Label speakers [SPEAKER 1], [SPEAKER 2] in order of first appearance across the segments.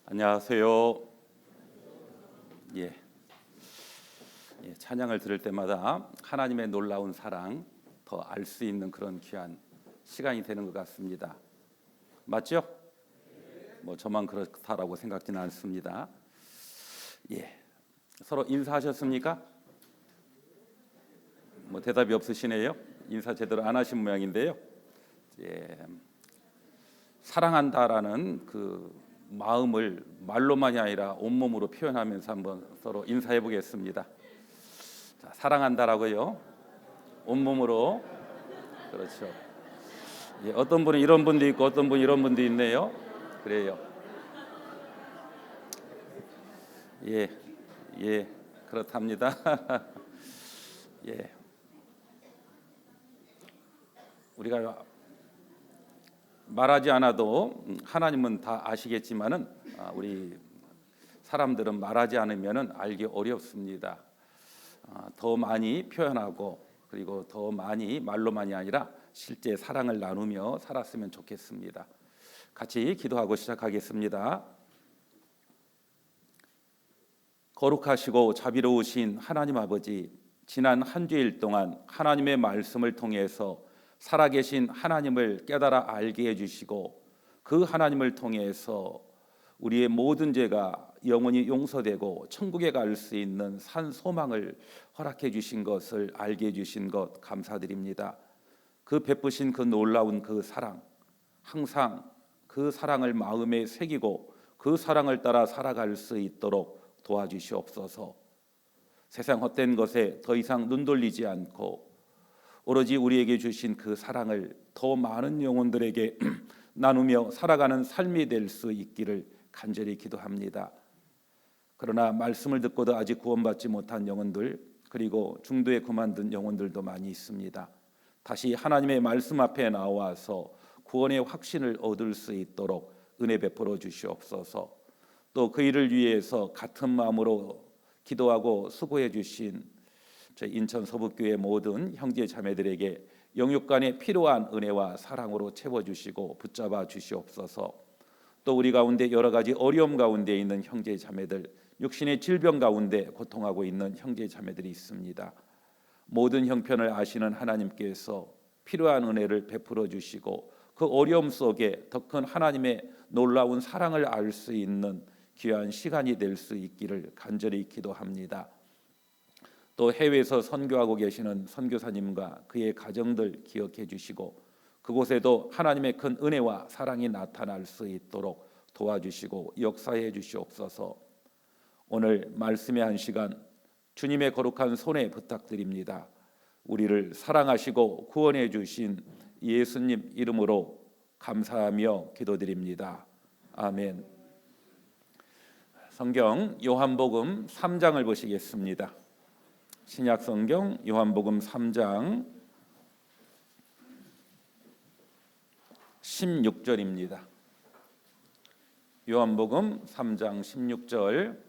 [SPEAKER 1] 안녕하세요. 예, 찬양을 들을 때마다 하나님의 놀라운 사랑 더 알 수 있는 그런 귀한 시간이 되는 것 같습니다. 맞죠? 저만 그렇다라고 생각지는 않습니다. 서로 인사하셨습니까? 대답이 없으시네요. 인사 제대로 안 하신 모양인데요. 사랑한다라는 그 마음을 말로만이 아니라 온몸으로 표현하면서 한번 서로 인사해 보겠습니다. 자, 사랑한다라고요. 온몸으로. 그렇죠. 어떤 분은 이런 분도 있고 어떤 분은 이런 분도 있네요. 그래요. 그렇답니다. 우리가 말하지 않아도 하나님은 다 아시겠지만은 우리 사람들은 말하지 않으면은 알기 어렵습니다. 더 많이 표현하고 그리고 더 많이 말로만이 아니라 실제 사랑을 나누며 살았으면 좋겠습니다. 같이 기도하고 시작하겠습니다. 거룩하시고 자비로우신 하나님 아버지, 지난 한 주일 동안 하나님의 말씀을 통해서 살아계신 하나님을 깨달아 알게 해주시고 그 하나님을 통해서 우리의 모든 죄가 영원히 용서되고 천국에 갈 수 있는 산 소망을 허락해 주신 것을 알게 해주신 것 감사드립니다. 그 베푸신 그 놀라운 그 사랑, 항상 그 사랑을 마음에 새기고 그 사랑을 따라 살아갈 수 있도록 도와주시옵소서. 세상 헛된 것에 더 이상 눈 돌리지 않고 오로지 우리에게 주신 그 사랑을 더 많은 영혼들에게 나누며 살아가는 삶이 될 수 있기를 간절히 기도합니다. 그러나 말씀을 듣고도 아직 구원받지 못한 영혼들, 그리고 중도에 그만둔 영혼들도 많이 있습니다. 다시 하나님의 말씀 앞에 나와서 구원의 확신을 얻을 수 있도록 은혜 베풀어 주시옵소서. 또 그 일을 위해서 같은 마음으로 기도하고 수고해 주신 저희 인천 서북교회 모든 형제 자매들에게 영육간에 필요한 은혜와 사랑으로 채워주시고 붙잡아 주시옵소서. 또 우리 가운데 여러 가지 어려움 가운데 있는 형제 자매들, 육신의 질병 가운데 고통하고 있는 형제 자매들이 있습니다. 모든 형편을 아시는 하나님께서 필요한 은혜를 베풀어 주시고 그 어려움 속에 더 큰 하나님의 놀라운 사랑을 알 수 있는 귀한 시간이 될 수 있기를 간절히 기도합니다. 또 해외에서 선교하고 계시는 선교사님과 그의 가정들 기억해 주시고 그곳에도 하나님의 큰 은혜와 사랑이 나타날 수 있도록 도와주시고 역사해 주시옵소서. 오늘 말씀의 한 시간 주님의 거룩한 손에 부탁드립니다. 우리를 사랑하시고 구원해 주신 예수님 이름으로 감사하며 기도드립니다. 아멘. 성경 요한복음 3장을 보시겠습니다. 신약 성경 요한복음 3장 16절입니다. 요한복음 3장 16절.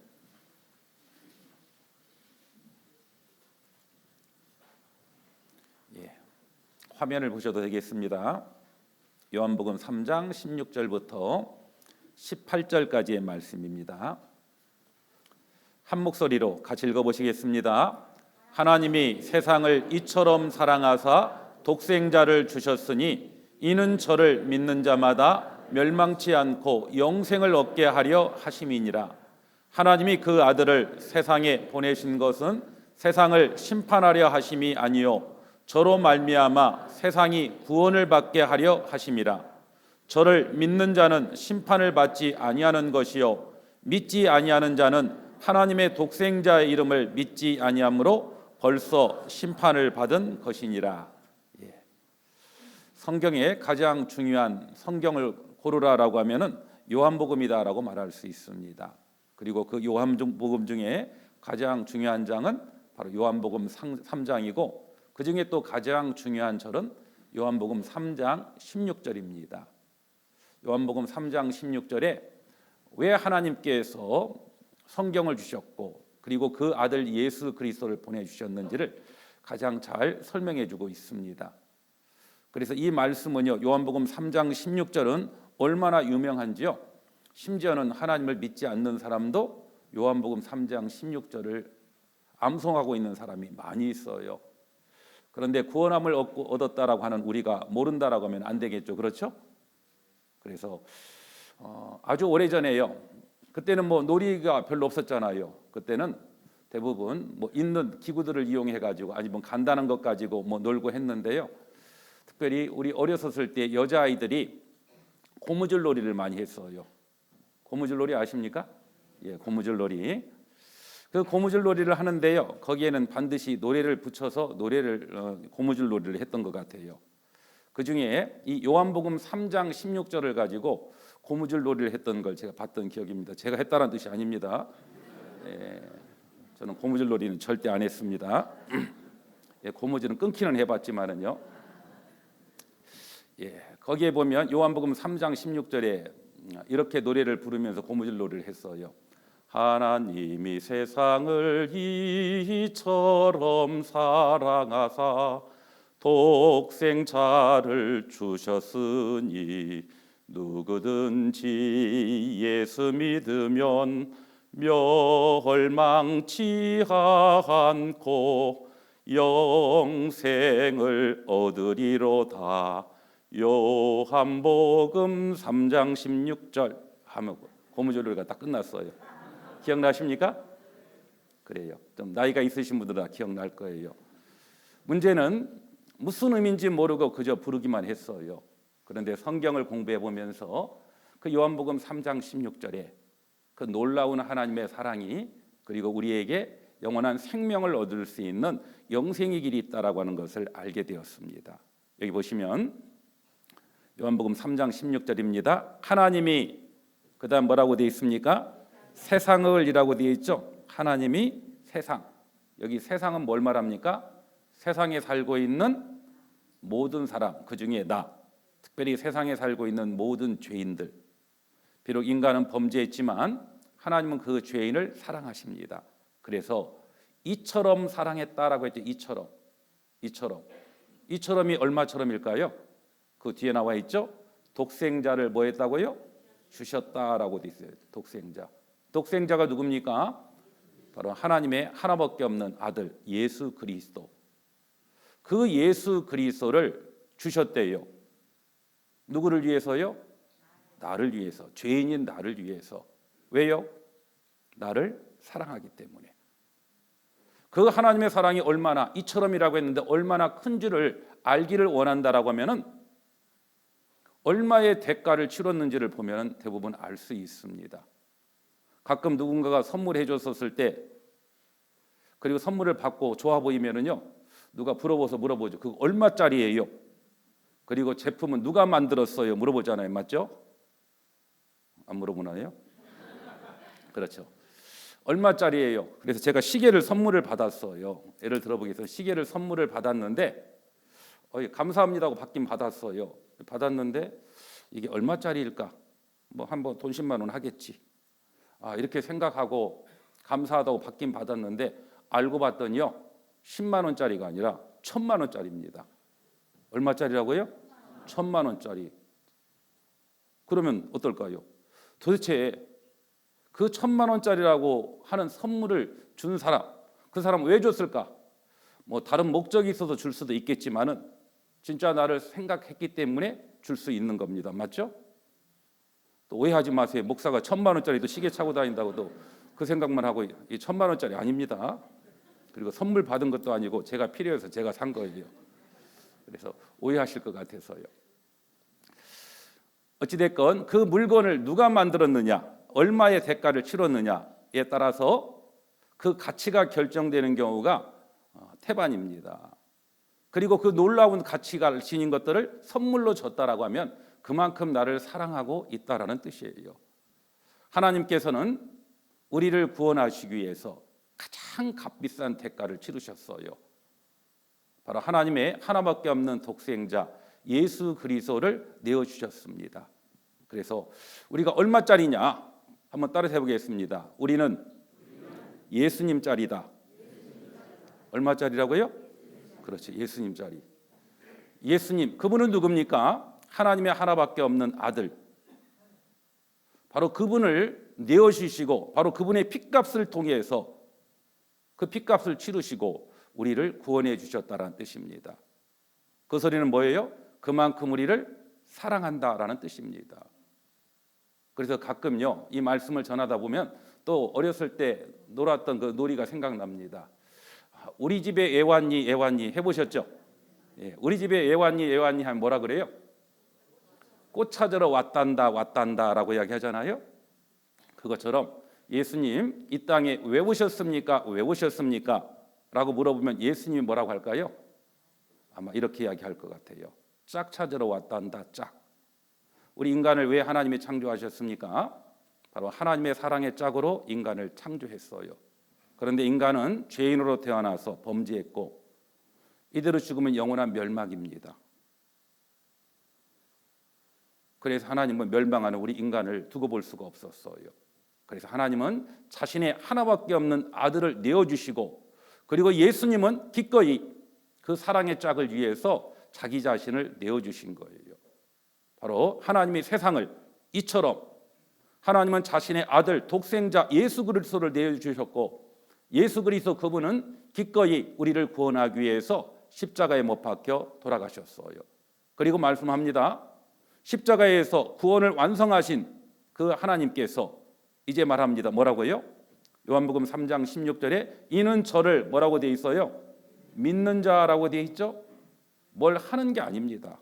[SPEAKER 1] 화면을 보셔도 되겠습니다. 요한복음 3장 16절부터 18절까지의 말씀입니다. 한 목소리로 같이 읽어보시겠습니다. 하나님이 세상을 이처럼 사랑하사 독생자를 주셨으니 이는 저를 믿는 자마다 멸망치 않고 영생을 얻게 하려 하심이니라. 하나님이 그 아들을 세상에 보내신 것은 세상을 심판하려 하심이 아니요 저로 말미암아 세상이 구원을 받게 하려 하심이라. 저를 믿는 자는 심판을 받지 아니하는 것이요 믿지 아니하는 자는 하나님의 독생자의 이름을 믿지 아니하므로 벌써 심판을 받은 것이니라. 성경의 가장 중요한 성경을 고르라라고 하면은 요한복음이다라고 말할 수 있습니다. 그리고 그 요한복음 중에 가장 중요한 장은 바로 요한복음 3장이고 그 중에 또 가장 중요한 절은 요한복음 3장 16절입니다. 요한복음 3장 16절에 왜 하나님께서 성경을 주셨고 그리고 그 아들 예수 그리스도를 보내주셨는지를 가장 잘 설명해 주고 있습니다. 그래서 이 말씀은요 요한복음 3장 16절은 얼마나 유명한지요 심지어는 하나님을 믿지 않는 사람도 요한복음 3장 16절을 암송하고 있는 사람이 많이 있어요. 그런데 구원함을 얻었다라고 하는 우리가 모른다라고 하면 안 되겠죠. 그렇죠? 그래서 아주 오래전에요. 그때는 뭐 놀이가 별로 없었잖아요. 그때는 대부분 뭐 있는 기구들을 이용해 가지고 아니면 간단한 것 가지고 뭐 놀고 했는데요. 특별히 우리 어렸었을 때 여자아이들이 고무줄 놀이를 많이 했어요. 고무줄 놀이 아십니까? 예, 고무줄 놀이. 그 고무줄 놀이를 하는데요. 거기에는 반드시 노래를 붙여서 고무줄 놀이를 했던 것 같아요. 그 중에 이 요한복음 3장 16절을 가지고 고무줄 놀이를 했던 걸 제가 봤던 기억입니다. 제가 했다는 뜻이 아닙니다. 예, 저는 고무줄 놀이는 절대 안 했습니다. 예, 고무줄은 끊기는 해봤지만은요. 예, 거기에 보면 요한복음 3장 16절에 이렇게 노래를 부르면서 고무줄 놀이를 했어요. 하나님이 세상을 이처럼 사랑하사 독생자를 주셨으니 누구든지 예수 믿으면 멸망치 않고 영생을 얻으리로다. 요한복음 3장 16절 하면 고무줄놀이가 딱 끝났어요. 기억나십니까? 그래요. 좀 나이가 있으신 분들은 다 기억날 거예요. 문제는 무슨 의미인지 모르고 그저 부르기만 했어요. 그런데 성경을 공부해 보면서 그 요한복음 3장 16절에 그 놀라운 하나님의 사랑이 그리고 우리에게 영원한 생명을 얻을 수 있는 영생의 길이 있다라고 하는 것을 알게 되었습니다. 여기 보시면 요한복음 3장 16절입니다. 하나님이 그다음 뭐라고 되어 있습니까? 세상을 이라고 되어 있죠. 하나님이 세상. 여기 세상은 뭘 말합니까? 세상에 살고 있는 모든 사람, 그 중에 나, 특별히 세상에 살고 있는 모든 죄인들. 비록 인간은 범죄했지만 하나님은 그 죄인을 사랑하십니다. 그래서 이처럼 사랑했다라고 했죠. 이처럼이 얼마처럼일까요? 그 뒤에 나와 있죠. 독생자를 뭐 했다고요? 주셨다라고 돼 있어요. 독생자가 누굽니까? 바로 하나님의 하나밖에 없는 아들 예수 그리스도. 그 예수 그리스도를 주셨대요. 누구를 위해서요? 나를 위해서. 죄인인 나를 위해서. 왜요? 나를 사랑하기 때문에. 그 하나님의 사랑이 얼마나 이처럼이라고 했는데 얼마나 큰 줄을 알기를 원한다라고 하면은 얼마의 대가를 치렀는지를 보면 대부분 알 수 있습니다. 가끔 누군가가 선물해 줬었을 때 그리고 선물을 받고 좋아 보이면은요 누가 부러워서 물어보죠. 그거 얼마짜리예요? 그리고 제품은 누가 만들었어요? 물어보잖아요. 맞죠? 안 물어보나요? 그렇죠. 얼마짜리예요? 그래서 제가 시계를 선물을 받았어요. 예를 들어보겠습니다. 시계를 선물을 받았는데 감사합니다고 받긴 받았어요. 받았는데 이게 얼마짜리일까? 뭐 한번 돈 10만 원 하겠지. 이렇게 생각하고 감사하다고 받긴 받았는데 알고 봤더니요 10만 원짜리가 아니라 1,000만 원짜리입니다. 얼마짜리라고요? 1,000만 원짜리. 그러면 어떨까요? 도대체 그 1,000만 원짜리라고 하는 선물을 준 사람, 그 사람 왜 줬을까? 뭐 다른 목적이 있어서 줄 수도 있겠지만은 진짜 나를 생각했기 때문에 줄 수 있는 겁니다. 맞죠? 또 오해하지 마세요. 목사가 1,000만 원짜리도 시계 차고 다닌다고도 그 생각만 하고 이 1,000만 원짜리 아닙니다. 그리고 선물 받은 것도 아니고 제가 필요해서 제가 산 거예요. 그래서 오해하실 것 같아서요. 어찌됐건 그 물건을 누가 만들었느냐, 얼마의 대가를 치렀느냐에 따라서 그 가치가 결정되는 경우가 태반입니다. 그리고 그 놀라운 가치가 지닌 것들을 선물로 줬다라고 하면 그만큼 나를 사랑하고 있다라는 뜻이에요. 하나님께서는 우리를 구원하시기 위해서 가장 값비싼 대가를 치르셨어요. 바로 하나님의 하나밖에 없는 독생자 예수 그리스도를 내어주셨습니다. 그래서 우리가 얼마짜리냐 한번 따라 해보겠습니다. 우리는 예수님짜리다. 얼마짜리라고요? 그렇죠. 예수님짜리. 예수님, 그분은 누굽니까? 하나님의 하나밖에 없는 아들. 바로 그분을 내어주시고 바로 그분의 핏값을 통해서 그 핏값을 치르시고 우리를 구원해 주셨다라는 뜻입니다. 그 소리는 뭐예요? 그만큼 우리를 사랑한다라는 뜻입니다. 그래서 가끔요 이 말씀을 전하다 보면 또 어렸을 때 놀았던 그 놀이가 생각납니다. 우리 집에 애완이 해보셨죠? 예, 우리 집에 애완이 하면 뭐라 그래요? 꽃 찾으러 왔단다라고 이야기하잖아요. 그것처럼 예수님 이 땅에 왜 오셨습니까? 라고 물어보면 예수님이 뭐라고 할까요? 아마 이렇게 이야기할 것 같아요. 짝 찾으러 왔단다. 짝. 우리 인간을 왜 하나님이 창조하셨습니까? 바로 하나님의 사랑의 짝으로 인간을 창조했어요. 그런데 인간은 죄인으로 태어나서 범죄했고 이대로 죽으면 영원한 멸망입니다. 그래서 하나님은 멸망하는 우리 인간을 두고 볼 수가 없었어요. 그래서 하나님은 자신의 하나밖에 없는 아들을 내어주시고 그리고 예수님은 기꺼이 그 사랑의 짝을 위해서 자기 자신을 내어주신 거예요. 바로 하나님이 세상을 이처럼 하나님은 자신의 아들 독생자 예수 그리스도를 내어주셨고 예수 그리스도 그분은 기꺼이 우리를 구원하기 위해서 십자가에 못 박혀 돌아가셨어요. 그리고 말씀합니다. 십자가에서 구원을 완성하신 그 하나님께서 이제 말합니다. 뭐라고요? 요한복음 3장 16절에 이는 저를 뭐라고 되어 있어요? 믿는 자라고 되어 있죠? 뭘 하는 게 아닙니다.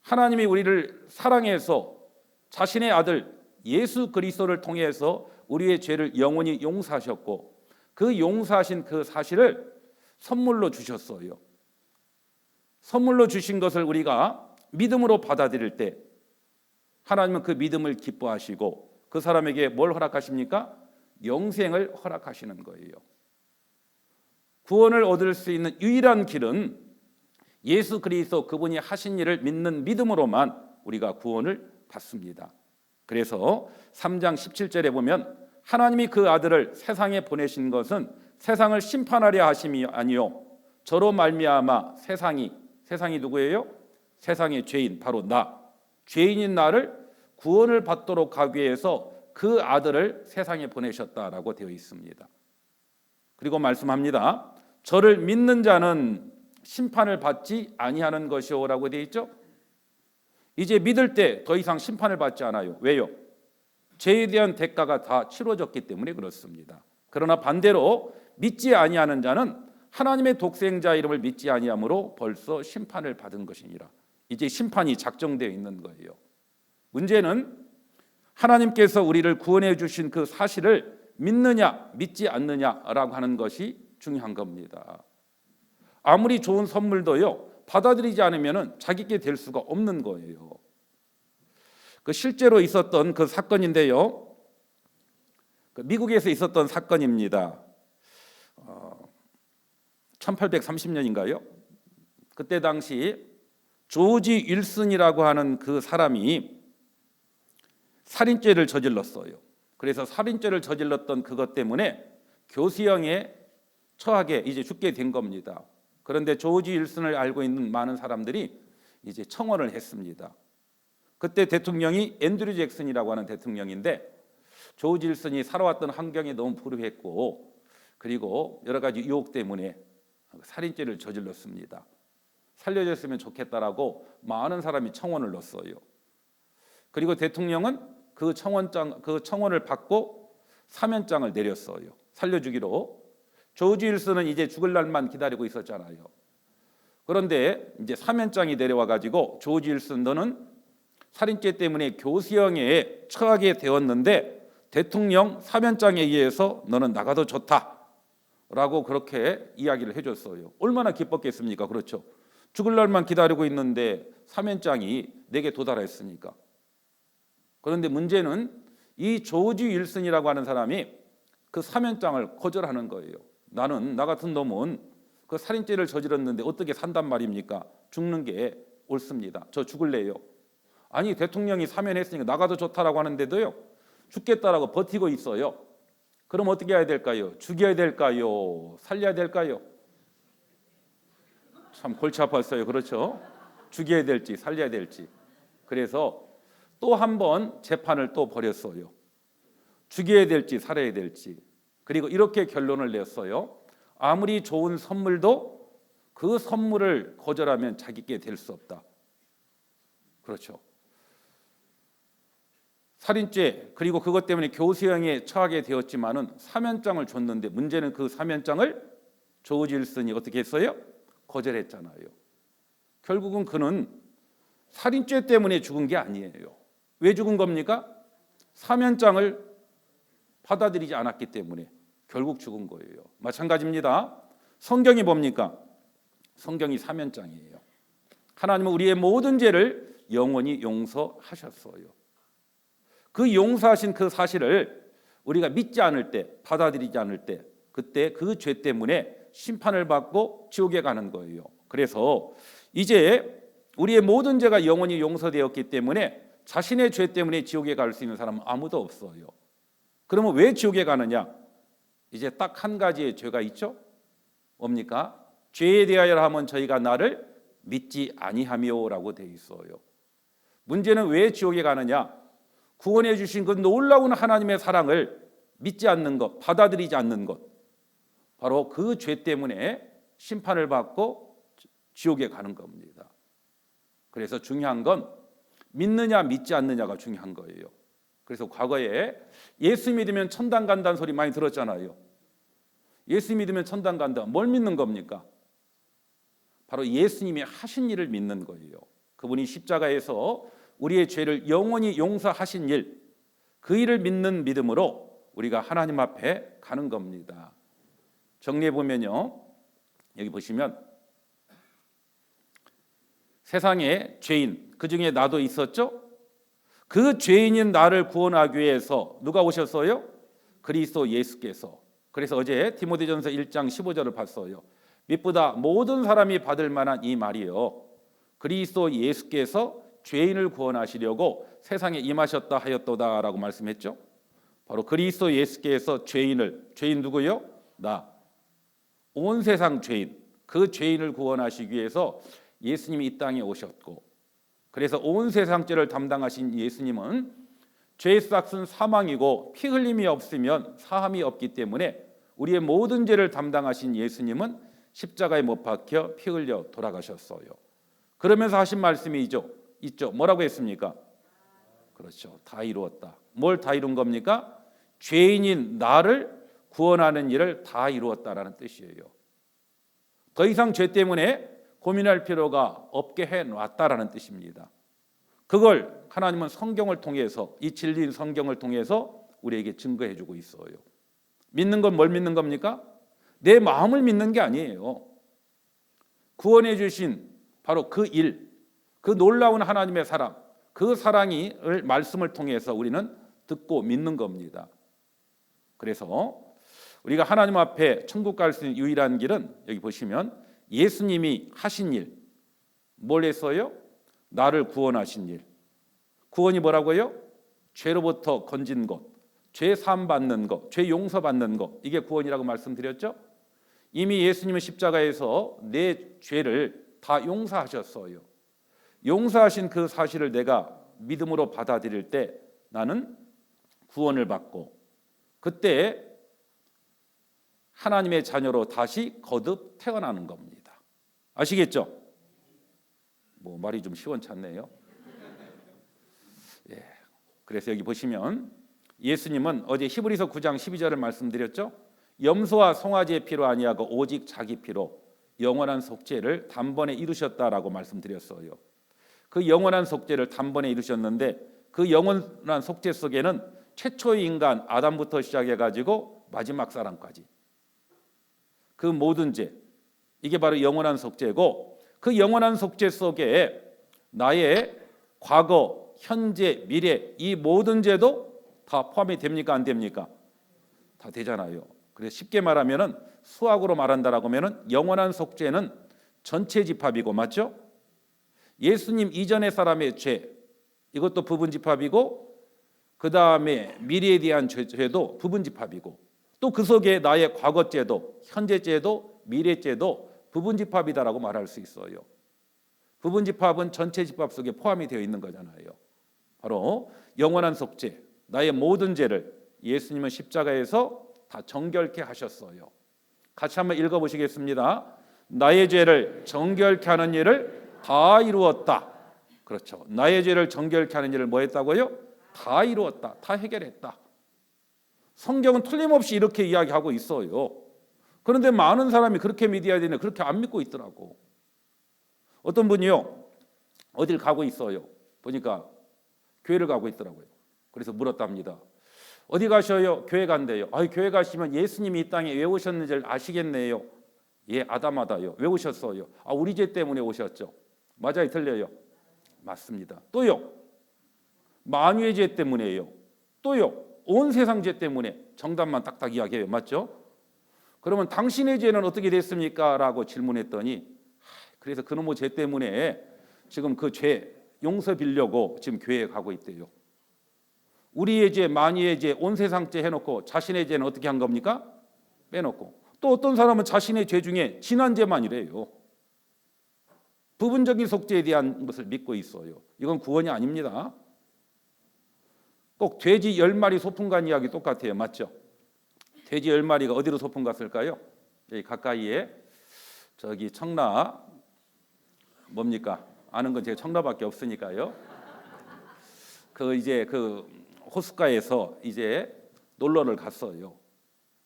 [SPEAKER 1] 하나님이 우리를 사랑해서 자신의 아들 예수 그리스도를 통해서 우리의 죄를 영원히 용서하셨고 그 용서하신 그 사실을 선물로 주셨어요. 선물로 주신 것을 우리가 믿음으로 받아들일 때 하나님은 그 믿음을 기뻐하시고 그 사람에게 뭘 허락하십니까? 영생을 허락하시는 거예요. 구원을 얻을 수 있는 유일한 길은 예수 그리스도 그분이 하신 일을 믿는 믿음으로만 우리가 구원을 받습니다. 그래서 3장 17절에 보면 하나님이 그 아들을 세상에 보내신 것은 세상을 심판하려 하심이 아니요 저로 말미암아 세상이 누구예요? 세상의 죄인 바로 나 죄인인 나를 구원을 받도록 하기 위해서 그 아들을 세상에 보내셨다라고 되어 있습니다. 그리고 말씀합니다. 저를 믿는 자는 심판을 받지 아니하는 것이오라고 되어 있죠. 이제 믿을 때 더 이상 심판을 받지 않아요. 왜요? 죄에 대한 대가가 다 치러졌기 때문에 그렇습니다. 그러나 반대로 믿지 아니하는 자는 하나님의 독생자 이름을 믿지 아니함으로 벌써 심판을 받은 것이니라. 이제 심판이 작정되어 있는 거예요. 문제는 하나님께서 우리를 구원해 주신 그 사실을 믿느냐 믿지 않느냐라고 하는 것이 중요한 겁니다. 아무리 좋은 선물도요 받아들이지 않으면 자기께 될 수가 없는 거예요. 그 실제로 있었던 그 사건인데요. 그 미국에서 있었던 사건입니다. 1830년인가요? 그때 당시 조지 윌슨이라고 하는 그 사람이 살인죄를 저질렀어요. 그래서 살인죄를 저질렀던 그것 때문에 교수형에 처하게 이제 죽게 된 겁니다. 그런데 조지 윌슨을 알고 있는 많은 사람들이 이제 청원을 했습니다. 그때 대통령이 앤드류 잭슨이라고 하는 대통령인데 조지 윌슨이 살아왔던 환경이 너무 불우했고 그리고 여러 가지 유혹 때문에 살인죄를 저질렀습니다. 살려줬으면 좋겠다라고 많은 사람이 청원을 넣었어요. 그리고 대통령은 그 청원을 받고 사면장을 내렸어요. 살려주기로. 조지 윌슨은 이제 죽을 날만 기다리고 있었잖아요. 그런데 이제 사면장이 내려와 가지고 조지 윌슨 너는 살인죄 때문에 교수형에 처하게 되었는데 대통령 사면장에 의해서 너는 나가도 좋다라고 그렇게 이야기를 해줬어요. 얼마나 기뻤겠습니까? 그렇죠. 죽을 날만 기다리고 있는데 사면장이 내게 도달했으니까. 그런데 문제는 이 조지 윌슨이라고 하는 사람이 그 사면장을 거절하는 거예요. 나 같은 놈은 그 살인죄를 저질렀는데 어떻게 산단 말입니까? 죽는 게 옳습니다. 저 죽을래요. 아니 대통령이 사면했으니까 나가도 좋다라고 하는데도요. 죽겠다라고 버티고 있어요. 그럼 어떻게 해야 될까요? 죽여야 될까요? 살려야 될까요? 참 골치 아팠어요. 그렇죠? 죽여야 될지 살려야 될지. 그래서 또 한 번 재판을 또 벌였어요. 죽여야 될지 살아야 될지. 그리고 이렇게 결론을 냈어요. 아무리 좋은 선물도 그 선물을 거절하면 자기께 될 수 없다. 그렇죠. 살인죄 그리고 그것 때문에 교수형에 처하게 되었지만은 사면장을 줬는데 문제는 그 사면장을 조지 윌슨이 어떻게 했어요? 거절했잖아요. 결국은 그는 살인죄 때문에 죽은 게 아니에요. 왜 죽은 겁니까? 사면장을 받아들이지 않았기 때문에 결국 죽은 거예요. 마찬가지입니다. 성경이 뭡니까? 성경이 사면장이에요. 하나님은 우리의 모든 죄를 영원히 용서하셨어요. 그 용서하신 그 사실을 우리가 믿지 않을 때, 받아들이지 않을 때, 그때 그 죄 때문에 심판을 받고 지옥에 가는 거예요. 그래서 이제 우리의 모든 죄가 영원히 용서되었기 때문에 자신의 죄 때문에 지옥에 갈 수 있는 사람은 아무도 없어요. 그러면 왜 지옥에 가느냐? 이제 딱 한 가지의 죄가 있죠. 뭡니까? 죄에 대하여 하면 저희가 나를 믿지 아니하며라고 되어 있어요. 문제는 왜 지옥에 가느냐? 구원해 주신 그 놀라운 하나님의 사랑을 믿지 않는 것, 받아들이지 않는 것, 바로 그 죄 때문에 심판을 받고 지옥에 가는 겁니다. 그래서 중요한 건 믿느냐 믿지 않느냐가 중요한 거예요. 그래서 과거에 예수 믿으면 천당 간다는 소리 많이 들었잖아요. 예수 믿으면 천당 간다. 뭘 믿는 겁니까? 바로 예수님이 하신 일을 믿는 거예요. 그분이 십자가에서 우리의 죄를 영원히 용서하신 일, 그 일을 믿는 믿음으로 우리가 하나님 앞에 가는 겁니다. 정리해 보면요, 여기 보시면 세상에 죄인, 그 중에 나도 있었죠. 그 죄인인 나를 구원하기 위해서 누가 오셨어요? 그리스도 예수께서. 그래서 어제 디모데전서 1장 15절을 봤어요. 밑보다 모든 사람이 받을 만한 이 말이요, 그리스도 예수께서 죄인을 구원하시려고 세상에 임하셨다 하였도다라고 말씀했죠. 바로 그리스도 예수께서 죄인 누구요? 나. 온 세상 죄인, 그 죄인을 구원하시기 위해서 예수님이 이 땅에 오셨고, 그래서 온 세상 죄를 담당하신 예수님은 죄의 싹은 사망이고 피 흘림이 없으면 사함이 없기 때문에 우리의 모든 죄를 담당하신 예수님은 십자가에 못 박혀 피 흘려 돌아가셨어요. 그러면서 하신 말씀이 있죠. 뭐라고 했습니까? 그렇죠. 다 이루었다. 뭘 다 이룬 겁니까? 죄인인 나를 구원하는 일을 다 이루었다라는 뜻이에요. 더 이상 죄 때문에 고민할 필요가 없게 해놨다라는 뜻입니다. 그걸 하나님은 성경을 통해서, 이 진리인 성경을 통해서 우리에게 증거해주고 있어요. 믿는 건 뭘 믿는 겁니까? 내 마음을 믿는 게 아니에요. 구원해 주신 바로 그 일, 그 놀라운 하나님의 사랑, 그 사랑이 말씀을 통해서 우리는 듣고 믿는 겁니다. 그래서 우리가 하나님 앞에 천국 갈 수 있는 유일한 길은 여기 보시면 예수님이 하신 일, 뭘 했어요? 나를 구원하신 일. 구원이 뭐라고요? 죄로부터 건진 것, 죄 사함 받는 것, 죄 용서 받는 것, 이게 구원이라고 말씀드렸죠. 이미 예수님은 십자가에서 내 죄를 다 용서하셨어요. 용서하신 그 사실을 내가 믿음으로 받아들일 때 나는 구원을 받고, 그때 하나님의 자녀로 다시 거듭 태어나는 겁니다. 아시겠죠? 뭐 말이 좀 시원찮네요. 예. 그래서 여기 보시면 예수님은 어제 히브리서 9장 12절을 말씀드렸죠. 염소와 송아지의 피로 아니하고 오직 자기 피로 영원한 속죄를 단번에 이루셨다라고 말씀드렸어요. 그 영원한 속죄를 단번에 이루셨는데 그 영원한 속죄 속에는 최초의 인간 아담부터 시작해가지고 마지막 사람까지 그 모든 죄, 이게 바로 영원한 속죄고, 그 영원한 속죄 속에 나의 과거, 현재, 미래 이 모든 죄도 다 포함이 됩니까? 안 됩니까? 다 되잖아요. 그래서 쉽게 말하면은, 수학으로 말한다라고 하면은 영원한 속죄는 전체 집합이고, 맞죠? 예수님 이전의 사람의 죄, 이것도 부분 집합이고, 그 다음에 미래에 대한 죄도 부분 집합이고, 또 그 속에 나의 과거죄도 현재죄도 미래죄도 부분 집합이다라고 말할 수 있어요. 부분 집합은 전체 집합 속에 포함이 되어 있는 거잖아요. 바로 영원한 속죄, 나의 모든 죄를 예수님은 십자가에서 다 정결케 하셨어요. 같이 한번 읽어보시겠습니다. 나의 죄를 정결케 하는 일을 다 이루었다. 그렇죠. 나의 죄를 정결케 하는 일을 뭐 했다고요? 다 이루었다. 다 해결했다. 성경은 틀림없이 이렇게 이야기하고 있어요. 그런데 많은 사람이 그렇게 믿어야 되는데 그렇게 안 믿고 있더라고. 어떤 분이요, 어딜 가고 있어요. 보니까 교회를 가고 있더라고요. 그래서 물었답니다. 어디 가셔요? 교회 간대요. 교회 가시면 예수님이 이 땅에 왜 오셨는지를 아시겠네요. 예, 아담하다요. 왜 오셨어요? 우리 죄 때문에 오셨죠. 맞아요, 틀려요? 맞습니다. 또요, 만유의 죄 때문에요. 또요, 온 세상 죄 때문에. 정답만 딱딱 이야기해요. 맞죠? 그러면 당신의 죄는 어떻게 됐습니까? 라고 질문했더니 그래서 그놈의 죄 때문에 지금 그 죄 용서 빌려고 지금 교회에 가고 있대요. 우리의 죄, 만유의 죄, 온 세상 죄 해놓고 자신의 죄는 어떻게 한 겁니까? 빼놓고. 또 어떤 사람은 자신의 죄 중에 지난 죄만이래요. 부분적인 속죄에 대한 것을 믿고 있어요. 이건 구원이 아닙니다. 꼭 돼지 10마리 소풍 간 이야기 똑같아요. 맞죠? 돼지 10마리가 어디로 소풍 갔을까요? 여기 가까이에 저기 청라 뭡니까? 아는 건 제가 청라밖에 없으니까요. 이제 호숫가에서 이제 놀러를 갔어요.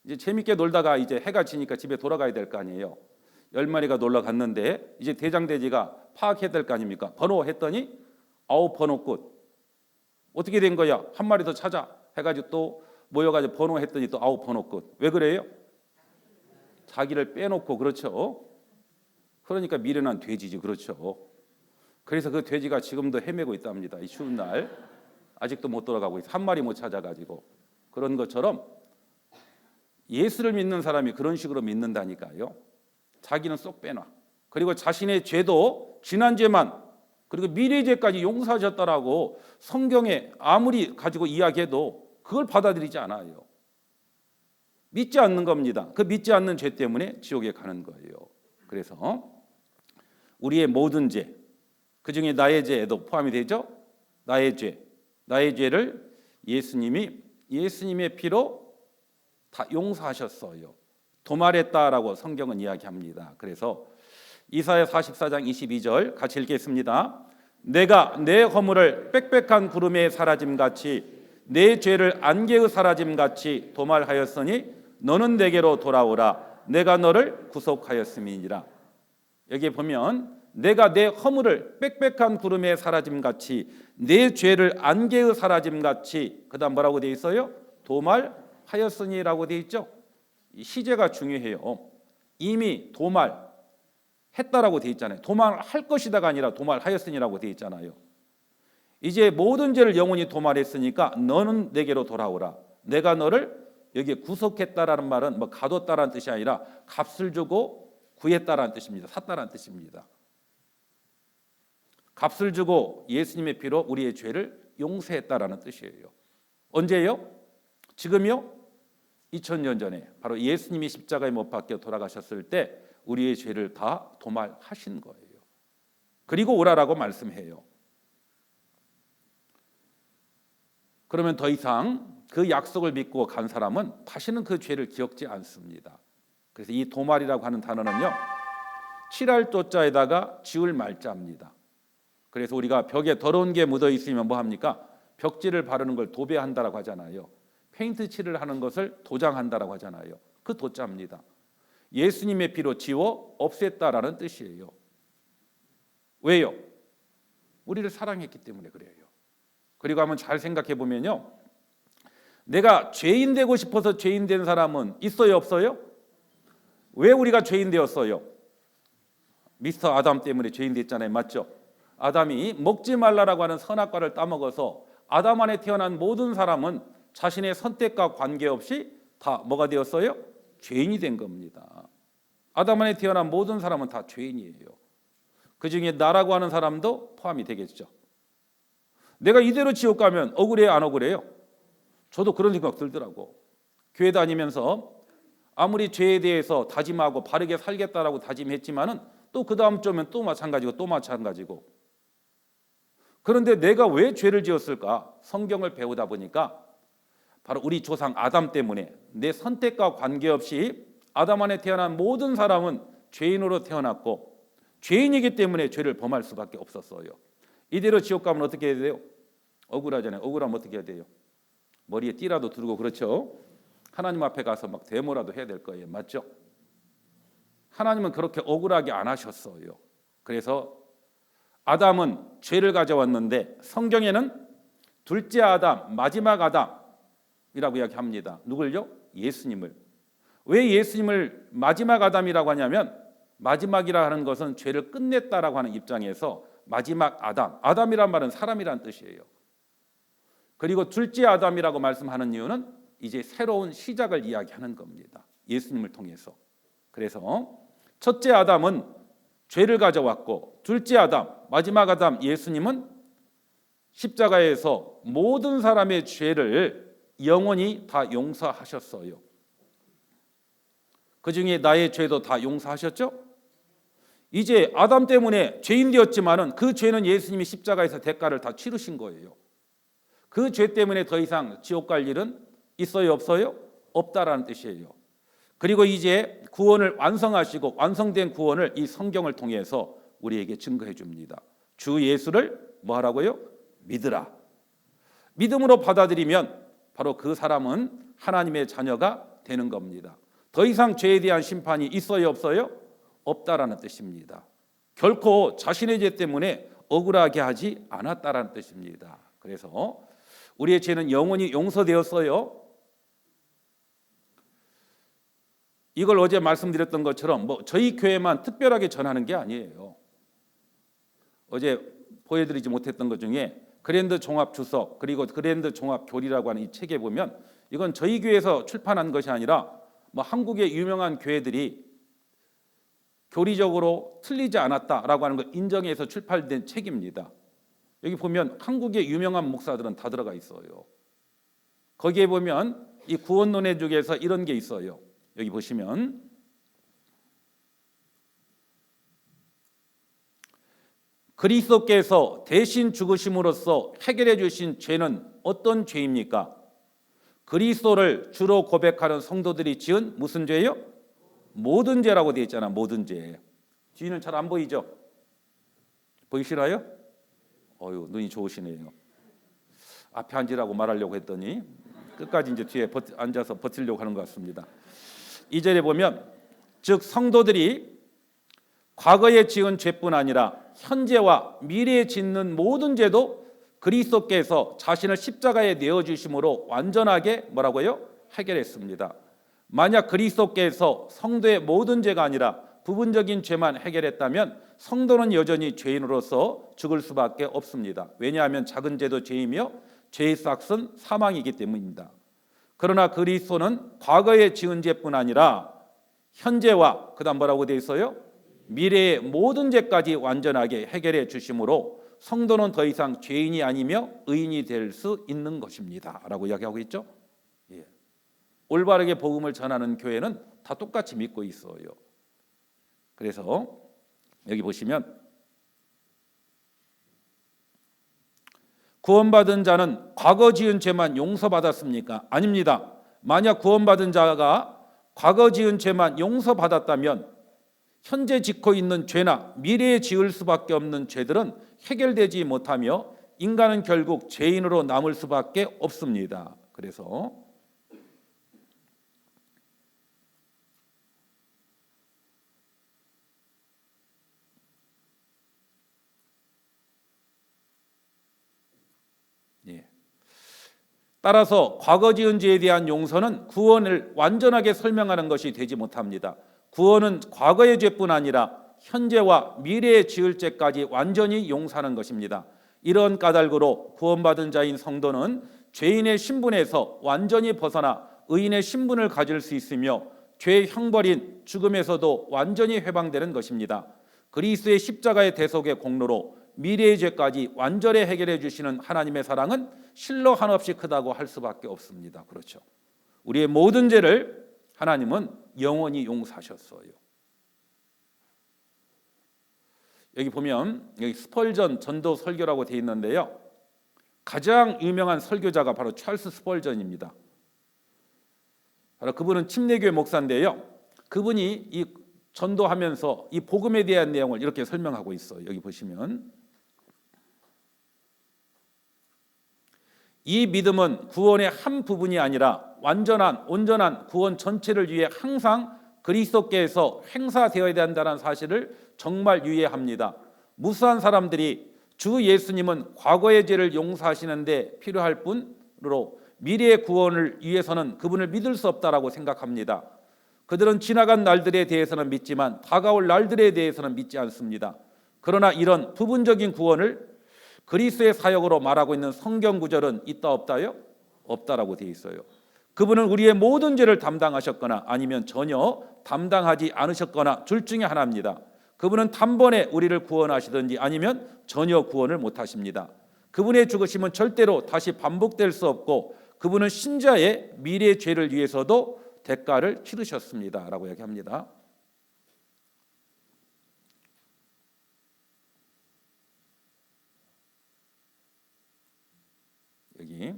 [SPEAKER 1] 이제 재밌게 놀다가 이제 해가 지니까 집에 돌아가야 될 거 아니에요. 10마리가 놀러 갔는데 이제 대장돼지가 파악해야 될 거 아닙니까? 번호 했더니 9번호꽃. 어떻게 된 거야? 한 마리 더 찾아 해가지고 또 모여가지고 번호 했더니 또 9번호꽃. 왜 그래요? 자기를 빼놓고. 그렇죠. 그러니까 미련한 돼지지. 그렇죠. 그래서 그 돼지가 지금도 헤매고 있답니다. 이 추운 날 아직도 못 돌아가고 있어. 한 마리 못 찾아가지고. 그런 것처럼 예수를 믿는 사람이 그런 식으로 믿는다니까요. 자기는 쏙 빼놔. 그리고 자신의 죄도 지난 죄만, 그리고 미래 죄까지 용서하셨다라고 성경에 아무리 가지고 이야기해도 그걸 받아들이지 않아요. 믿지 않는 겁니다. 그 믿지 않는 죄 때문에 지옥에 가는 거예요. 그래서 우리의 모든 죄, 그중에 나의 죄도 포함이 되죠. 나의 죄를 예수님의 피로 다 용서하셨어요. 도말했다라고 성경은 이야기합니다. 그래서 이사야 44장 22절 같이 읽겠습니다. 내가 내 허물을 빽빽한 구름에 사라짐같이 내 죄를 안개의 사라짐같이 도말하였으니 너는 내게로 돌아오라. 내가 너를 구속하였음이니라. 여기 보면 내가 내 허물을 빽빽한 구름에 사라짐같이 내 죄를 안개의 사라짐같이, 그다음 뭐라고 되어 있어요? 도말하였으니라고 되어 있죠. 시제가 중요해요. 이미 도말했다라고 되어 있잖아요. 도말할 것이다가 아니라 도말하였으니라고 되어 있잖아요. 이제 모든 죄를 영원히 도말했으니까 너는 내게로 돌아오라. 내가 너를 여기에 구속했다라는 말은 가뒀다라는 뜻이 아니라 값을 주고 구했다라는 뜻입니다. 샀다라는 뜻입니다. 값을 주고 예수님의 피로 우리의 죄를 용서했다라는 뜻이에요. 언제요? 지금요? 2000년 전에 바로 예수님이 십자가에 못 박혀 돌아가셨을 때 우리의 죄를 다 도말하신 거예요. 그리고 오라라고 말씀해요. 그러면 더 이상 그 약속을 믿고 간 사람은 다시는 그 죄를 기억지 않습니다. 그래서 이 도말이라고 하는 단어는요, 칠할 조자에다가 지울 말자입니다. 그래서 우리가 벽에 더러운 게 묻어 있으면 뭐 합니까? 벽지를 바르는 걸 도배한다라고 하잖아요. 페인트 칠을 하는 것을 도장한다라고 하잖아요. 그 도자입니다. 예수님의 피로 지워 없앴다라는 뜻이에요. 왜요? 우리를 사랑했기 때문에 그래요. 그리고 한번 잘 생각해 보면요, 내가 죄인 되고 싶어서 죄인 된 사람은 있어요, 없어요? 왜 우리가 죄인 되었어요? 미스터 아담 때문에 죄인 됐잖아요. 맞죠? 아담이 먹지 말라라고 하는 선악과를 따먹어서 아담 안에 태어난 모든 사람은 자신의 선택과 관계없이 다 뭐가 되었어요? 죄인이 된 겁니다. 아담 안에 태어난 모든 사람은 다 죄인이에요. 그중에 나라고 하는 사람도 포함이 되겠죠. 내가 이대로 지옥 가면 억울해요, 안 억울해요? 저도 그런 생각 들더라고. 교회 다니면서 아무리 죄에 대해서 다짐하고 바르게 살겠다라고 다짐했지만은 또 그 다음 주면 또 마찬가지고 또 마찬가지고. 그런데 내가 왜 죄를 지었을까? 성경을 배우다 보니까 바로 우리 조상 아담 때문에 내 선택과 관계없이 아담 안에 태어난 모든 사람은 죄인으로 태어났고 죄인이기 때문에 죄를 범할 수밖에 없었어요. 이대로 지옥 가면 어떻게 해야 돼요? 억울하잖아요. 억울하면 어떻게 해야 돼요? 머리에 띠라도 두르고 그렇죠. 하나님 앞에 가서 막 데모라도 해야 될 거예요. 맞죠? 하나님은 그렇게 억울하게 안 하셨어요. 그래서 아담은 죄를 가져왔는데 성경에는 둘째 아담, 마지막 아담이라고 이야기합니다. 누굴요? 예수님을. 왜 예수님을 마지막 아담이라고 하냐면 마지막이라 하는 것은 죄를 끝냈다라고 하는 입장에서 마지막 아담, 아담이란 말은 사람이란 뜻이에요. 그리고 둘째 아담이라고 말씀하는 이유는 이제 새로운 시작을 이야기하는 겁니다. 예수님을 통해서. 그래서 첫째 아담은 죄를 가져왔고 둘째 아담, 마지막 아담 예수님은 십자가에서 모든 사람의 죄를 영원히 다 용서하셨어요. 그 중에 나의 죄도 다 용서하셨죠? 이제 아담 때문에 죄인 되었지만은 그 죄는 예수님이 십자가에서 대가를 다 치르신 거예요. 그 죄 때문에 더 이상 지옥 갈 일은 있어요, 없어요? 없다라는 뜻이에요. 그리고 이제 구원을 완성하시고 완성된 구원을 이 성경을 통해서 우리에게 증거해 줍니다. 주 예수를 뭐 하라고요? 믿으라. 믿음으로 받아들이면 바로 그 사람은 하나님의 자녀가 되는 겁니다. 더 이상 죄에 대한 심판이 있어요, 없어요? 없다라는 뜻입니다. 결코 자신의 죄 때문에 억울하게 하지 않았다라는 뜻입니다. 그래서 우리의 죄는 영원히 용서되었어요. 이걸 어제 말씀드렸던 것처럼 저희 교회만 특별하게 전하는 게 아니에요. 어제 보여드리지 못했던 것 중에 그랜드 종합 주석 그리고 그랜드 종합 교리라고 하는 이 책에 보면 이건 저희 교회에서 출판한 것이 아니라 한국의 유명한 교회들이 교리적으로 틀리지 않았다라고 하는 걸 인정해서 출판된 책입니다. 여기 보면 한국의 유명한 목사들은 다 들어가 있어요. 거기에 보면 이 구원론의 중에서 이런 게 있어요. 여기 보시면 그리스도께서 대신 죽으심으로써 해결해 주신 죄는 어떤 죄입니까? 그리스도를 주로 고백하는 성도들이 지은 무슨 죄요? 모든 죄라고 되어 있잖아. 모든 죄. 뒤는 잘 안 보이죠? 보이시나요? 눈이 좋으시네요. 앞에 앉으라고 말하려고 했더니 끝까지 이제 뒤에 앉아서 버티려고 하는 것 같습니다. 2절에 보면 즉 성도들이 과거에 지은 죄뿐 아니라 현재와 미래에 짓는 모든 죄도 그리스도께서 자신을 십자가에 내어주심으로 완전하게 뭐라고요? 해결했습니다. 만약 그리스도께서 성도의 모든 죄가 아니라 부분적인 죄만 해결했다면 성도는 여전히 죄인으로서 죽을 수밖에 없습니다. 왜냐하면 작은 죄도 죄이며 죄의 삭은 사망이기 때문입니다. 그러나 그리스도는 과거에 지은 죄뿐 아니라 현재와 그다음 뭐라고 되어 있어요? 미래의 모든 죄까지 완전하게 해결해 주심으로 성도는 더 이상 죄인이 아니며 의인이 될 수 있는 것입니다 라고 이야기하고 있죠. 올바르게 복음을 전하는 교회는 다 똑같이 믿고 있어요. 그래서 여기 보시면 구원받은 자는 과거 지은 죄만 용서받았습니까? 아닙니다. 만약 구원받은 자가 과거 지은 죄만 용서받았다면 현재 짓고 있는 죄나 미래에 지을 수밖에 없는 죄들은 해결되지 못하며 인간은 결국 죄인으로 남을 수밖에 없습니다. 그래서 따라서 과거 지은 죄에 대한 용서는 구원을 완전하게 설명하는 것이 되지 못합니다. 구원은 과거의 죄뿐 아니라 현재와 미래에 지을 죄까지 완전히 용서하는 것입니다. 이런 까닭으로 구원받은 자인 성도는 죄인의 신분에서 완전히 벗어나 의인의 신분을 가질 수 있으며 죄의 형벌인 죽음에서도 완전히 해방되는 것입니다. 그리스도의 십자가의 대속의 공로로 미래의 죄까지 완전히 해결해 주시는 하나님의 사랑은 실로 한없이 크다고 할 수밖에 없습니다. 그렇죠. 우리의 모든 죄를 하나님은 영원히 용서하셨어요. 여기 보면 여기 스펄전 전도 설교라고 되어 있는데요. 가장 유명한 설교자가 바로 찰스 스펄전입니다. 바로 그분은 침례교회 목사인데요. 그분이 이 전도하면서 이 복음에 대한 내용을 이렇게 설명하고 있어요. 여기 보시면 이 믿음은 구원의 한 부분이 아니라 완전한 온전한 구원 전체를 위해 항상 그리스도께서 행사되어야 된다는 사실을 정말 유의합니다. 무수한 사람들이 주 예수님은 과거의 죄를 용서하시는 데 필요할 뿐으로 미래의 구원을 위해서는 그분을 믿을 수 없다라고 생각합니다. 그들은 지나간 날들에 대해서는 믿지만 다가올 날들에 대해서는 믿지 않습니다. 그러나 이런 부분적인 구원을 그리스도의 사역으로 말하고 있는 성경 구절은 있다 없다요? 없다라고 되어 있어요. 그분은 우리의 모든 죄를 담당하셨거나 아니면 전혀 담당하지 않으셨거나 둘 중에 하나입니다. 그분은 단번에 우리를 구원하시든지 아니면 전혀 구원을 못하십니다. 그분의 죽으심은 절대로 다시 반복될 수 없고 그분은 신자의 미래의 죄를 위해서도 대가를 치르셨습니다 라고 이야기합니다. 여기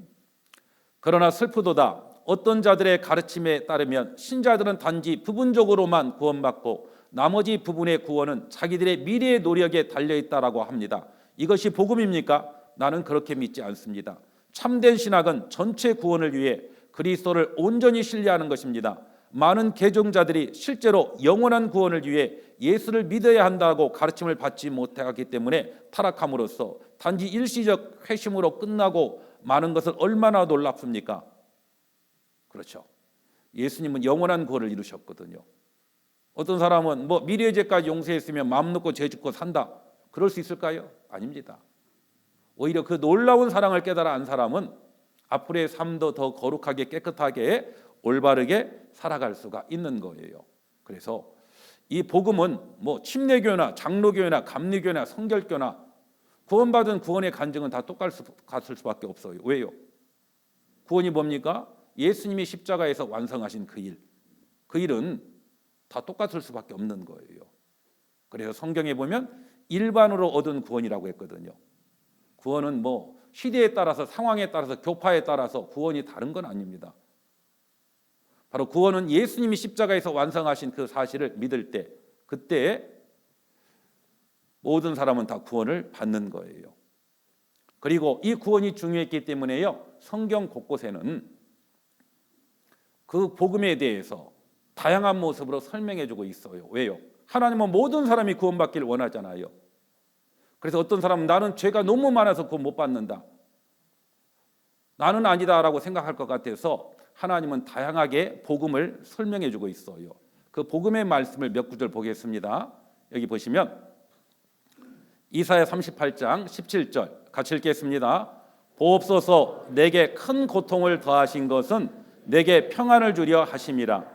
[SPEAKER 1] 그러나 슬프도다 어떤 자들의 가르침에 따르면 신자들은 단지 부분적으로만 구원받고 나머지 부분의 구원은 자기들의 미래의 노력에 달려있다라고 합니다. 이것이 복음입니까? 나는 그렇게 믿지 않습니다. 참된 신학은 전체 구원을 위해 그리스도를 온전히 신뢰하는 것입니다. 많은 개종자들이 실제로 영원한 구원을 위해 예수를 믿어야 한다고 가르침을 받지 못하기 때문에 타락함으로써 단지 일시적 회심으로 끝나고 마는 것은 얼마나 놀랍습니까? 그렇죠. 예수님은 영원한 구원을 이루셨거든요. 어떤 사람은 뭐 미래의 죄까지 용서했으면 마음 놓고 죄 짓고 산다. 그럴 수 있을까요? 아닙니다. 오히려 그 놀라운 사랑을 깨달아 안 사람은 앞으로의 삶도 더 거룩하게 깨끗하게 올바르게 살아갈 수가 있는 거예요. 그래서 이 복음은 뭐 침례교나 장로교나 감리교나 성결교나 구원받은 구원의 간증은 다 똑같을 수밖에 없어요. 왜요? 구원이 뭡니까? 예수님이 십자가에서 완성하신 그 일. 그 일은 다 똑같을 수밖에 없는 거예요. 그래서 성경에 보면 일반으로 얻은 구원이라고 했거든요. 구원은 뭐 시대에 따라서 상황에 따라서 교파에 따라서 구원이 다른 건 아닙니다. 바로 구원은 예수님이 십자가에서 완성하신 그 사실을 믿을 때 그때 모든 사람은 다 구원을 받는 거예요. 그리고 이 구원이 중요했기 때문에요. 성경 곳곳에는 그 복음에 대해서 다양한 모습으로 설명해주고 있어요. 왜요? 하나님은 모든 사람이 구원받기를 원하잖아요. 그래서 어떤 사람은 나는 죄가 너무 많아서 구원 못 받는다. 나는 아니다라고 생각할 것 같아서 하나님은 다양하게 복음을 설명해주고 있어요. 그 복음의 말씀을 몇 구절 보겠습니다. 여기 보시면 이사야 38장 17절 같이 읽겠습니다. 보옵소서 내게 큰 고통을 더하신 것은 내게 평안을 주려 하심이라.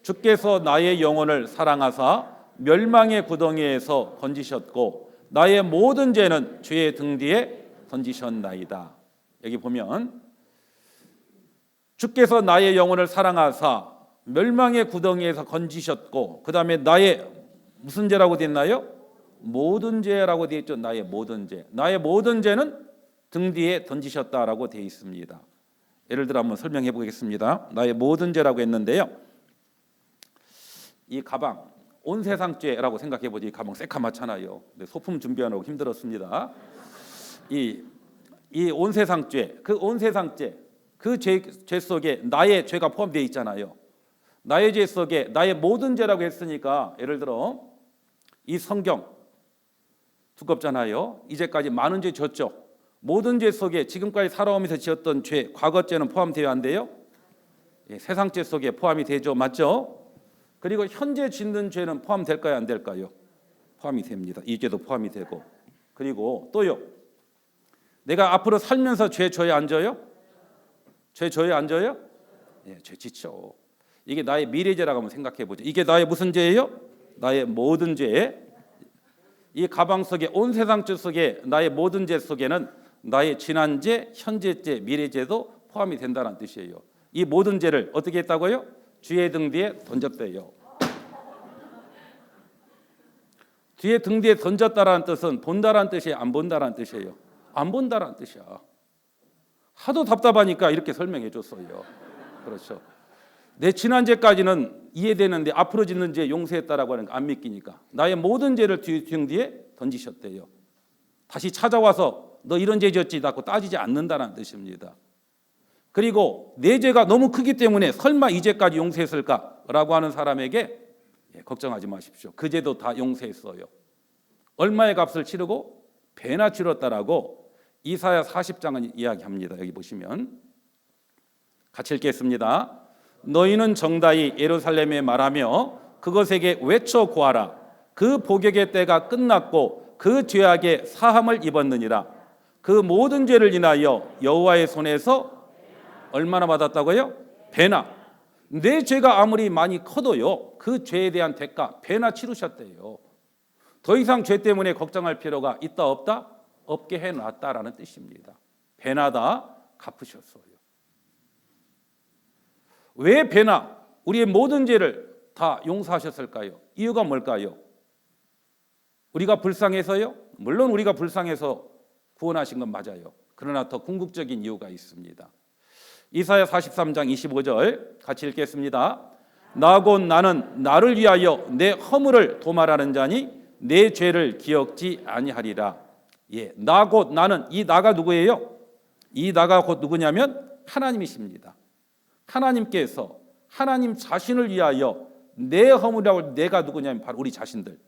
[SPEAKER 1] 주께서 나의 영혼을 사랑하사 멸망의 구덩이에서 건지셨고 나의 모든 죄는 주의 등 뒤에 던지셨나이다. 여기 보면 주께서 나의 영혼을 사랑하사 멸망의 구덩이에서 건지셨고 그 다음에 나의 무슨 죄라고 되어 있나요? 모든 죄라고 되어 있죠. 나의 모든 죄. 나의 모든 죄는 등 뒤에 던지셨다라고 되어 있습니다. 예를 들어 한번 설명해 보겠습니다. 나의 모든 죄라고 했는데요. 이 가방 온 세상 죄라고 생각해 보지. 이 가방 새카맣잖아요. 소품 준비하느라고 힘들었습니다. 이 온 세상 죄, 그 온 세상 죄, 그 죄 속에 나의 죄가 포함되어 있잖아요. 나의 죄 속에 나의 모든 죄라고 했으니까 예를 들어 이 성경 두껍잖아요. 이제까지 많은 죄 졌죠. 모든 죄 속에 지금까지 살아오면서 지었던 죄, 과거 죄는 포함되어야 한대요. 예, 세상 죄 속에 포함이 되죠. 맞죠? 그리고 현재 짓는 죄는 포함될까요? 안 될까요? 포함이 됩니다. 이 죄도 포함이 되고. 그리고 또요. 내가 앞으로 살면서 죄 져야 안 져요? 죄 져야 안 져요? 예, 죄 짓죠. 이게 나의 미래죄라고 한번 생각해 보죠. 이게 나의 무슨 죄예요? 나의 모든 죄. 이 가방 속에 온 세상 죄 속에 나의 모든 죄 속에는 나의 지난죄, 현재죄, 미래죄도 포함이 된다는 뜻이에요. 이 모든 죄를 어떻게 했다고요? 주의 등 뒤에 던졌대요. 뒤에 등 뒤에 던졌다라는 뜻은 본다라는 뜻이에요, 안 본다라는 뜻이에요? 안 본다라는 뜻이야. 하도 답답하니까 이렇게 설명해 줬어요. 그렇죠. 내 지난 죄까지는 이해되는데 앞으로 짓는 죄 용서했다라고 하는 거 안 믿기니까 나의 모든 죄를 등 뒤에 던지셨대요. 다시 찾아와서 너 이런 죄 지었지 라고 따지지 않는다는 뜻입니다. 그리고 내 죄가 너무 크기 때문에 설마 이 죄까지 용서했을까라고 하는 사람에게 걱정하지 마십시오. 그 죄도 다 용서했어요. 얼마의 값을 치르고 배나 치렀다라고 이사야 40장은 이야기합니다. 여기 보시면 같이 읽겠습니다. 너희는 정다이 예루살렘에 말하며 그것에게 외쳐 고하라. 그 복역의 때가 끝났고 그 죄악의 사함을 입었느니라. 그 모든 죄를 인하여 여호와의 손에서 얼마나 받았다고요? 배나. 내 죄가 아무리 많이 커도요, 그 죄에 대한 대가 배나 치르셨대요. 더 이상 죄 때문에 걱정할 필요가 있다 없다? 없게 해놨다라는 뜻입니다. 배나 다 갚으셨어요. 왜 배나 우리의 모든 죄를 다 용서하셨을까요? 이유가 뭘까요? 우리가 불쌍해서요? 물론 우리가 불쌍해서 구원하신 건 맞아요. 그러나 더 궁극적인 이유가 있습니다. 이사야 43장 25절 같이 읽겠습니다. 나 곧 나는 나를 위하여 내 허물을 도말하는 자니 내 죄를 기억지 아니하리라. 나 곧 나는, 이 나가 누구예요? 이 나가 곧 누구냐면 하나님이십니다. 하나님께서 하나님 자신을 위하여 내 허물이라고, 내가 누구냐면 바로 우리 자신들,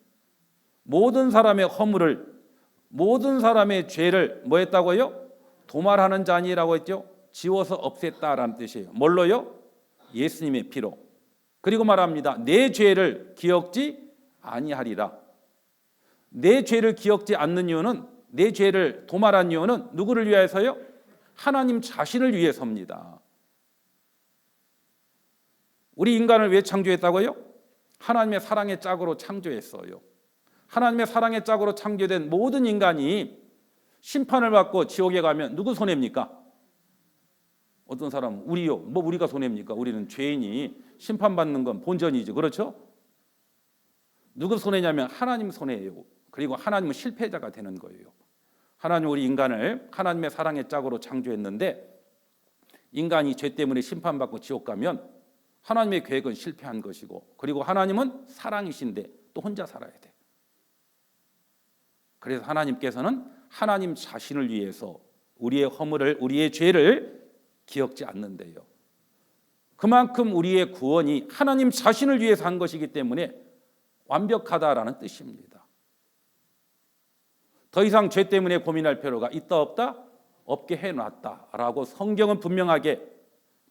[SPEAKER 1] 모든 사람의 허물을, 모든 사람의 죄를 뭐 했다고요? 도말하는 자니라고 했죠. 지워서 없앴다라는 뜻이에요. 뭘로요? 예수님의 피로. 그리고 말합니다. 내 죄를 기억지 아니하리라. 내 죄를 기억지 않는 이유는, 내 죄를 도말한 이유는 누구를 위해서요? 하나님 자신을 위해서입니다. 우리 인간을 왜 창조했다고요? 하나님의 사랑의 짝으로 창조했어요. 하나님의 사랑의 짝으로 창조된 모든 인간이 심판을 받고 지옥에 가면 누구 손해입니까? 어떤 사람은 우리요. 뭐 우리가 손해입니까? 우리는 죄인이 심판받는 건 본전이지. 그렇죠? 누구 손해냐면 하나님 손해예요. 그리고 하나님은 실패자가 되는 거예요. 하나님 우리 인간을 하나님의 사랑의 짝으로 창조했는데 인간이 죄 때문에 심판받고 지옥 가면 하나님의 계획은 실패한 것이고, 그리고 하나님은 사랑이신데 또 혼자 살아야 돼. 그래서 하나님께서는 하나님 자신을 위해서 우리의 허물을, 우리의 죄를 기억지 않는데요. 그만큼 우리의 구원이 하나님 자신을 위해서 한 것이기 때문에 완벽하다라는 뜻입니다. 더 이상 죄 때문에 고민할 필요가 있다 없다? 없게 해놨다라고 성경은 분명하게,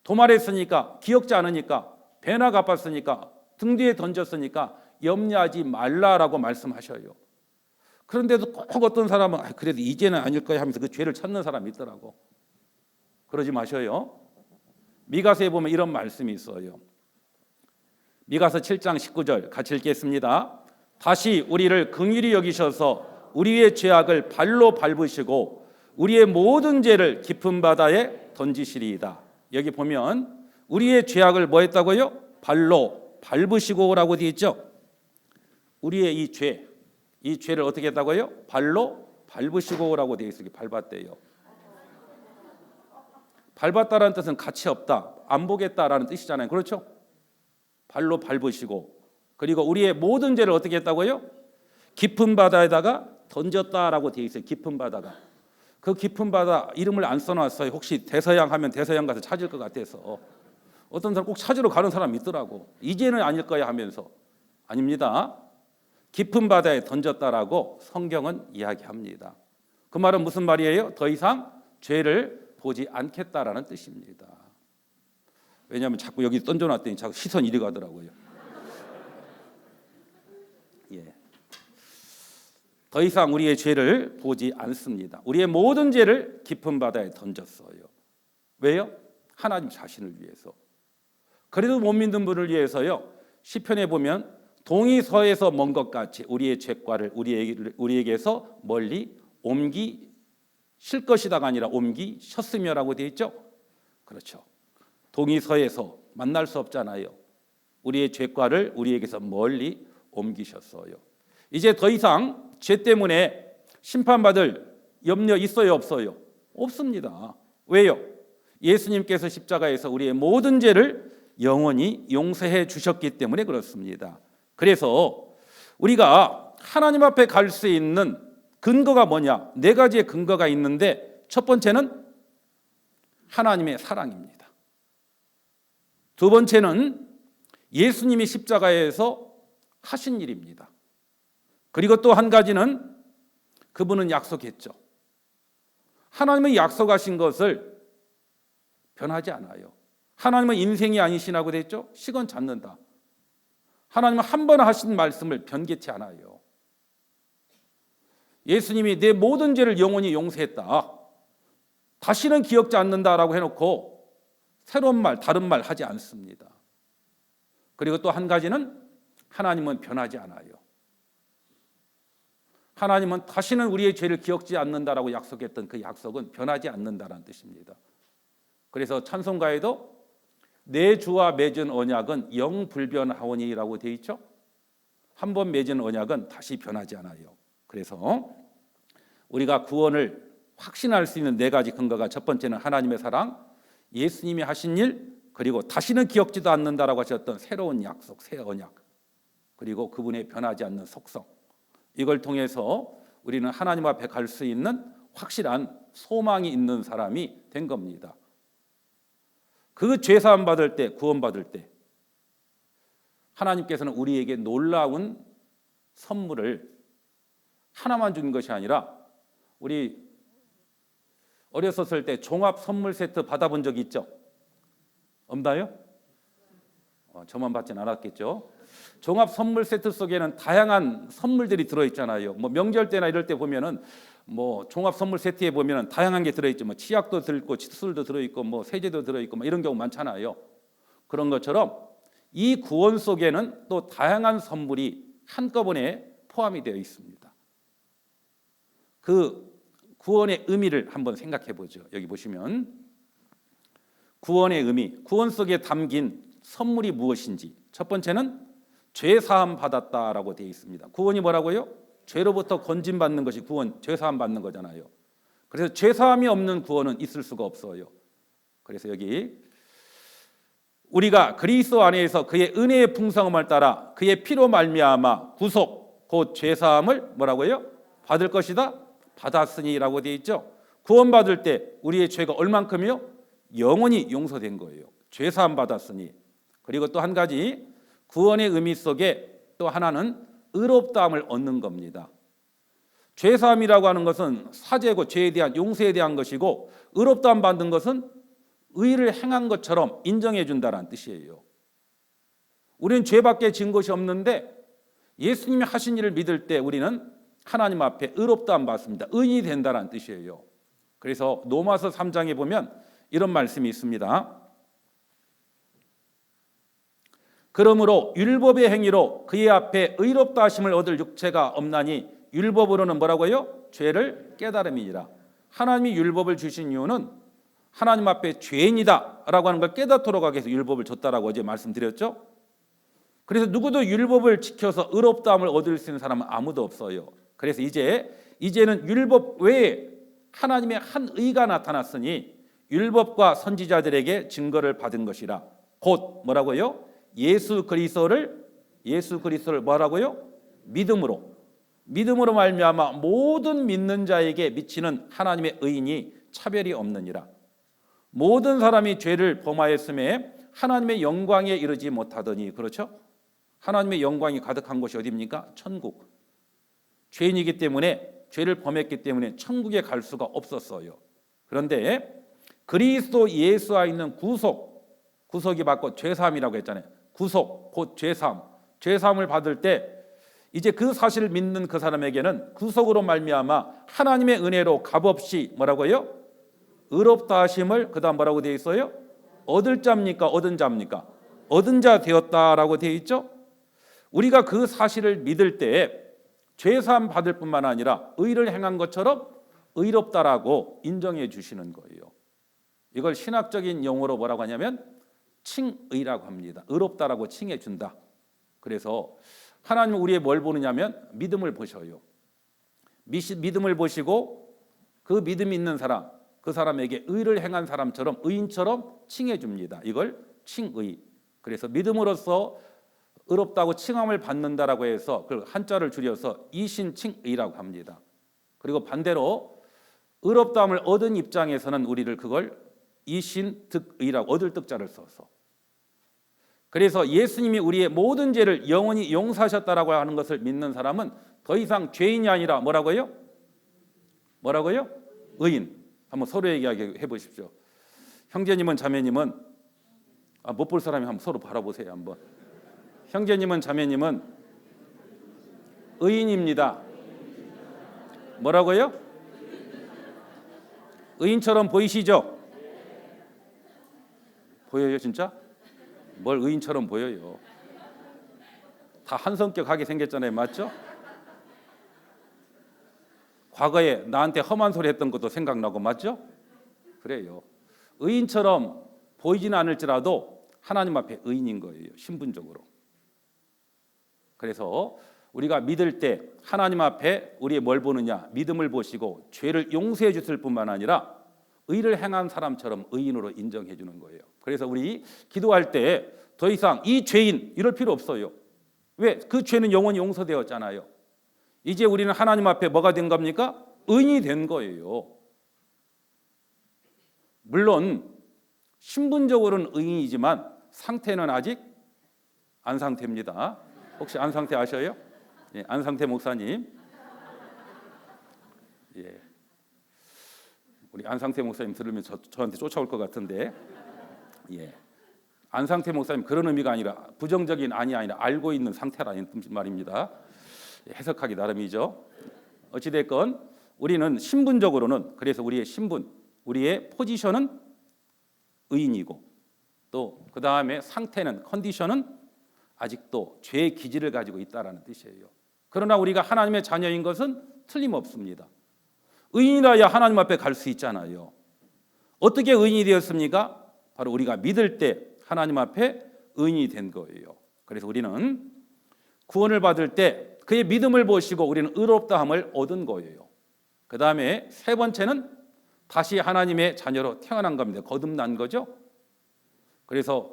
[SPEAKER 1] 도말했으니까, 기억지 않으니까, 배나 갚았으니까, 등 뒤에 던졌으니까 염려하지 말라라고 말씀하셔요. 그런데도 꼭 어떤 사람은 그래도 이제는 아닐 거야 하면서 그 죄를 찾는 사람이 있더라고. 그러지 마셔요. 미가서에 보면 이런 말씀이 있어요. 미가서 7장 19절 같이 읽겠습니다. 다시 우리를 긍휼히 여기셔서 우리의 죄악을 발로 밟으시고 우리의 모든 죄를 깊은 바다에 던지시리이다. 여기 보면 우리의 죄악을 뭐 했다고요? 발로 밟으시고라고 되어 있죠. 우리의 이 죄를 어떻게 했다고요? 발로 밟으시고라고 되어 있어요. 밟았대요. 밟았다라는 뜻은 가치 없다, 안 보겠다라는 뜻이잖아요. 그렇죠? 발로 밟으시고, 그리고 우리의 모든 죄를 어떻게 했다고요? 깊은 바다에다가 던졌다라고 되어 있어요. 깊은 바다가. 그 깊은 바다 이름을 안 써놨어요. 혹시 대서양 하면 대서양 가서 찾을 것 같아서. 어떤 사람 꼭 찾으러 가는 사람이 있더라고. 이제는 아닐 거야 하면서. 아닙니다. 깊은 바다에 던졌다라고 성경은 이야기합니다. 그 말은 무슨 말이에요? 더 이상 죄를 보지 않겠다라는 뜻입니다. 왜냐하면 자꾸 여기 던져놨더니 자꾸 시선 이리 가더라고요. 더 이상 우리의 죄를 보지 않습니다. 우리의 모든 죄를 깊은 바다에 던졌어요. 왜요? 하나님 자신을 위해서. 그래도 못 믿는 분을 위해서요. 시편에 보면 동이 서에서 먼 것 같이 우리의 죄과를 우리에게서 멀리 옮기실 것이다가 아니라 옮기셨으며라고 되어 있죠. 그렇죠. 동이 서에서 만날 수 없잖아요. 우리의 죄과를 우리에게서 멀리 옮기셨어요. 이제 더 이상 죄 때문에 심판받을 염려 있어요, 없어요? 없습니다. 왜요? 예수님께서 십자가에서 우리의 모든 죄를 영원히 용서해 주셨기 때문에 그렇습니다. 그래서 우리가 하나님 앞에 갈 수 있는 근거가 뭐냐? 네 가지의 근거가 있는데, 첫 번째는 하나님의 사랑입니다. 두 번째는 예수님이 십자가에서 하신 일입니다. 그리고 또 한 가지는 그분은 약속했죠. 하나님은 약속하신 것을 변하지 않아요. 하나님은 인생이 아니시라고 됐죠. 시건치 않는다. 하나님은 한 번 하신 말씀을 변개치 않아요. 예수님이 내 모든 죄를 영원히 용서했다, 다시는 기억지 않는다라고 해놓고 새로운 말, 다른 말 하지 않습니다. 그리고 또 한 가지는 하나님은 변하지 않아요. 하나님은 다시는 우리의 죄를 기억지 않는다라고 약속했던 그 약속은 변하지 않는다라는 뜻입니다. 그래서 찬송가에도 내 주와 맺은 언약은 영불변하오니라고 되어 있죠. 한 번 맺은 언약은 다시 변하지 않아요. 그래서 우리가 구원을 확신할 수 있는 네 가지 근거가, 첫 번째는 하나님의 사랑, 예수님이 하신 일, 그리고 다시는 기억지도 않는다라고 하셨던 새로운 약속, 새 언약, 그리고 그분의 변하지 않는 속성. 이걸 통해서 우리는 하나님 앞에 갈 수 있는 확실한 소망이 있는 사람이 된 겁니다. 그 죄사함 받을 때, 구원받을 때 하나님께서는 우리에게 놀라운 선물을 하나만 준 것이 아니라, 우리 어렸었을 때 종합 선물 세트 받아본 적 있죠? 없나요? 저만 받진 않았겠죠. 종합 선물 세트 속에는 다양한 선물들이 들어있잖아요. 뭐 명절 때나 이럴 때 보면은 뭐 종합 선물 세트에 보면은 다양한 게 들어있죠. 뭐 치약도 들어있고 칫솔도 들어있고 뭐 세제도 들어있고 뭐 이런 경우 많잖아요. 그런 것처럼 이 구원 속에는 또 다양한 선물이 한꺼번에 포함이 되어 있습니다. 그 구원의 의미를 한번 생각해 보죠. 여기 보시면 구원의 의미, 구원 속에 담긴 선물이 무엇인지, 첫 번째는 죄 사함 받았다라고 되어 있습니다. 구원이 뭐라고요? 죄로부터 건진받는 것이 구원, 죄 사함 받는 거잖아요. 그래서 죄 사함이 없는 구원은 있을 수가 없어요. 그래서 여기 우리가 그리스도 안에서 그의 은혜의 풍성함을 따라 그의 피로 말미암아 구속, 곧 죄 사함을 뭐라고요? 받을 것이다, 받았으니라고 되어 있죠. 구원받을 때 우리의 죄가 얼만큼이요? 영원히 용서된 거예요. 죄 사함 받았으니. 그리고 또 한 가지 구원의 의미 속에 또 하나는 의롭다함을 얻는 겁니다. 죄 사함이라고 하는 것은 사죄고 죄에 대한 용서에 대한 것이고, 의롭다함 받는 것은 의를 행한 것처럼 인정해 준다는 뜻이에요. 우리는 죄밖에 지은 것이 없는데 예수님이 하신 일을 믿을 때 우리는 하나님 앞에 의롭다함 받습니다. 의인이 된다는 뜻이에요. 그래서 로마서 3장에 보면 이런 말씀이 있습니다. 그러므로 율법의 행위로 그의 앞에 의롭다 하심을 얻을 육체가 없나니 율법으로는 뭐라고요? 죄를 깨달음이니라. 하나님이 율법을 주신 이유는 하나님 앞에 죄인이다 라고 하는 걸 깨닫도록 하기 위해서 율법을 줬다라고 어제 말씀드렸죠. 그래서 누구도 율법을 지켜서 의롭다함을 얻을 수 있는 사람은 아무도 없어요. 그래서 이제는 율법 외에 하나님의 한 의가 나타났으니 율법과 선지자들에게 증거를 받은 것이라. 곧 뭐라고요? 예수 그리스도를 뭐라고요? 믿음으로 말미암아 모든 믿는 자에게 미치는 하나님의 의인이 차별이 없느니라. 모든 사람이 죄를 범하였음에 하나님의 영광에 이르지 못하더니, 그렇죠? 하나님의 영광이 가득한 곳이 어디입니까? 천국. 죄인이기 때문에, 죄를 범했기 때문에 천국에 갈 수가 없었어요. 그런데 그리스도 예수 안에 있는 구속이 받고 죄사함이라고 했잖아요. 구속, 곧 죄사함. 죄사함을 받을 때 이제 그 사실을 믿는 그 사람에게는 구속으로 말미암아 하나님의 은혜로 값없이 뭐라고요? 의롭다 하심을, 그다음 뭐라고 되어 있어요? 얻을 자입니까? 얻은 자입니까? 얻은 자 되었다라고 되어 있죠. 우리가 그 사실을 믿을 때 죄사함 받을 뿐만 아니라 의를 행한 것처럼 의롭다라고 인정해 주시는 거예요. 이걸 신학적인 용어로 뭐라고 하냐면 칭의라고 합니다. 의롭다라고 칭해 준다. 그래서 하나님은 우리의 뭘 보느냐면 믿음을 보셔요. 믿음을 보시고 그 믿음이 있는 사람, 그 사람에게 의를 행한 사람처럼 의인처럼 칭해 줍니다. 이걸 칭의. 그래서 믿음으로써 의롭다고 칭함을 받는다라고 해서 그 한자를 줄여서 이신칭의라고 합니다. 그리고 반대로 의롭다함을 얻은 입장에서는 우리를 그걸 이신득의라고 얻을 득자를 써서, 그래서 예수님이 우리의 모든 죄를 영원히 용서하셨다라고 하는 것을 믿는 사람은 더 이상 죄인이 아니라 뭐라고요? 뭐라고요? 의인. 한번 서로에게 이야기해 보십시오. 형제님은 자매님은 못 볼 사람이 한번 서로 바라보세요. 한번. 형제님은 자매님은 의인입니다. 뭐라고요? 의인처럼 보이시죠? 보여요 진짜? 뭘 의인처럼 보여요? 다 한 성격하게 생겼잖아요. 맞죠? 과거에 나한테 험한 소리 했던 것도 생각나고 맞죠? 그래요. 의인처럼 보이지는 않을지라도 하나님 앞에 의인인 거예요. 신분적으로. 그래서 우리가 믿을 때 하나님 앞에 우리의 뭘 보느냐? 믿음을 보시고 죄를 용서해 주실 뿐만 아니라 의를 행한 사람처럼 의인으로 인정해 주는 거예요. 그래서 우리 기도할 때 더 이상 이 죄인 이럴 필요 없어요. 왜? 그 죄는 영원히 용서되었잖아요. 이제 우리는 하나님 앞에 뭐가 된 겁니까? 의인이 된 거예요. 물론 신분적으로는 의인이지만 상태는 아직 안 상태입니다. 혹시 안 상태 아셔요? 예, 안 상태 목사님. 예. 우리 안 상태 목사님 들으면 저한테 쫓아올 것 같은데. 예. 안 상태 목사님 그런 의미가 아니라 부정적인 안이 아니라 알고 있는 상태라는 말입니다. 해석하기 나름이죠. 어찌 됐건 우리는 신분적으로는, 그래서 우리의 신분, 우리의 포지션은 의인이고, 또 그 다음에 상태는, 컨디션은 아직도 죄의 기질을 가지고 있다라는 뜻이에요. 그러나 우리가 하나님의 자녀인 것은 틀림없습니다. 의인이라야 하나님 앞에 갈 수 있잖아요. 어떻게 의인이 되었습니까? 바로 우리가 믿을 때 하나님 앞에 의인이 된 거예요. 그래서 우리는 구원을 받을 때 그의 믿음을 보시고 우리는 의롭다함을 얻은 거예요. 그 다음에 세 번째는 다시 하나님의 자녀로 태어난 겁니다. 거듭난 거죠. 그래서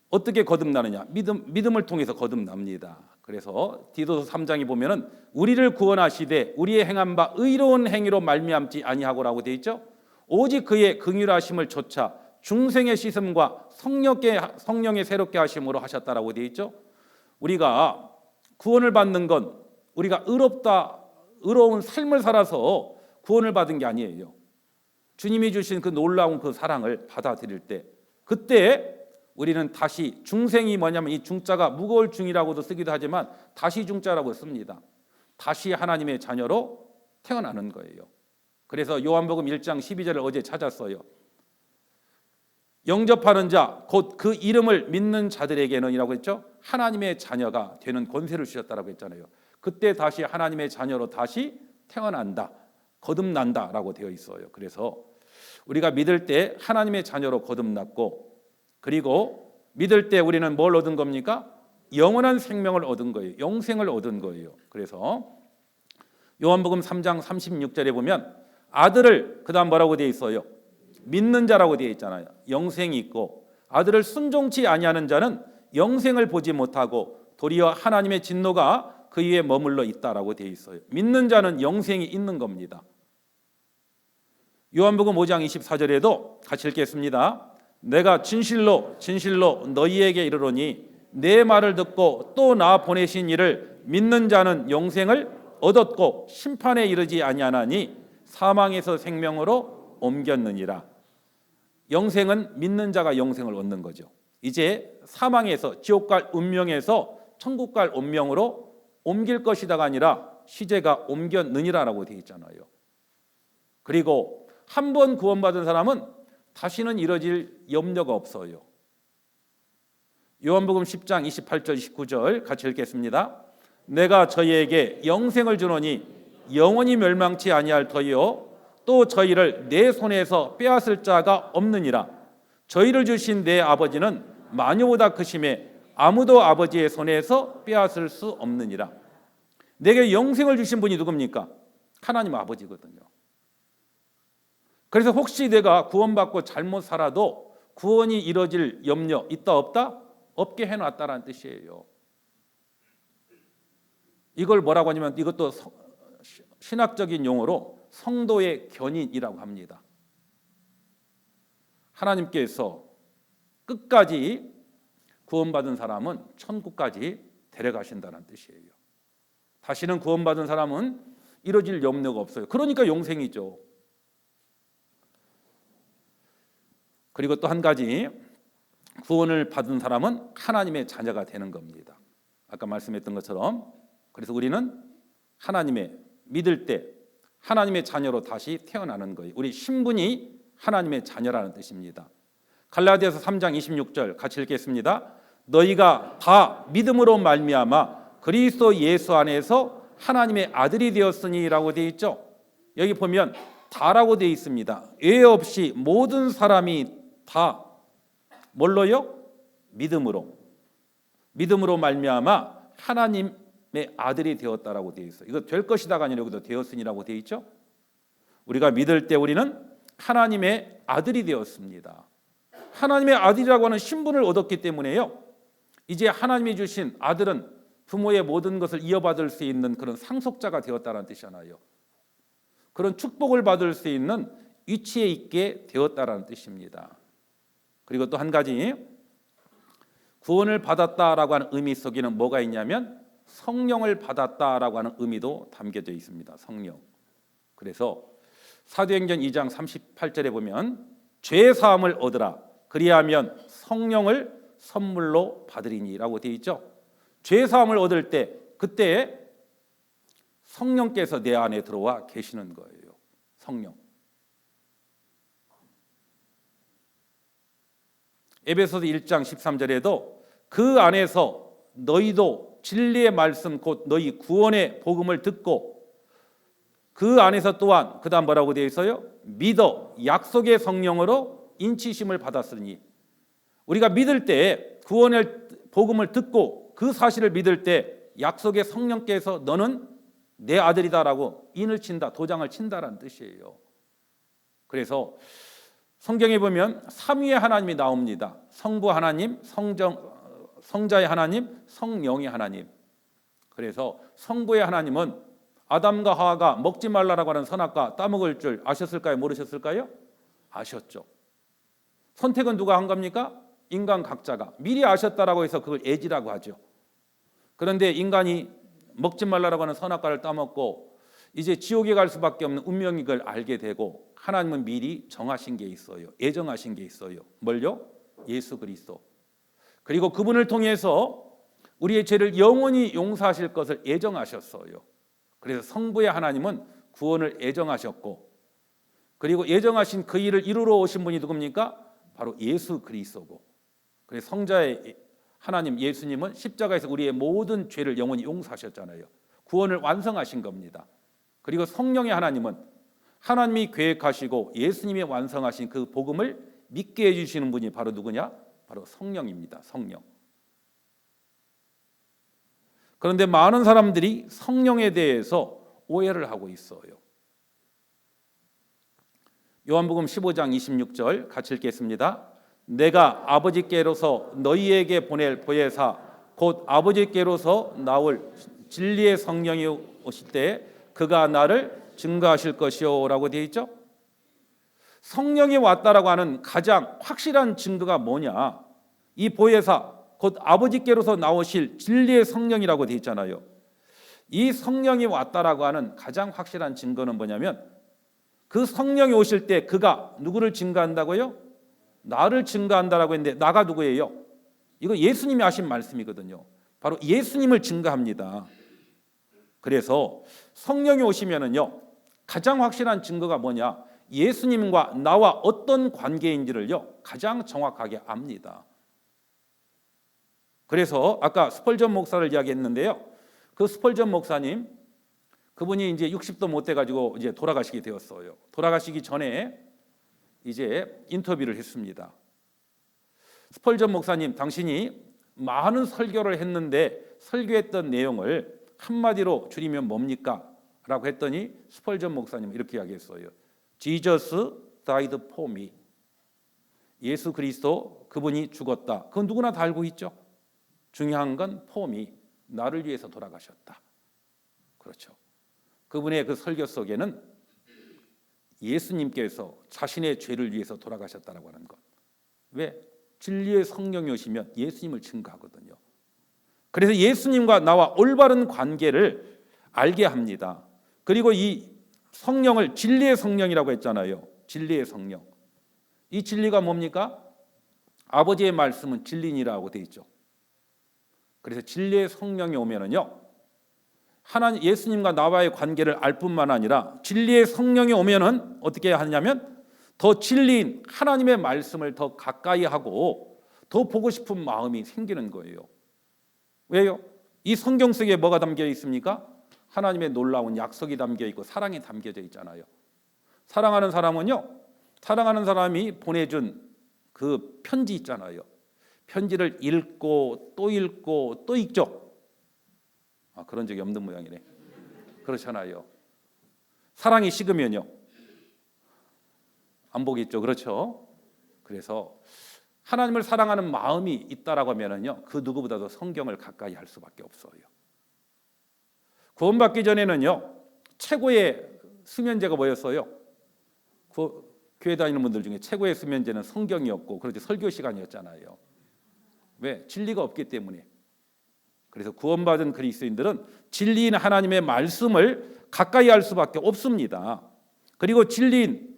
[SPEAKER 1] 어떻게 거듭나느냐? 믿음을 통해서 거듭납니다. 그래서 디도서 3장에 보면은 우리를 구원하시되 우리의 행한 바 의로운 행위로 말미암지 아니하고라고 되어 있죠. 오직 그의 긍휼하심을 좇아 중생의 씻음과 성령의 새롭게 하심으로 하셨다라고 되어 있죠. 우리가 구원을 받는 건 우리가 의로운 삶을 살아서 구원을 받은 게 아니에요. 주님이 주신 그 놀라운 그 사랑을 받아들일 때, 그때 우리는 다시, 중생이 뭐냐면 이 중자가 무거울 중이라고도 쓰기도 하지만 다시 중자라고 씁니다. 다시 하나님의 자녀로 태어나는 거예요. 그래서 요한복음 1장 12절을 어제 찾았어요. 영접하는 자, 곧 그 이름을 믿는 자들에게는 이라고 했죠. 하나님의 자녀가 되는 권세를 주셨다라고 했잖아요. 그때 다시 하나님의 자녀로 다시 태어난다, 거듭난다라고 되어 있어요. 그래서 우리가 믿을 때 하나님의 자녀로 거듭났고, 그리고 믿을 때 우리는 뭘 얻은 겁니까? 영원한 생명을 얻은 거예요. 영생을 얻은 거예요. 그래서 요한복음 3장 36절에 보면 아들을, 그 다음 뭐라고 되어 있어요? 믿는 자라고 되어 있잖아요. 영생이 있고, 아들을 순종치 아니하는 자는 영생을 보지 못하고 도리어 하나님의 진노가 그 위에 머물러 있다라고 되어 있어요. 믿는 자는 영생이 있는 겁니다. 요한복음 5장 24절에도 같이 읽겠습니다. 내가 진실로 너희에게 이르노니 내 말을 듣고 또 나 보내신 이를 믿는 자는 영생을 얻었고 심판에 이르지 아니하나니 사망에서 생명으로 옮겼느니라. 영생은 믿는 자가 영생을 얻는 거죠. 이제 사망에서, 지옥 갈 운명에서 천국 갈 운명으로 옮길 것이다가 아니라 시제가 옮겼느니라라고 되어 있잖아요. 그리고 한 번 구원받은 사람은 다시는 이뤄질 염려가 없어요. 요한복음 10장 28절 29절 같이 읽겠습니다. 내가 저희에게 영생을 주노니 영원히 멸망치 아니할 터이요 또 저희를 내 손에서 빼앗을 자가 없느니라. 저희를 주신 내 아버지는 마녀보다 크심에 아무도 아버지의 손에서 빼앗을 수 없느니라. 내게 영생을 주신 분이 누굽니까? 하나님 아버지거든요. 그래서 혹시 내가 구원받고 잘못 살아도 구원이 이루어질 염려 있다 없다? 없게 해놨다라는 뜻이에요. 이걸 뭐라고 하냐면 이것도 신학적인 용어로 성도의 견인이라고 합니다. 하나님께서 끝까지 구원받은 사람은 천국까지 데려가신다는 뜻이에요. 다시는 구원받은 사람은 이루어질 염려가 없어요. 그러니까 영생이죠. 그리고 또 한 가지, 구원을 받은 사람은 하나님의 자녀가 되는 겁니다. 아까 말씀했던 것처럼, 그래서 우리는 하나님의 믿을 때 하나님의 자녀로 다시 태어나는 거예요. 우리 신분이 하나님의 자녀라는 뜻입니다. 갈라디아서 3장 26절 같이 읽겠습니다. 너희가 다 믿음으로 말미암아 그리스도 예수 안에서 하나님의 아들이 되었으니라고 되어 있죠. 여기 보면 다라고 되어 있습니다. 예 없이 모든 사람이 다 뭘로요? 믿음으로 말미암아 하나님의 아들이 되었다라고 되어 있어요. 이거 될 것이다가 아니라 여기도 되었으니라고 되어 있죠. 우리가 믿을 때 우리는 하나님의 아들이 되었습니다. 하나님의 아들이라고 하는 신분을 얻었기 때문에요, 이제 하나님이 주신 아들은 부모의 모든 것을 이어받을 수 있는 그런 상속자가 되었다는 뜻이잖아요. 그런 축복을 받을 수 있는 위치에 있게 되었다라는 뜻입니다. 그리고 또 한 가지, 구원을 받았다라고 하는 의미 속에는 뭐가 있냐면 성령을 받았다라고 하는 의미도 담겨져 있습니다. 성령. 그래서 사도행전 2장 38절에 보면 죄 사함을 얻으라 그리하면 성령을 선물로 받으리니라고 되어 있죠. 죄 사함을 얻을 때 그때 성령께서 내 안에 들어와 계시는 거예요. 성령. 에베소서 1장 13절에도 그 안에서 너희도 진리의 말씀 곧 너희 구원의 복음을 듣고 그 안에서 또한 그 다음 뭐라고 되어 있어요? 믿어 약속의 성령으로 인치심을 받았으니, 우리가 믿을 때 구원의 복음을 듣고 그 사실을 믿을 때 약속의 성령께서 너는 내 아들이다라고 인을 친다, 도장을 친다라는 뜻이에요. 그래서 성경에 보면 삼위의 하나님이 나옵니다. 성부 하나님, 성자의 하나님, 성령의 하나님. 그래서 성부의 하나님은 아담과 하와가 먹지 말라라고 하는 선악과 따먹을 줄 아셨을까요? 모르셨을까요? 아셨죠. 선택은 누가 한 겁니까? 인간 각자가 미리 아셨다라고 해서 그걸 애지라고 하죠. 그런데 인간이 먹지 말라라고 하는 선악과를 따먹고 이제 지옥에 갈 수밖에 없는 운명이 걸 알게 되고, 하나님은 미리 정하신 게 있어요. 예정하신 게 있어요. 뭘요? 예수 그리스도. 그리고 그분을 통해서 우리의 죄를 영원히 용서하실 것을 예정하셨어요. 그래서 성부의 하나님은 구원을 예정하셨고, 그리고 예정하신 그 일을 이루러 오신 분이 누굽니까? 바로 예수 그리스도고, 그래서 성자의 하나님 예수님은 십자가에서 우리의 모든 죄를 영원히 용서하셨잖아요. 구원을 완성하신 겁니다. 그리고 성령의 하나님은 하나님이 계획하시고 예수님이 완성하신 그 복음을 믿게 해주시는 분이 바로 누구냐? 바로 성령입니다. 성령. 그런데 많은 사람들이 성령에 대해서 오해를 하고 있어요. 요한복음 15장 26절 같이 읽겠습니다. 내가 아버지께로서 너희에게 보낼 보혜사 곧 아버지께로서 나올 진리의 성령이 오실 때 그가 나를 증거하실 것이요 라고 되어 있죠. 성령이 왔다라고 하는 가장 확실한 증거가 뭐냐? 이 보혜사 곧 아버지께로서 나오실 진리의 성령이라고 되어 있잖아요. 이 성령이 왔다라고 하는 가장 확실한 증거는 뭐냐면, 그 성령이 오실 때 그가 누구를 증거한다고요? 나를 증거한다라고 했는데 나가 누구예요? 이거 예수님이 하신 말씀이거든요. 바로 예수님을 증거합니다. 그래서 성령이 오시면은요, 가장 확실한 증거가 뭐냐? 예수님과 나와 어떤 관계인지를요 가장 정확하게 압니다. 그래서 아까 스펄전 목사를 이야기했는데요, 그 스펄전 목사님, 그분이 이제 60도 못 돼가지고 이제 돌아가시게 되었어요. 돌아가시기 전에 이제 인터뷰를 했습니다. 스펄전 목사님, 당신이 많은 설교를 했는데 설교했던 내용을 한마디로 줄이면 뭡니까? 라고 했더니 스펄전 목사님 이렇게 이야기했어요. Jesus died for me. 예수 그리스도 그분이 죽었다. 그건 누구나 다 알고 있죠. 중요한 건 for me. 나를 위해서 돌아가셨다. 그렇죠. 그분의 그 설교 속에는 예수님께서 자신의 죄를 위해서 돌아가셨다라고 하는 것. 왜? 진리의 성령이 오시면 예수님을 증거하거든요. 그래서 예수님과 나와 올바른 관계를 알게 합니다. 그리고 이 성령을 진리의 성령이라고 했잖아요. 진리의 성령. 이 진리가 뭡니까? 아버지의 말씀은 진리니라고 되어 있죠. 그래서 진리의 성령이 오면은요, 하나님 예수님과 나와의 관계를 알 뿐만 아니라 진리의 성령이 오면은 어떻게 하냐면 더 진리인 하나님의 말씀을 더 가까이 하고 더 보고 싶은 마음이 생기는 거예요. 왜요? 이 성경 속에 뭐가 담겨 있습니까? 하나님의 놀라운 약속이 담겨 있고 사랑이 담겨져 있잖아요. 사랑하는 사람은요, 사랑하는 사람이 보내준 그 편지 있잖아요. 편지를 읽고 또 읽고 또 읽죠. 그런 적이 없는 모양이네. 그렇잖아요. 사랑이 식으면요 안 보겠죠. 그렇죠. 그래서 하나님을 사랑하는 마음이 있다라고 하면은요, 그 누구보다도 성경을 가까이 할 수밖에 없어요. 구원받기 전에는요, 최고의 수면제가 뭐였어요? 교회 다니는 분들 중에 최고의 수면제는 성경이었고, 그렇지 설교 시간이었잖아요. 왜? 진리가 없기 때문에. 그래서 구원받은 그리스도인들은 진리인 하나님의 말씀을 가까이 할 수밖에 없습니다. 그리고 진리인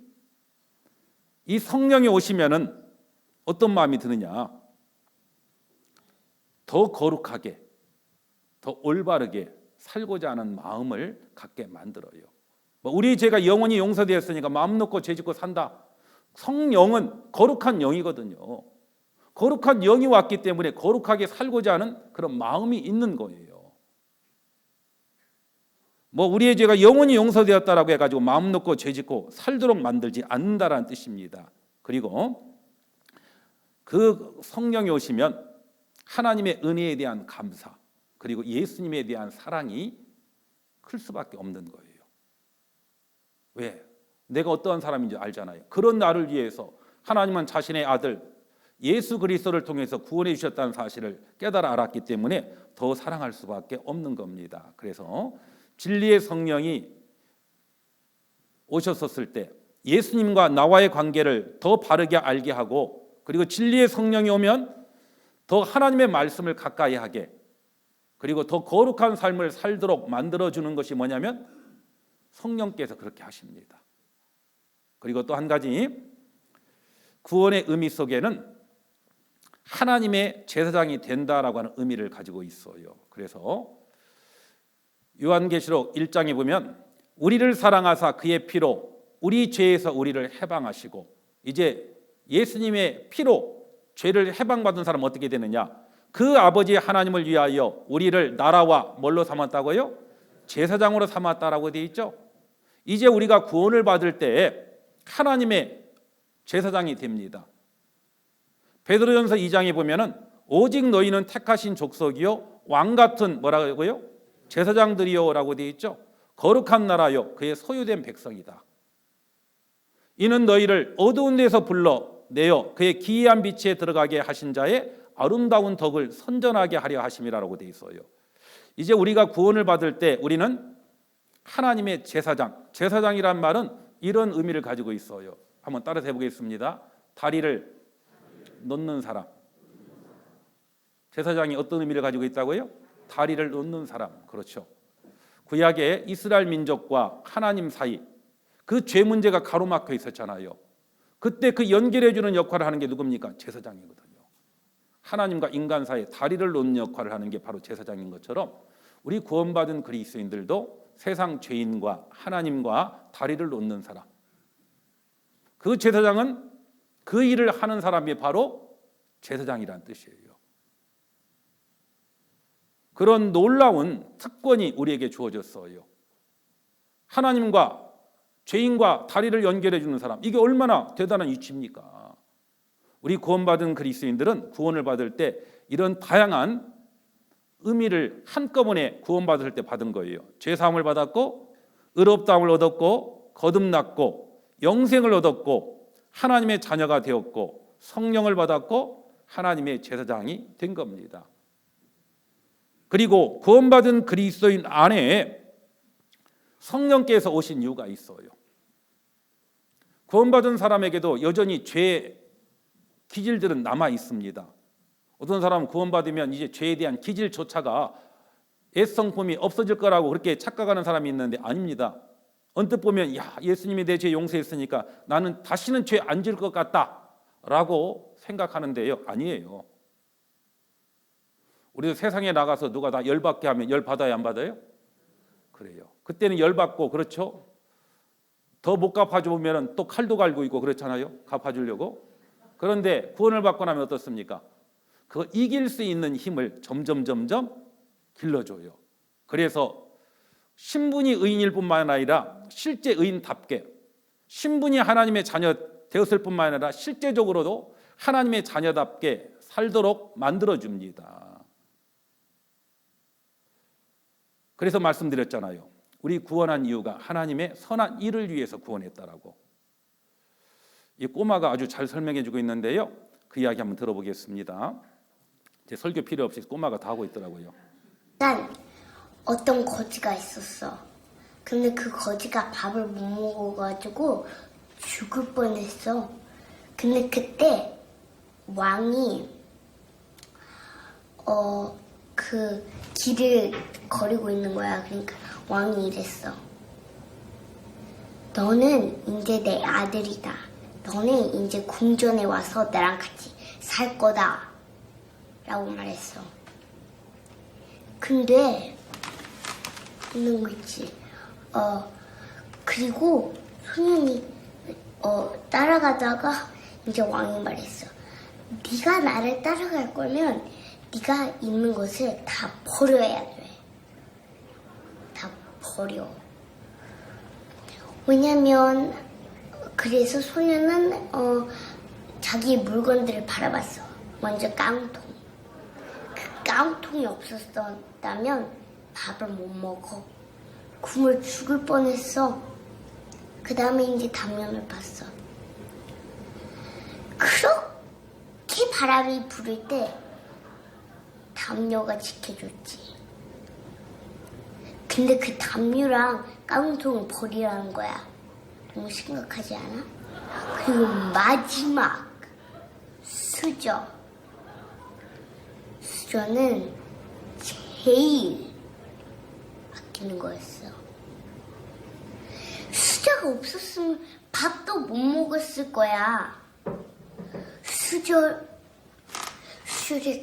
[SPEAKER 1] 이 성령이 오시면은 어떤 마음이 드느냐? 더 거룩하게, 더 올바르게 살고자 하는 마음을 갖게 만들어요. 우리 죄가 영원히 용서되었으니까 마음 놓고 죄 짓고 산다. 성령은 거룩한 영이거든요. 거룩한 영이 왔기 때문에 거룩하게 살고자 하는 그런 마음이 있는 거예요. 우리의 죄가 영원히 용서되었다라고 해가지고 마음 놓고 죄 짓고 살도록 만들지 않는다라는 뜻입니다. 그리고 그 성령이 오시면 하나님의 은혜에 대한 감사, 그리고 예수님에 대한 사랑이 클 수밖에 없는 거예요. 왜? 내가 어떠한 사람인지 알잖아요. 그런 나를 위해서 하나님은 자신의 아들 예수 그리스도를 통해서 구원해 주셨다는 사실을 깨달아 알았기 때문에 더 사랑할 수밖에 없는 겁니다. 그래서 진리의 성령이 오셨었을 때 예수님과 나와의 관계를 더 바르게 알게 하고, 그리고 진리의 성령이 오면 더 하나님의 말씀을 가까이 하게, 그리고 더 거룩한 삶을 살도록 만들어주는 것이 뭐냐면 성령께서 그렇게 하십니다. 그리고 또 한 가지, 구원의 의미 속에는 하나님의 제사장이 된다라고 하는 의미를 가지고 있어요. 그래서 요한계시록 1장에 보면 우리를 사랑하사 그의 피로 우리 죄에서 우리를 해방하시고, 이제 예수님의 피로 죄를 해방받은 사람은 어떻게 되느냐? 그 아버지 하나님을 위하여 우리를 나라와 뭘로 삼았다고요? 제사장으로 삼았다라고 되어 있죠. 이제 우리가 구원을 받을 때 하나님의 제사장이 됩니다. 베드로전서 2장에 보면은 오직 너희는 택하신 족속이요 왕 같은 뭐라고요? 제사장들이요라고 되어 있죠. 거룩한 나라요 그의 소유된 백성이다. 이는 너희를 어두운 데서 불러내어 그의 기이한 빛에 들어가게 하신 자의 아름다운 덕을 선전하게 하려 하심이라고 되어 있어요. 이제 우리가 구원을 받을 때 우리는 하나님의 제사장, 제사장이란 말은 이런 의미를 가지고 있어요. 한번 따라서 해보겠습니다. 다리를 놓는 사람. 제사장이 어떤 의미를 가지고 있다고요? 다리를 놓는 사람. 그렇죠. 구약의 이스라엘 민족과 하나님 사이 그 죄 문제가 가로막혀 있었잖아요. 그때 그 연결해 주는 역할을 하는 게 누굽니까? 제사장이거든요. 하나님과 인간 사이에 다리를 놓는 역할을 하는 게 바로 제사장인 것처럼 우리 구원받은 그리스도인들도 세상 죄인과 하나님과 다리를 놓는 사람. 그 제사장은 그 일을 하는 사람이 바로 제사장이라는 뜻이에요. 그런 놀라운 특권이 우리에게 주어졌어요. 하나님과 죄인과 다리를 연결해 주는 사람, 이게 얼마나 대단한 위치입니까? 우리 구원받은 그리스도인들은 구원을 받을 때 이런 다양한 의미를 한꺼번에 구원받을 때 받은 거예요. 죄사함을 받았고, 의롭다함을 얻었고, 거듭났고, 영생을 얻었고, 하나님의 자녀가 되었고, 성령을 받았고, 하나님의 제사장이 된 겁니다. 그리고 구원받은 그리스도인 안에 성령께서 오신 이유가 있어요. 구원받은 사람에게도 여전히 죄의 기질들은 남아 있습니다. 어떤 사람은 구원받으면 이제 죄에 대한 기질조차가 애성품이 없어질 거라고 그렇게 착각하는 사람이 있는데 아닙니다. 언뜻 보면 예수님이 내 죄 용서했으니까 나는 다시는 죄 안 지을 것 같다라고 생각하는데요. 아니에요. 우리도 세상에 나가서 누가 다 열받게 하면 열 받아야 안 받아요? 그래요. 그때는 열 받고 그렇죠. 더 못 갚아주면 또 칼도 갈고 있고 그렇잖아요. 갚아주려고. 그런데 구원을 받고 나면 어떻습니까? 그 이길 수 있는 힘을 점점 길러줘요. 그래서 신분이 의인일 뿐만 아니라 실제 의인답게 신분이 하나님의 자녀 되었을 뿐만 아니라 실제적으로도 하나님의 자녀답게 살도록 만들어줍니다. 그래서 말씀드렸잖아요. 우리 구원한 이유가 하나님의 선한 일을 위해서 구원했다라고. 이 꼬마가 아주 잘 설명해주고 있는데요. 그 이야기 한번 들어보겠습니다. 제 설교 필요 없이 꼬마가 다 하고 있더라고요.
[SPEAKER 2] 난 어떤 거지가 있었어. 근데 그 거지가 밥을 못 먹어가지고 죽을 뻔했어. 근데 그때 왕이 그 길을 거리고 있는 거야. 그러니까 왕이 이랬어. 너는 이제 내 아들이다. 너는 이제 궁전에 와서 나랑 같이 살 거다. 라고 말했어. 근데 있는 거 있지. 그리고 소년이 따라가다가 이제 왕이 말했어. 네가 나를 따라갈 거면 네가 있는 것을 다 버려야 돼. 다 버려. 왜냐면 그래서 소년은 자기 물건들을 바라봤어. 먼저 깡통. 그 깡통이 없었다면 밥을 못 먹어. 굶어 죽을 뻔했어. 그 다음에 이제 담요를 봤어. 그렇게 바람이 부를 때 담요가 지켜줬지. 근데 그 담요랑 깡통을 버리라는 거야. 너무 심각하지 않아? 그리고 마지막 수저는 제일 아끼는 거였어. 수저가 없었으면 밥도 못 먹었을 거야. 수저를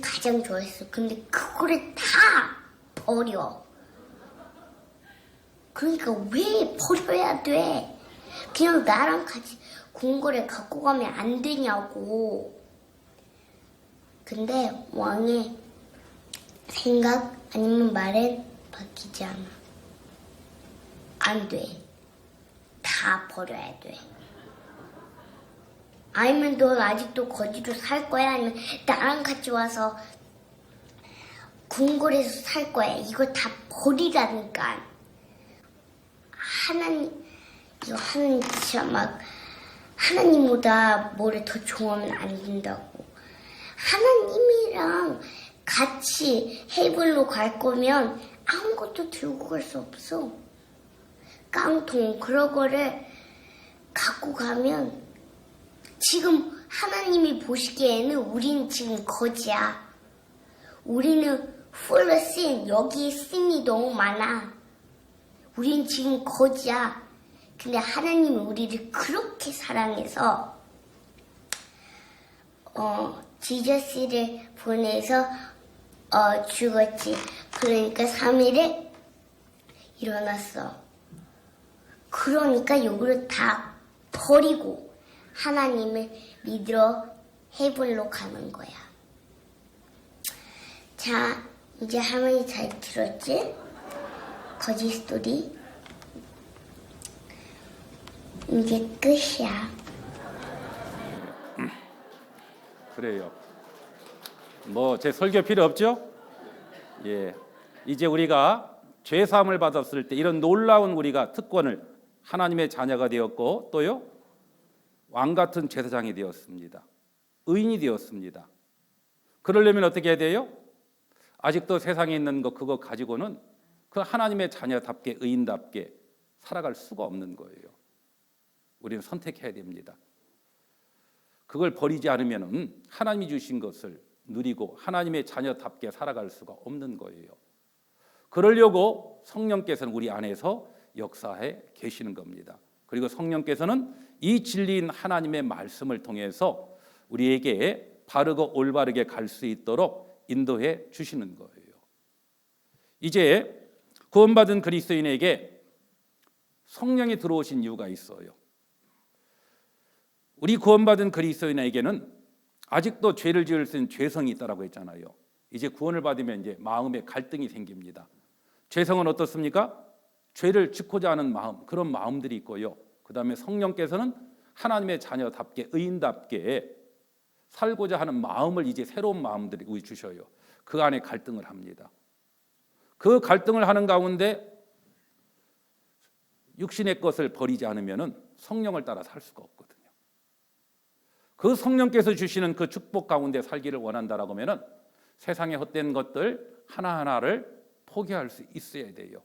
[SPEAKER 2] 가장 좋아했어. 근데 그거를 다 버려. 그러니까 왜 버려야 돼? 그냥 나랑 같이 궁궐에 갖고 가면 안 되냐고. 근데 왕의 생각 아니면 말은 바뀌지 않아. 안 돼. 다 버려야 돼. 아니면 넌 아직도 거지로 살 거야? 아니면 나랑 같이 와서 궁궐에서 살 거야? 이거 다 버리라니까. 이거 하나님 진짜 막 하나님보다 뭐를 더 좋아하면 안 된다고. 하나님이랑 같이 헤이븐로 갈 거면 아무것도 들고 갈 수 없어. 깡통 그런 거를 갖고 가면 지금 하나님이 보시기에는 우리는 지금 거지야. 우리는 full of sin. 여기에 sin이 너무 많아. 우린 지금 거지야. 근데 하나님이 우리를 그렇게 사랑해서 지저스를 보내서 죽었지. 그러니까 3일에 일어났어. 그러니까 이거를 다 버리고 하나님을 믿으러 헤븐로 가는 거야. 자, 이제 할머니 잘 들었지? 거지 스토리. 이제 끝이야.
[SPEAKER 1] 그래요. 뭐 제 설교 필요 없죠? 예. 이제 우리가 죄 사함을 받았을 때 이런 놀라운 우리가 특권을 하나님의 자녀가 되었고 또요 왕 같은 제사장이 되었습니다. 의인이 되었습니다. 그러려면 어떻게 해야 돼요? 아직도 세상에 있는 거 그거 가지고는 그 하나님의 자녀답게 의인답게 살아갈 수가 없는 거예요. 우리는 선택해야 됩니다. 그걸 버리지 않으면 하나님이 주신 것을 누리고 하나님의 자녀답게 살아갈 수가 없는 거예요. 그러려고 성령께서는 우리 안에서 역사해 계시는 겁니다. 그리고 성령께서는 이 진리인 하나님의 말씀을 통해서 우리에게 바르고 올바르게 갈 수 있도록 인도해 주시는 거예요. 이제 구원받은 그리스도인에게 성령이 들어오신 이유가 있어요. 우리 구원받은 그리스도인에게는 아직도 죄를 지을 수 있는 죄성이 있다라고 했잖아요. 이제 구원을 받으면 이제 마음에 갈등이 생깁니다. 죄성은 어떻습니까? 죄를 짓고자 하는 마음, 그런 마음들이 있고요. 그다음에 성령께서는 하나님의 자녀답게 의인답게 살고자 하는 마음을 이제 새로운 마음들이 우리 주셔요. 그 안에 갈등을 합니다. 그 갈등을 하는 가운데 육신의 것을 버리지 않으면은 성령을 따라 살 수가 없거든요. 그 성령께서 주시는 그 축복 가운데 살기를 원한다라고 하면은 세상의 헛된 것들 하나하나를 포기할 수 있어야 돼요.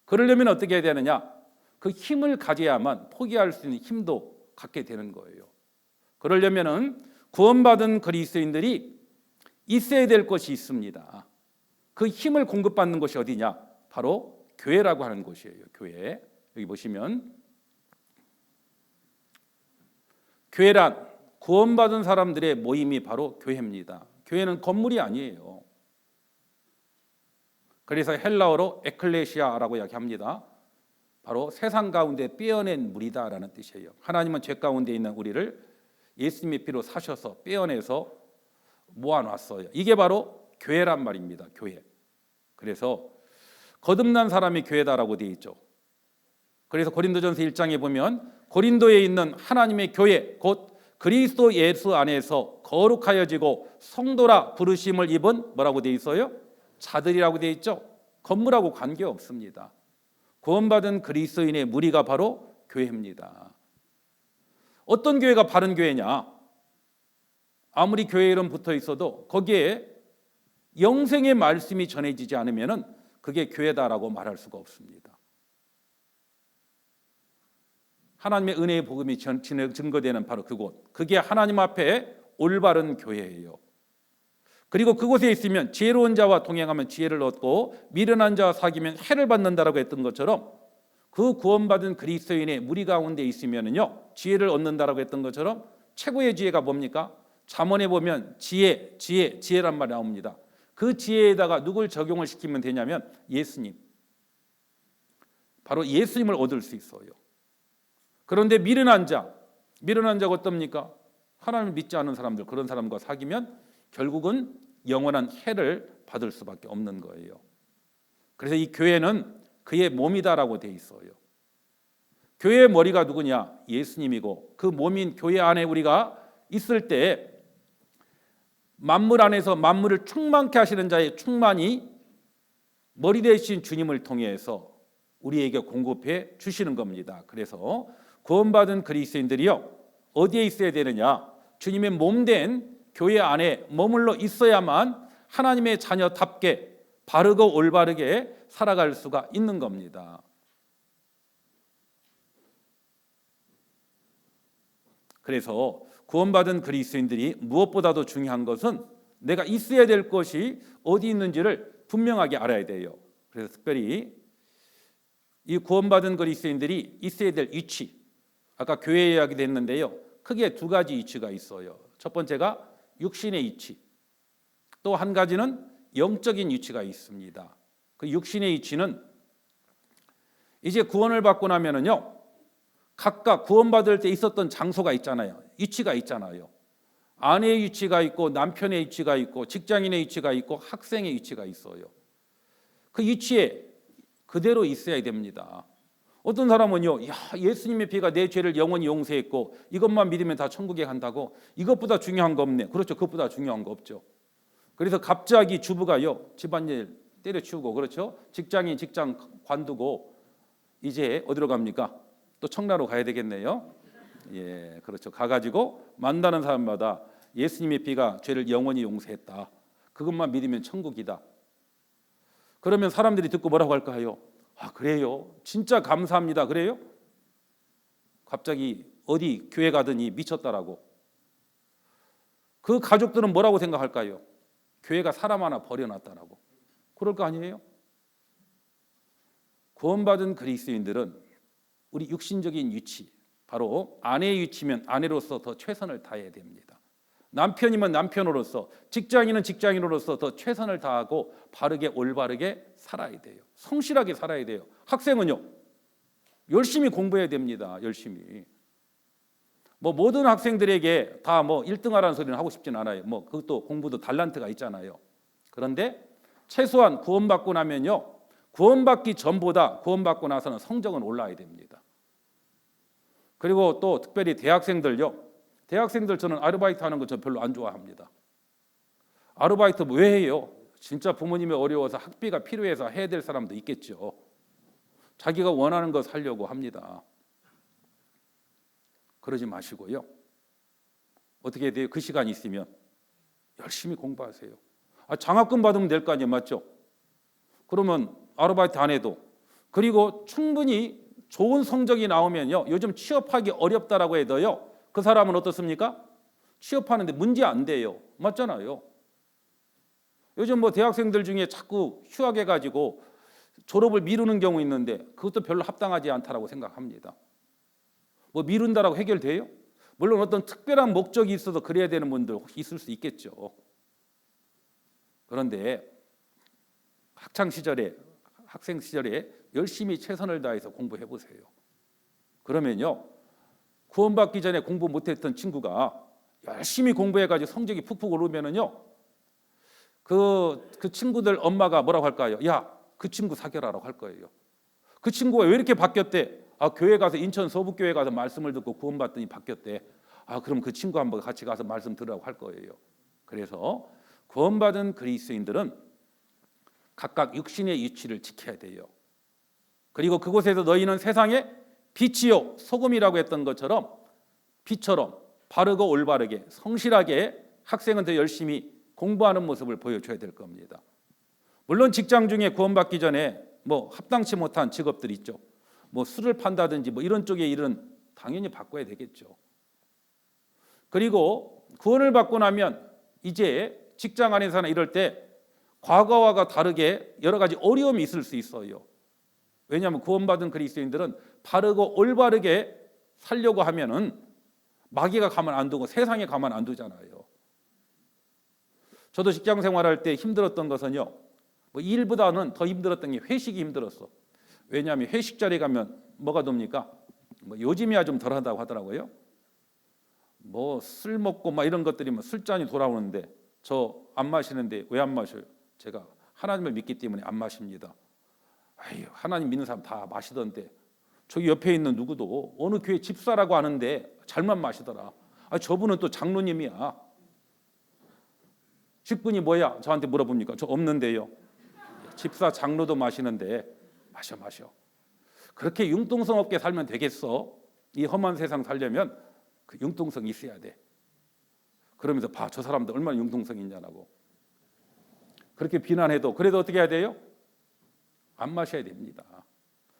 [SPEAKER 1] 그러려면 어떻게 해야 되느냐? 그 힘을 가져야만 포기할 수 있는 힘도 갖게 되는 거예요. 그러려면은 구원받은 그리스도인들이 있어야 될 것이 있습니다. 그 힘을 공급받는 것이 어디냐? 바로 교회라고 하는 곳이에요. 교회. 여기 보시면 교회란 구원받은 사람들의 모임이 바로 교회입니다. 교회는 건물이 아니에요. 그래서 헬라어로 에클레시아라고 이야기합니다. 바로 세상 가운데 빼어낸 무리다라는 뜻이에요. 하나님은 죄 가운데 있는 우리를 예수님의 피로 사셔서 빼어내서 모아놨어요. 이게 바로 교회란 말입니다. 교회. 그래서 거듭난 사람이 교회다라고 되어 있죠. 그래서 고린도전서 1장에 보면 고린도에 있는 하나님의 교회 곧 그리스도 예수 안에서 거룩하여지고 성도라 부르심을 입은 뭐라고 되어 있어요? 자들이라고 되어 있죠. 건물하고 관계없습니다. 구원받은 그리스도인의 무리가 바로 교회입니다. 어떤 교회가 바른 교회냐? 아무리 교회 이름 붙어 있어도 거기에 영생의 말씀이 전해지지 않으면 그게 교회다라고 말할 수가 없습니다. 하나님의 은혜의 복음이 증거되는 바로 그곳, 그게 하나님 앞에 올바른 교회예요. 그리고 그곳에 있으면 지혜로운 자와 동행하면 지혜를 얻고 미련한 자와 사귀면 해를 받는다라고 했던 것처럼 그 구원받은 그리스도인의 무리 가운데 있으면요 지혜를 얻는다라고 했던 것처럼 최고의 지혜가 뭡니까? 잠언에 보면 지혜란 말이 나옵니다. 그 지혜에다가 누굴 적용을 시키면 되냐면 예수님, 바로 예수님을 얻을 수 있어요. 그런데 미련한 자가 어떻습니까? 하나님을 믿지 않은 사람들, 그런 사람과 사귀면 결국은 영원한 해를 받을 수밖에 없는 거예요. 그래서 이 교회는 그의 몸이다라고 돼 있어요. 교회의 머리가 누구냐? 예수님이고 그 몸인 교회 안에 우리가 있을 때 만물 안에서 만물을 충만케 하시는 자의 충만이 머리 대신 주님을 통해서 우리에게 공급해 주시는 겁니다. 그래서 구원받은 그리스도인들이요 어디에 있어야 되느냐? 주님의 몸된 교회 안에 머물러 있어야만 하나님의 자녀답게 바르고 올바르게 살아갈 수가 있는 겁니다. 그래서 구원받은 그리스도인들이 무엇보다도 중요한 것은 내가 있어야 될 것이 어디 있는지를 분명하게 알아야 돼요. 그래서 특별히 이 구원받은 그리스도인들이 있어야 될 위치, 아까 교회 이야기도 했는데요. 크게 두 가지 위치가 있어요. 첫 번째가 육신의 위치, 또 한 가지는 영적인 위치가 있습니다. 그 육신의 위치는 이제 구원을 받고 나면은요 각각 구원받을 때 있었던 장소가 있잖아요. 위치가 있잖아요. 아내의 위치가 있고 남편의 위치가 있고 직장인의 위치가 있고 학생의 위치가 있어요. 그 위치에 그대로 있어야 됩니다. 어떤 사람은요, 야, 예수님의 피가 내 죄를 영원히 용서했고 이것만 믿으면 다 천국에 간다고. 이것보다 중요한 거 없네. 그렇죠. 그것보다 중요한 거 없죠. 그래서 갑자기 주부가요, 집안일 때려치우고, 그렇죠. 직장인 직장 관두고 이제 어디로 갑니까? 또 청라로 가야 되겠네요. 예, 그렇죠. 가가지고 만나는 사람마다 예수님의 피가 죄를 영원히 용서했다. 그것만 믿으면 천국이다. 그러면 사람들이 듣고 뭐라고 할까요? 아, 그래요? 진짜 감사합니다. 그래요? 갑자기 어디 교회 가더니 미쳤다라고. 그 가족들은 뭐라고 생각할까요? 교회가 사람 하나 버려놨다라고. 그럴 거 아니에요? 구원받은 그리스도인들은 우리 육신적인 위치, 바로 아내의 위치면 아내로서 더 최선을 다해야 됩니다. 남편이면 남편으로서, 직장인은 직장인으로서 더 최선을 다하고 바르게 올바르게 살아야 돼요. 성실하게 살아야 돼요. 학생은요, 열심히 공부해야 됩니다. 열심히. 뭐 모든 학생들에게 다 뭐 1등 하라는 소리는 하고 싶진 않아요. 뭐 그것도 공부도 달란트가 있잖아요. 그런데 최소한 구원받고 나면요, 구원받기 전보다 구원받고 나서는 성적은 올라야 됩니다. 그리고 또 특별히 대학생들요. 대학생들 저는 아르바이트 하는 거 저 별로 안 좋아합니다. 아르바이트 왜 해요? 진짜 부모님이 어려워서 학비가 필요해서 해야 될 사람도 있겠죠. 자기가 원하는 거 살려고 합니다. 그러지 마시고요. 어떻게 해야 돼요? 그 시간이 있으면 열심히 공부하세요. 장학금 받으면 될 거 아니에요, 맞죠? 그러면 아르바이트 안 해도, 그리고 충분히 좋은 성적이 나오면요, 요즘 취업하기 어렵다라고 해도요, 그 사람은 어떻습니까? 취업하는데 문제 안 돼요. 맞잖아요. 요즘 뭐 대학생들 중에 자꾸 휴학해가지고 졸업을 미루는 경우 있는데 그것도 별로 합당하지 않다라고 생각합니다. 뭐 미룬다라고 해결돼요? 물론 어떤 특별한 목적이 있어서 그래야 되는 분들 혹시 있을 수 있겠죠. 그런데 학창 시절에, 학생 시절에 열심히 최선을 다해서 공부해 보세요. 그러면요, 구원받기 전에 공부 못했던 친구가 열심히 공부해가지고 성적이 푹푹 오르면은요, 그 친구들 엄마가 뭐라고 할까요? 야, 그 친구 사귀어라라고 할 거예요. 그 친구가 왜 이렇게 바뀌었대? 교회 가서, 인천 서북교회 가서 말씀을 듣고 구원받더니 바뀌었대. 그럼 그 친구 한번 같이 가서 말씀 들으라고 할 거예요. 그래서 구원받은 그리스도인들은 각각 육신의 위치를 지켜야 돼요. 그리고 그곳에서 너희는 세상의 빛이요 소금이라고 했던 것처럼 빛처럼 바르고 올바르게 성실하게 학생은 더 열심히 공부하는 모습을 보여줘야 될 겁니다. 물론 직장 중에 구원받기 전에 뭐 합당치 못한 직업들 있죠. 뭐 술을 판다든지 뭐 이런 쪽의 일은 당연히 바꿔야 되겠죠. 그리고 구원을 받고 나면 이제 직장 안에서나 이럴 때 과거와 다르게 여러 가지 어려움이 있을 수 있어요. 왜냐하면 구원받은 그리스도인들은 바르고 올바르게 살려고 하면은 마귀가 가만 안 두고 세상에 가만 안 두잖아요. 저도 직장 생활할 때 힘들었던 것은요, 뭐 일보다는 더 힘들었던 게 회식이 힘들었어. 왜냐하면 회식 자리에 가면 뭐가 돕니까? 뭐 요즘이야 좀 덜하다고 하더라고요. 뭐 술 먹고 막 이런 것들이 뭐 술잔이 돌아오는데 저 안 마시는데 왜 안 마셔요? 제가 하나님을 믿기 때문에 안 마십니다. 하나님 믿는 사람 다 마시던데 저기 옆에 있는 누구도 어느 교회 집사라고 하는데 잘만 마시더라. 저분은 또 장로님이야. 직분이 뭐야? 저한테 물어봅니까? 저 없는데요. 집사 장로도 마시는데 마셔. 그렇게 융통성 없게 살면 되겠어? 이 험한 세상 살려면 그 융통성이 있어야 돼. 그러면서 봐, 저 사람들 얼마나 융통성이 있냐고. 그렇게 비난해도 그래도 어떻게 해야 돼요? 안 마셔야 됩니다.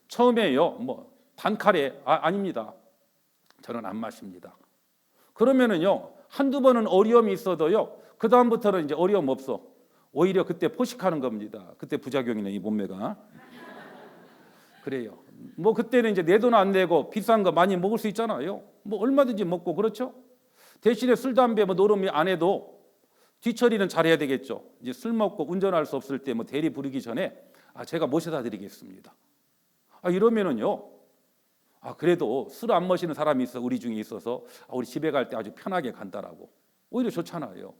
[SPEAKER 1] 처음에요, 뭐 단칼에 아닙니다. 저는 안 마십니다. 그러면은요, 한두 번은 어려움이 있어도요, 그 다음부터는 이제 어려움 없어. 오히려 그때 포식하는 겁니다. 그때 부작용이네, 이 몸매가. 그래요. 뭐 그때는 이제 내 돈 안 내고 비싼 거 많이 먹을 수 있잖아요. 뭐 얼마든지 먹고, 그렇죠? 대신에 술, 담배 뭐 노름이 안 해도 뒤처리는 잘해야 되겠죠. 이제 술 먹고 운전할 수 없을 때 뭐 대리 부르기 전에 제가 모셔다 드리겠습니다. 이러면은요, 그래도 술 안 마시는 사람이 있어, 우리 중에 있어서 우리 집에 갈 때 아주 편하게 간다라고. 오히려 좋잖아요.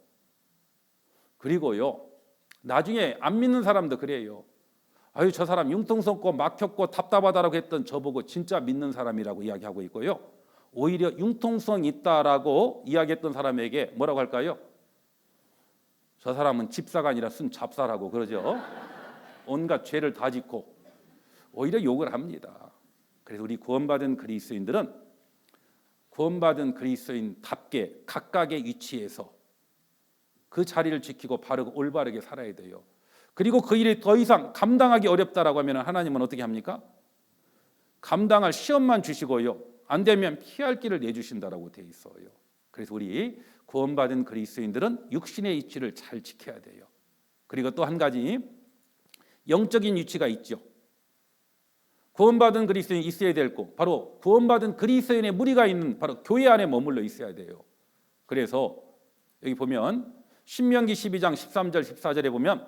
[SPEAKER 1] 그리고요, 나중에 안 믿는 사람도 그래요. 아유, 저 사람 융통성고 막혔고 답답하다라고 했던 저보고 진짜 믿는 사람이라고 이야기하고 있고요. 오히려 융통성 있다라고 이야기했던 사람에게 뭐라고 할까요? 저 사람은 집사가 아니라 순 잡사라고 그러죠. 온갖 죄를 다 짓고 오히려 욕을 합니다. 그래서 우리 구원받은 그리스도인들은 구원받은 그리스도인답게 각각의 위치에서 그 자리를 지키고 바르고 올바르게 살아야 돼요. 그리고 그 일이 더 이상 감당하기 어렵다라고 하면 하나님은 어떻게 합니까? 감당할 시험만 주시고요. 안 되면 피할 길을 내주신다라고 되어 있어요. 그래서 우리 구원받은 그리스도인들은 육신의 위치를 잘 지켜야 돼요. 그리고 또 한 가지 영적인 위치가 있죠. 구원받은 그리스도인이 있어야 될 곳, 바로 구원받은 그리스도인의 무리가 있는 바로 교회 안에 머물러 있어야 돼요. 그래서 여기 보면 신명기 12장 13절 14절에 보면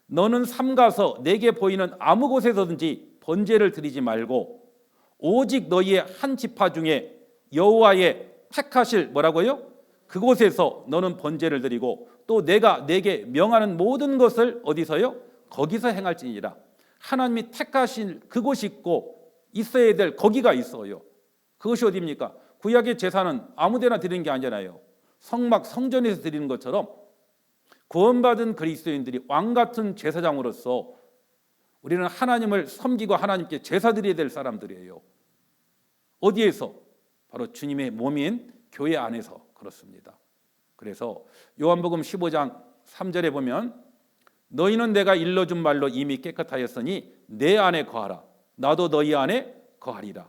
[SPEAKER 1] 너는 삼가서 내게 보이는 아무 곳에서든지 번제를 드리지 말고 오직 너희의 한 지파 중에 여호와의 택하실 뭐라고요? 그곳에서 너는 번제를 드리고 또 내가 내게 명하는 모든 것을 어디서요? 거기서 행할지니라. 하나님이 택하신 그곳이 있고 있어야 될 거기가 있어요. 그것이 어디입니까? 구약의 제사는 아무데나 드리는 게 아니잖아요. 성막 성전에서 드리는 것처럼 구원받은 그리스도인들이 왕 같은 제사장으로서 우리는 하나님을 섬기고 하나님께 제사 드려야 될 사람들이에요. 어디에서? 바로 주님의 몸인 교회 안에서 그렇습니다. 그래서 요한복음 15장 3절에 보면 너희는 내가 일러준 말로 이미 깨끗하였으니 내 안에 거하라. 나도 너희 안에 거하리라.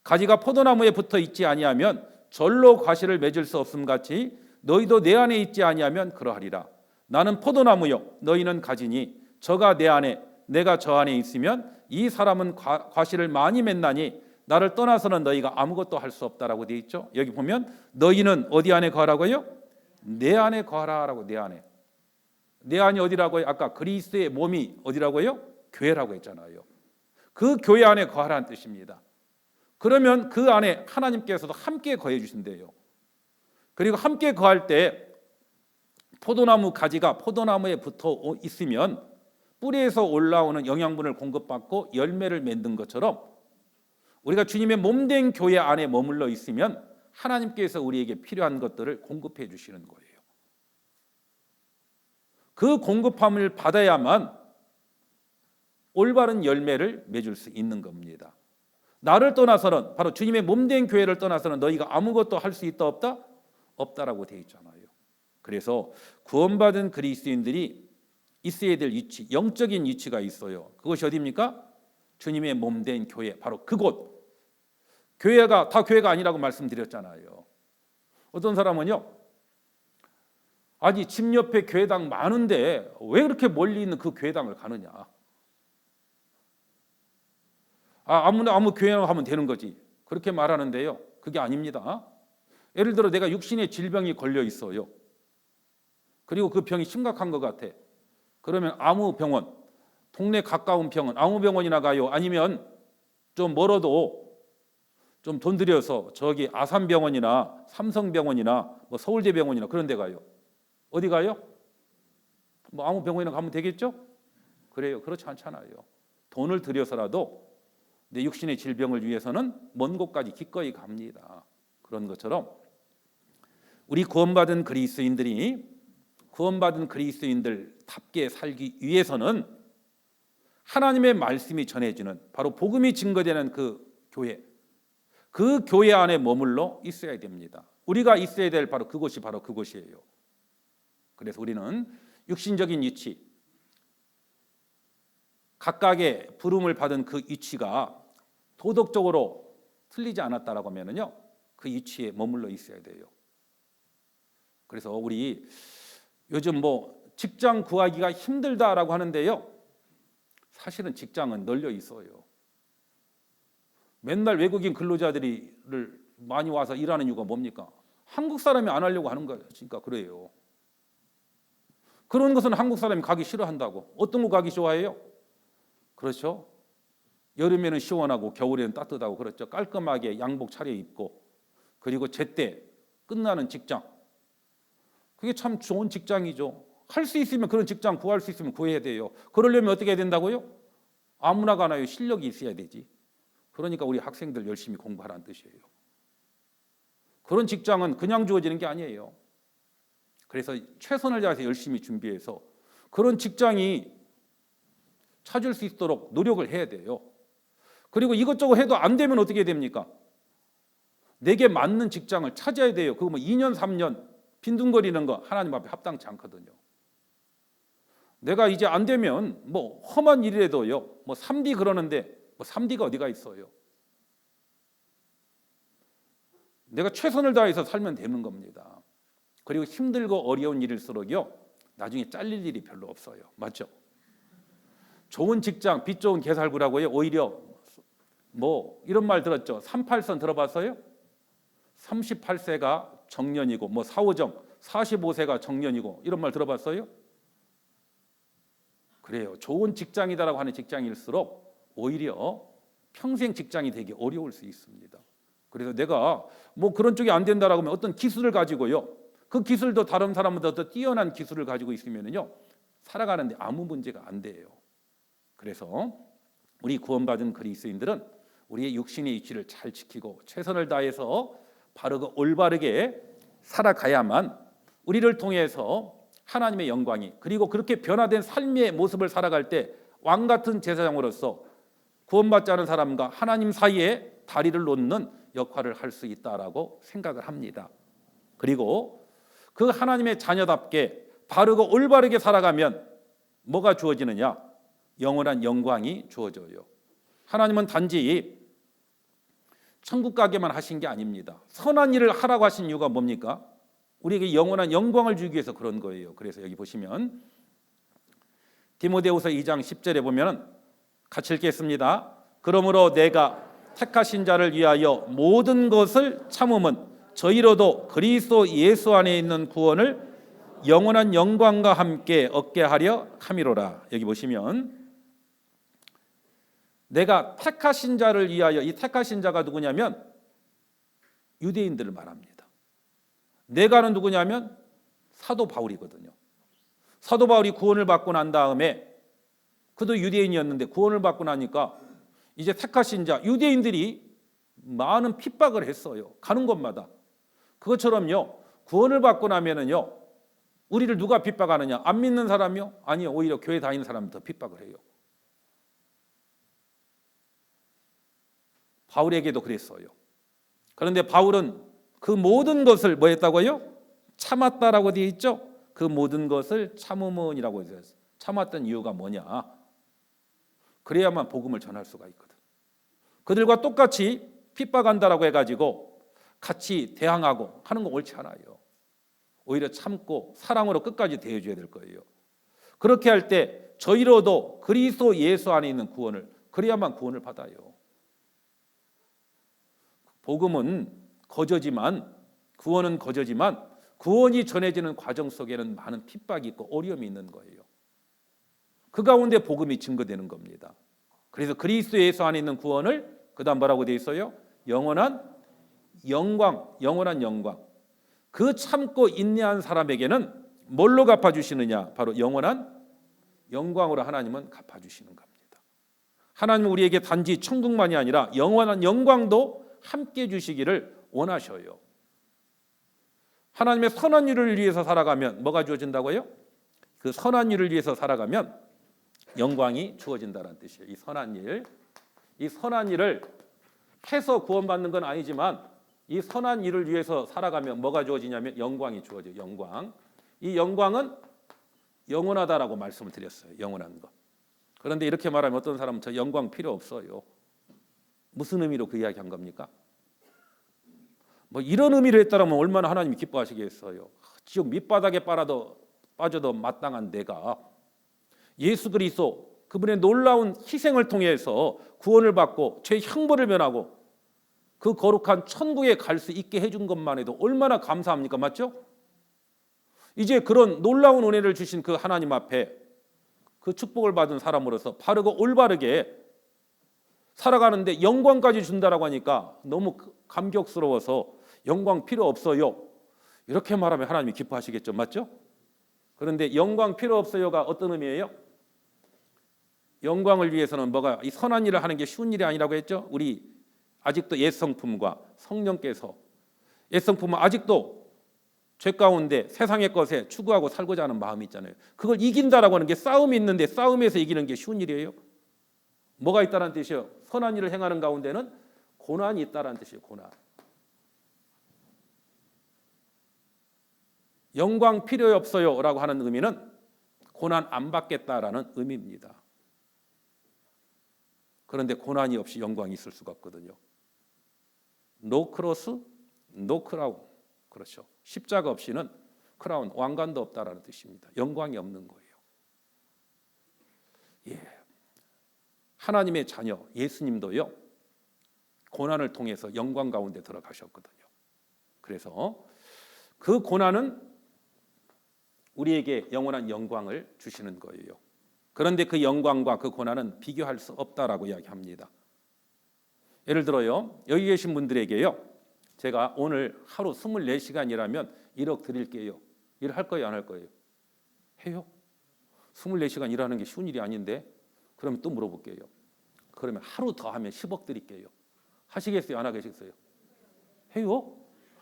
[SPEAKER 1] 가지가 포도나무에 붙어 있지 아니하면 절로 과실을 맺을 수 없음 같이 너희도 내 안에 있지 아니하면 그러하리라. 나는 포도나무요 너희는 가지니 저가 내 안에 내가 저 안에 있으면 이 사람은 과실을 많이 맺나니 나를 떠나서는 너희가 아무것도 할 수 없다라고 되어 있죠. 여기 보면 너희는 어디 안에 거하라고요? 내 안에 거하라라고. 내 안에. 내 안이 어디라고요? 아까 그리스도의 몸이 어디라고요? 교회라고 했잖아요. 그 교회 안에 거하라는 뜻입니다. 그러면 그 안에 하나님께서도 함께 거해 주신대요. 그리고 함께 거할 때 포도나무 가지가 포도나무에 붙어 있으면 뿌리에서 올라오는 영양분을 공급받고 열매를 맺는 것처럼 우리가 주님의 몸된 교회 안에 머물러 있으면 하나님께서 우리에게 필요한 것들을 공급해 주시는 거예요. 그 공급함을 받아야만 올바른 열매를 맺을 수 있는 겁니다. 나를 떠나서는 바로 주님의 몸된 교회를 떠나서는 너희가 아무것도 할 수 있다 없다? 없다라고 되어 있잖아요. 그래서 구원받은 그리스도인들이 있어야 될 위치, 영적인 위치가 있어요. 그것이 어디입니까? 주님의 몸된 교회, 바로 그곳. 교회가 다 교회가 아니라고 말씀드렸잖아요. 어떤 사람은요, 아니 집 옆에 교회당 많은데 왜 그렇게 멀리 있는 그 교회당을 가느냐? 아무 교회나 가면 되는 거지. 그렇게 말하는데요. 그게 아닙니다. 예를 들어 내가 육신의 질병이 걸려 있어요. 그리고 그 병이 심각한 것 같아. 그러면 아무 병원, 동네 가까운 병원, 아무 병원이나 가요. 아니면 좀 멀어도 좀 돈 들여서 저기 아산병원이나 삼성병원이나 뭐 서울대병원이나 그런 데 가요. 어디 가요? 뭐 아무 병원이나 가면 되겠죠? 그래요. 그렇지 않잖아요. 돈을 들여서라도 내 육신의 질병을 위해서는 먼 곳까지 기꺼이 갑니다. 그런 것처럼 우리 구원받은 그리스도인들답게 살기 위해서는 하나님의 말씀이 전해지는 바로 복음이 증거되는 그 교회 안에 머물러 있어야 됩니다. 우리가 있어야 될 바로 그곳이에요. 그래서 우리는 육신적인 위치, 각각의 부름을 받은 그 위치가 도덕적으로 틀리지 않았다라고 하면요, 그 위치에 머물러 있어야 돼요. 그래서 우리 요즘 직장 구하기가 힘들다라고 하는데요, 사실은 직장은 널려 있어요. 맨날 외국인 근로자들을 많이 와서 일하는 이유가 뭡니까? 한국 사람이 안 하려고 하는 거예요. 그러니까 그래요. 그런 것은 한국 사람이 가기 싫어한다고. 어떤 거 가기 좋아해요? 그렇죠. 여름에는 시원하고 겨울에는 따뜻하고 그렇죠. 깔끔하게 양복 차려입고 그리고 제때 끝나는 직장. 그게 참 좋은 직장이죠. 할 수 있으면 그런 직장 구할 수 있으면 구해야 돼요. 그러려면 어떻게 해야 된다고요? 아무나 가나요? 실력이 있어야 되지. 그러니까 우리 학생들 열심히 공부하라는 뜻이에요. 그런 직장은 그냥 주어지는 게 아니에요. 그래서 최선을 다해서 열심히 준비해서 그런 직장이 찾을 수 있도록 노력을 해야 돼요. 그리고 이것저것 해도 안 되면 어떻게 됩니까? 내게 맞는 직장을 찾아야 돼요. 그거 뭐 2년, 3년 빈둥거리는 거 하나님 앞에 합당치 않거든요. 내가 이제 안 되면 뭐 험한 일이라도요. 뭐 3D 그러는데 뭐 3D가 어디가 있어요? 내가 최선을 다해서 살면 되는 겁니다. 그리고 힘들고 어려운 일일수록요. 나중에 잘릴 일이 별로 없어요. 맞죠? 좋은 직장, 빛 좋은 개살구라고요. 오히려 뭐 이런 말 들었죠. 38선 들어봤어요? 38세가 정년이고 뭐 사오정 45세가 정년이고 이런 말 들어봤어요? 그래요. 좋은 직장이다라고 하는 직장일수록 오히려 평생 직장이 되기 어려울 수 있습니다. 그래서 내가 뭐 그런 쪽이 안 된다라고 하면 어떤 기술을 가지고요. 그 기술도 다른 사람보다 더 뛰어난 기술을 가지고 있으면요. 살아가는데 아무 문제가 안 돼요. 그래서 우리 구원받은 그리스도인들은 우리의 육신의 위치를 잘 지키고 최선을 다해서 바르고 올바르게 살아가야만 우리를 통해서 하나님의 영광이 그리고 그렇게 변화된 삶의 모습을 살아갈 때 왕같은 제사장으로서 구원받지 않은 사람과 하나님 사이에 다리를 놓는 역할을 할 수 있다라고 생각을 합니다. 그리고 그 하나님의 자녀답게 바르고 올바르게 살아가면 뭐가 주어지느냐? 영원한 영광이 주어져요. 하나님은 단지 천국 가게만 하신 게 아닙니다. 선한 일을 하라고 하신 이유가 뭡니까? 우리에게 영원한 영광을 주기 위해서 그런 거예요. 그래서 여기 보시면 디모데후서 2장 10절에 보면 같이 읽겠습니다. 그러므로 내가 택하신 자를 위하여 모든 것을 참음은 저희로도 그리스도 예수 안에 있는 구원을 영원한 영광과 함께 얻게 하려 함이로라. 여기 보시면 내가 택하신 자를 위하여, 이 택하신 자가 누구냐면 유대인들을 말합니다. 내가는 누구냐면 사도 바울이거든요. 사도 바울이 구원을 받고 난 다음에 그도 유대인이었는데 구원을 받고 나니까 이제 택하신 자 유대인들이 많은 핍박을 했어요. 가는 곳마다. 그것처럼요. 구원을 받고 나면은요. 우리를 누가 핍박하느냐? 안 믿는 사람이요? 아니요. 오히려 교회 다니는 사람이 더 핍박을 해요. 바울에게도 그랬어요. 그런데 바울은 그 모든 것을 뭐 했다고요? 참았다라고 되어 있죠. 그 모든 것을 참음은이라고 해서 참았던 이유가 뭐냐? 그래야만 복음을 전할 수가 있거든. 그들과 똑같이 핍박한다라고 해가지고 같이 대항하고 하는 거 옳지 않아요. 오히려 참고 사랑으로 끝까지 대해줘야 될 거예요. 그렇게 할 때 저희로도 그리스도 예수 안에 있는 구원을 그래야만 구원을 받아요. 복음은 거저지만 구원은 거저지만 구원이 전해지는 과정 속에는 많은 핍박이 있고 어려움이 있는 거예요. 그 가운데 복음이 증거되는 겁니다. 그래서 그리스도 예수 안에 있는 구원을 그다음 뭐라고 되어 있어요? 영원한 영광, 영원한 영광. 그 참고 인내한 사람에게는 뭘로 갚아주시느냐? 바로 영원한 영광으로 하나님은 갚아주시는 겁니다. 하나님은 우리에게 단지 천국만이 아니라 영원한 영광도 함께 주시기를 원하셔요. 하나님의 선한 일을 위해서 살아가면 뭐가 주어진다고요? 그 선한 일을 위해서 살아가면 영광이 주어진다는 뜻이에요. 이 선한 일, 이 선한 일을 해서 구원받는 건 아니지만 이 선한 일을 위해서 살아가면 뭐가 주어지냐면 영광이 주어져요. 영광. 이 영광은 영원하다라고 말씀을 드렸어요. 영원한 것. 그런데 이렇게 말하면 어떤 사람은 저 영광 필요 없어요. 무슨 의미로 그 이야기한 겁니까? 뭐 이런 의미로 했다라면 얼마나 하나님이 기뻐하시겠어요. 지옥 밑바닥에 빠져도 마땅한 내가 예수 그리스도 그분의 놀라운 희생을 통해서 구원을 받고 죄의 형벌을 면하고 그 거룩한 천국에 갈 수 있게 해준 것만 해도 얼마나 감사합니까? 맞죠? 이제 그런 놀라운 은혜를 주신 그 하나님 앞에 그 축복을 받은 사람으로서 바르고 올바르게 살아가는데 영광까지 준다라고 하니까 너무 감격스러워서 영광 필요 없어요. 이렇게 말하면 하나님이 기뻐하시겠죠. 맞죠? 그런데 영광 필요 없어요가 어떤 의미예요? 영광을 위해서는 뭐가 이 선한 일을 하는 게 쉬운 일이 아니라고 했죠. 우리 아직도 옛성품과 성령께서 옛성품은 아직도 죄 가운데 세상의 것에 추구하고 살고자 하는 마음이 있잖아요. 그걸 이긴다라고 하는 게 싸움이 있는데 싸움에서 이기는 게 쉬운 일이에요? 뭐가 있다는 뜻이에요? 선한 일을 행하는 가운데는 고난이 있다는 뜻이에요. 고난. 영광 필요 없어요 라고 하는 의미는 고난 안 받겠다라는 의미입니다. 그런데 고난이 없이 영광이 있을 수가 없거든요. No cross, no crown. 그렇죠. 십자가 없이는 크라운, 왕관도 없다라는 뜻입니다. 영광이 없는 거예요. 예. 하나님의 자녀 예수님도요. 고난을 통해서 영광 가운데 들어가셨거든요. 그래서 그 고난은 우리에게 영원한 영광을 주시는 거예요. 그런데 그 영광과 그 고난은 비교할 수 없다라고 이야기합니다. 예를 들어요. 여기 계신 분들에게요. 제가 오늘 하루 24시간이라면 1억 드릴게요. 일할 거예요, 안 할 거예요? 해요. 24시간 일하는 게 쉬운 일이 아닌데 그러면 또 물어볼게요. 그러면 하루 더 하면 10억 드릴게요. 하시겠어요, 안 하겠어요? 해요?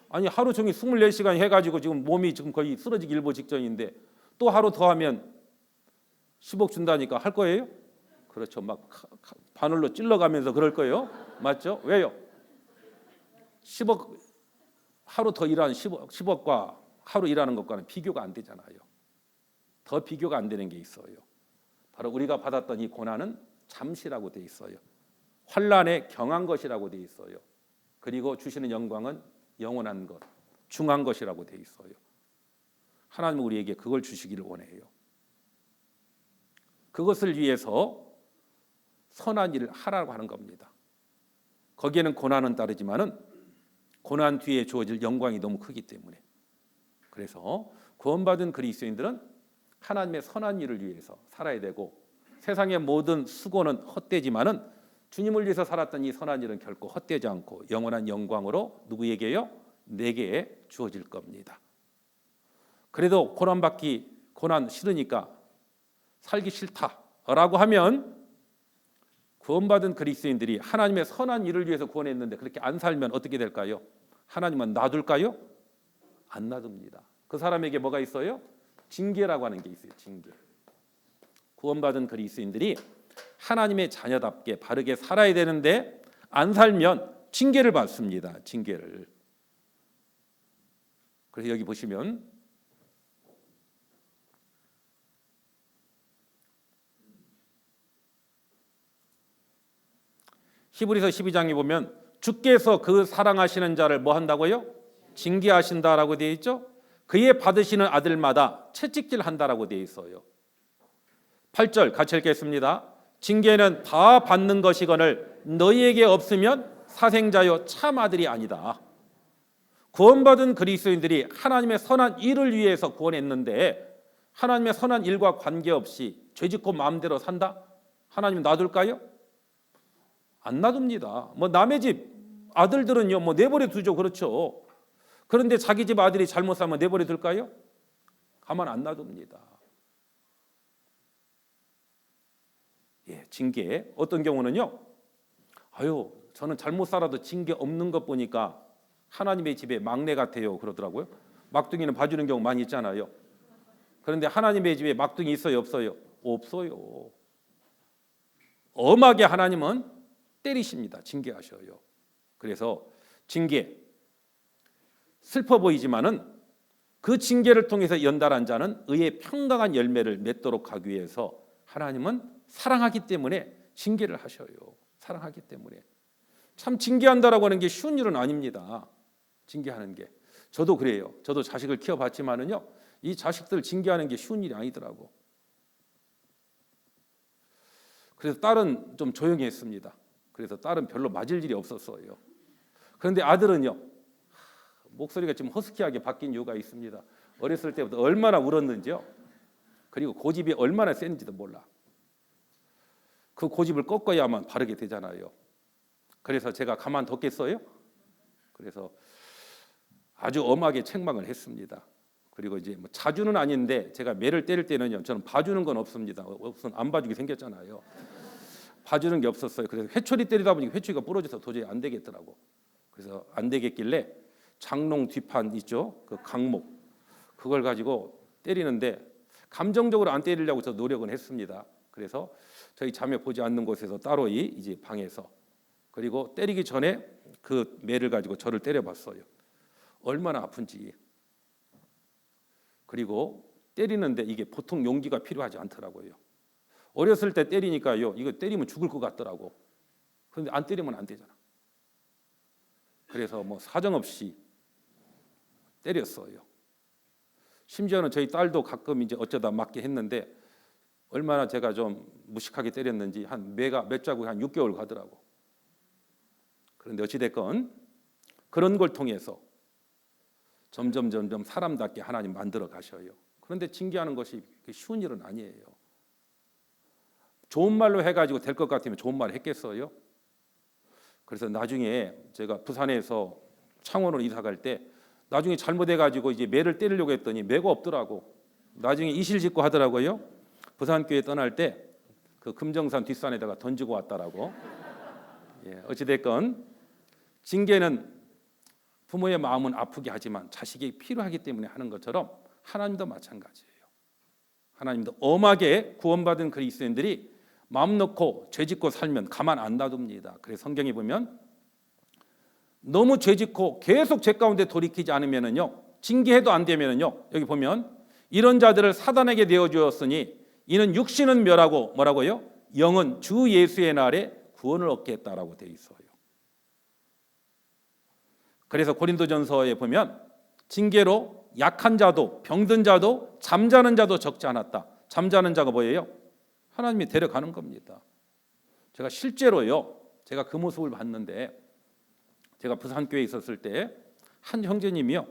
[SPEAKER 1] 아니 하루 종일 24시간 해가지고 지금 몸이 지금 거의 쓰러지기 일보 직전인데 또 하루 더 하면 10억 준다니까 할 거예요? 그렇죠. 막 바늘로 찔러가면서 그럴 거예요. 맞죠? 왜요? 10억 하루 더 일하는 10억과 하루 일하는 것과는 비교가 안 되잖아요. 더 비교가 안 되는 게 있어요. 바로 우리가 받았던 이 고난은 잠시라고 돼 있어요. 환난에 경한 것이라고 돼 있어요. 그리고 주시는 영광은 영원한 것, 중한 것이라고 돼 있어요. 하나님은 우리에게 그걸 주시기를 원해요. 그것을 위해서 선한 일을 하라고 하는 겁니다. 거기에는 고난은 따르지만은 고난 뒤에 주어질 영광이 너무 크기 때문에. 그래서 구원받은 그리스도인들은 하나님의 선한 일을 위해서 살아야 되고 세상의 모든 수고는 헛되지만은 주님을 위해서 살았던 이 선한 일은 결코 헛되지 않고 영원한 영광으로 누구에게요? 내게 주어질 겁니다. 그래도 고난 싫으니까 살기 싫다라고 하면 구원받은 그리스도인들이 하나님의 선한 일을 위해서 구원했는데 그렇게 안 살면 어떻게 될까요? 하나님은 놔둘까요? 안 놔둡니다. 그 사람에게 뭐가 있어요? 징계라고 하는 게 있어요. 징계. 구원받은 그리스도인들이 하나님의 자녀답게 바르게 살아야 되는데 안 살면 징계를 받습니다. 징계를. 그래서 여기 보시면 히브리서 12장에 보면 주께서 그 사랑하시는 자를 뭐 한다고요? 징계하신다라고 되어 있죠. 그의 받으시는 아들마다 채찍질 한다라고 되어 있어요. 8절 같이 읽겠습니다. 징계는 다 받는 것이거늘 너희에게 없으면 사생자요 참 아들이 아니다. 구원받은 그리스도인들이 하나님의 선한 일을 위해서 구원했는데 하나님의 선한 일과 관계없이 죄짓고 마음대로 산다? 하나님 놔둘까요? 안 놔둡니다. 뭐 남의 집 아들들은요 뭐 내버려 두죠. 그렇죠. 그런데 자기 집 아들이 잘못 살면 내버려 둘까요? 가만 안 놔둡니다. 예, 징계. 어떤 경우는요. 아유, 저는 잘못 살아도 징계 없는 것 보니까 하나님의 집에 막내 같아요. 그러더라고요. 막둥이는 봐주는 경우 많이 있잖아요. 그런데 하나님의 집에 막둥이 있어요, 없어요? 없어요. 엄하게 하나님은 때리십니다. 징계하셔요. 그래서 징계. 슬퍼 보이지만은 그 징계를 통해서 연달한 자는 의의 평강한 열매를 맺도록 하기 위해서 하나님은 사랑하기 때문에 징계를 하셔요. 사랑하기 때문에. 참 징계한다라고 하는 게 쉬운 일은 아닙니다. 징계하는 게. 저도 그래요. 저도 자식을 키워봤지만은요. 이 자식들 징계하는 게 쉬운 일이 아니더라고. 그래서 딸은 좀 조용히 했습니다. 그래서 딸은 별로 맞을 일이 없었어요. 그런데 아들은요. 목소리가 좀 허스키하게 바뀐 이유가 있습니다. 어렸을 때부터 얼마나 울었는지요. 그리고 고집이 얼마나 센지도 몰라. 그 고집을 꺾어야만 바르게 되잖아요. 그래서 제가 가만뒀겠어요? 그래서 아주 엄하게 책망을 했습니다. 그리고 이제 뭐 자주는 아닌데 제가 매를 때릴 때는요, 저는 봐주는 건 없습니다. 우선 안 봐주게 생겼잖아요. 봐주는 게 없었어요. 그래서 회초리 때리다 보니까 회초리가 부러져서 도저히 안 되겠더라고. 그래서 안 되겠길래 장롱 뒷판 있죠, 그 강목, 그걸 가지고 때리는데 감정적으로 안 때리려고 저 노력은 했습니다. 그래서 저희 자매 보지 않는 곳에서 따로 이제 방에서, 그리고 때리기 전에 그 매를 가지고 저를 때려봤어요. 얼마나 아픈지. 그리고 때리는데 이게 보통 용기가 필요하지 않더라고요. 어렸을 때 때리니까요, 이거 때리면 죽을 것 같더라고. 그런데 안 때리면 안 되잖아. 그래서 뭐 사정없이 때렸어요. 심지어는 저희 딸도 가끔 이제 어쩌다 맞게 했는데 얼마나 제가 좀 무식하게 때렸는지 한 매가 몇 자국이 한 6개월 가더라고. 그런데 어찌됐건 그런 걸 통해서 점점 사람답게 하나님 만들어 가셔요. 그런데 징계하는 것이 쉬운 일은 아니에요. 좋은 말로 해가지고 될 것 같으면 좋은 말 했겠어요? 그래서 나중에 제가 부산에서 창원으로 이사 갈 때 나중에 잘못해가지고 이제 매를 때리려고 했더니 매가 없더라고. 나중에 이실 짓고 하더라고요. 부산교회 떠날 때 그 금정산 뒷산에다가 던지고 왔다라고. 예, 어찌됐건 징계는 부모의 마음은 아프게 하지만 자식이 필요하기 때문에 하는 것처럼 하나님도 마찬가지예요. 하나님도 엄하게 구원받은 그리스도인들이 마음 놓고 죄짓고 살면 가만 안 놔둡니다. 그래서 성경에 보면 너무 죄짓고 계속 죄 가운데 돌이키지 않으면은요, 징계해도 안 되면은요, 여기 보면 이런 자들을 사단에게 내어 주었으니 이는 육신은 멸하고 뭐라고요? 영은 주 예수의 날에 구원을 얻게 했다라고 되어 있어요. 그래서 고린도전서에 보면 징계로 약한 자도 병든 자도 잠자는 자도 적지 않았다. 잠자는 자가 뭐예요? 하나님이 데려가는 겁니다. 제가 실제로요, 제가 그 모습을 봤는데, 제가 부산교회에 있었을 때 한 형제님이요,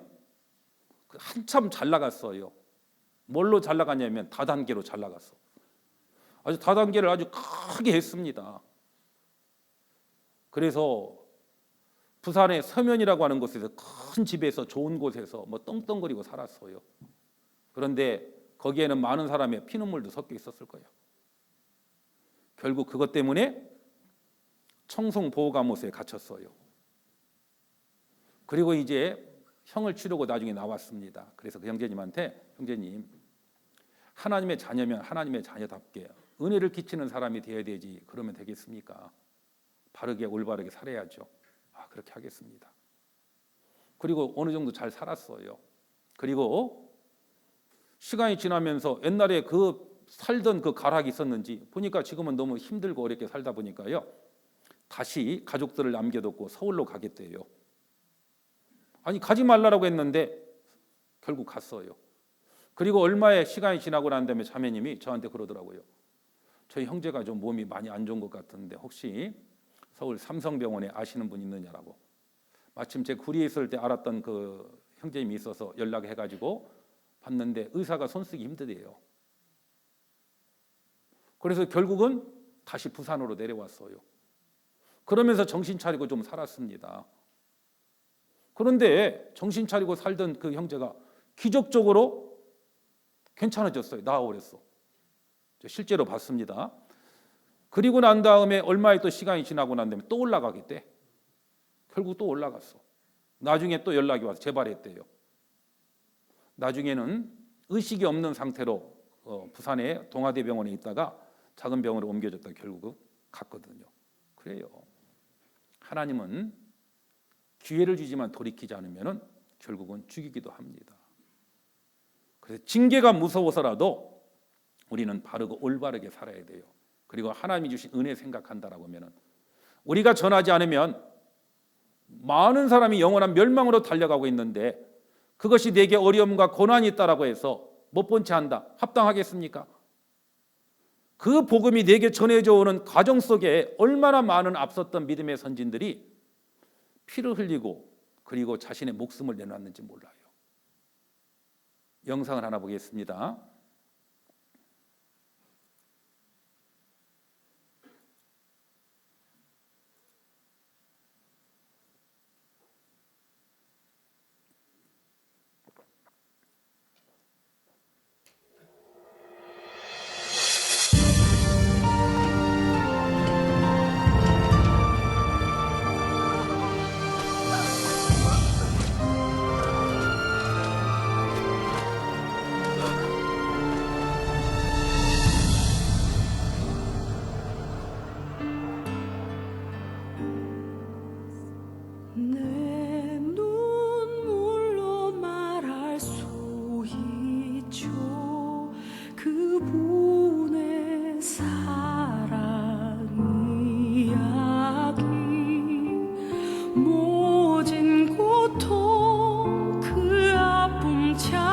[SPEAKER 1] 한참 잘 나갔어요. 뭘로 잘 나갔냐면 다단계로 잘 나갔어. 아주 다단계를 아주 크게 했습니다. 그래서 부산의 서면이라고 하는 곳에서 큰 집에서 좋은 곳에서 뭐 떵떵거리고 살았어요. 그런데 거기에는 많은 사람의 피눈물도 섞여 있었을 거예요. 결국 그것 때문에 청송보호감호소에 갇혔어요. 그리고 이제 형을 치르고 나중에 나왔습니다. 그래서 그 형제님한테, 형제님, 하나님의 자녀면 하나님의 자녀답게 은혜를 끼치는 사람이 되어야 되지, 그러면 되겠습니까? 바르게 올바르게 살아야죠. 아, 그렇게 하겠습니다. 그리고 어느 정도 잘 살았어요. 그리고 시간이 지나면서 옛날에 그 살던 그 가락이 있었는지 보니까 지금은 너무 힘들고 어렵게 살다 보니까요, 다시 가족들을 남겨뒀고 서울로 가겠대요. 아니, 가지 말라고 했는데 결국 갔어요. 그리고 얼마의 시간이 지나고 난 다음에 자매님이 저한테 그러더라고요. 저희 형제가 좀 몸이 많이 안 좋은 것 같은데 혹시 서울 삼성병원에 아시는 분 있느냐라고. 마침 제 구리에 있을 때 알았던 그 형제님이 있어서 연락해가지고 봤는데 의사가 손쓰기 힘들대요. 그래서 결국은 다시 부산으로 내려왔어요. 그러면서 정신 차리고 좀 살았습니다. 그런데 정신 차리고 살던 그 형제가 기적적으로 괜찮아졌어요. 나아오랬어. 실제로 봤습니다. 그리고 난 다음에 얼마의 또 시간이 지나고 난 다음에 또 올라가겠대. 결국 또 올라갔어. 나중에 또 연락이 와서 재발했대요. 나중에는 의식이 없는 상태로 부산의 동아대병원에 있다가 작은 병원으로 옮겨졌다 결국은 갔거든요. 그래요. 하나님은 기회를 주지만 돌이키지 않으면 결국은 죽이기도 합니다. 그래서 징계가 무서워서라도 우리는 바르고 올바르게 살아야 돼요. 그리고 하나님이 주신 은혜 생각한다라고 하면 우리가 전하지 않으면 많은 사람이 영원한 멸망으로 달려가고 있는데 그것이 내게 어려움과 고난이 있다라고 해서 못 본 채 한다. 합당하겠습니까? 그 복음이 내게 전해져 오는 과정 속에 얼마나 많은 앞섰던 믿음의 선진들이 피를 흘리고 그리고 자신의 목숨을 내놨는지 몰라요. 영상을 하나 보겠습니다.
[SPEAKER 3] 그분의 사랑 이야기 모진 고통 그 아픔 참아내신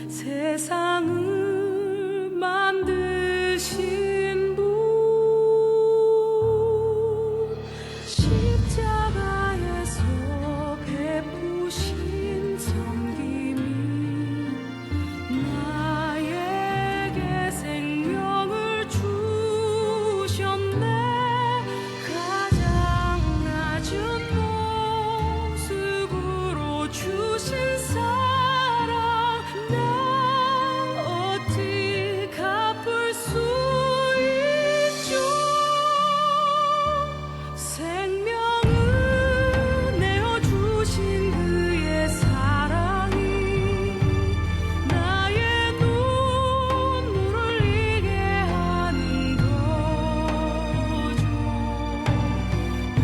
[SPEAKER 3] 세상을 만드신 분 십자가에서 베푸신 섬김이 나에게 생명을 주셨네. 가장 낮은 모습으로 주신 사랑 나 어찌 갚을 수 있죠. 생명을 내어주신 그의 사랑이 나의 눈물을 흘리게 하는 거죠.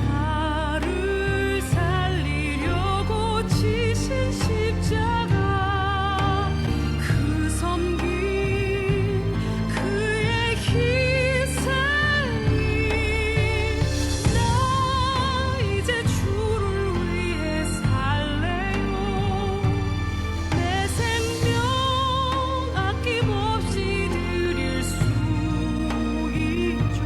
[SPEAKER 3] 나를 살리려고 지신 십자가 그 섬김 그의 희생이 나 이제 주를 위해 살래요. 내 생명 아낌없이 드릴 수 있죠.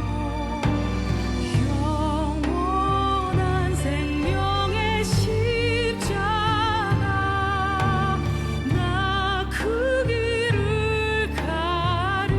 [SPEAKER 3] 영원한 생명의 십자가 나 그 길을 가리.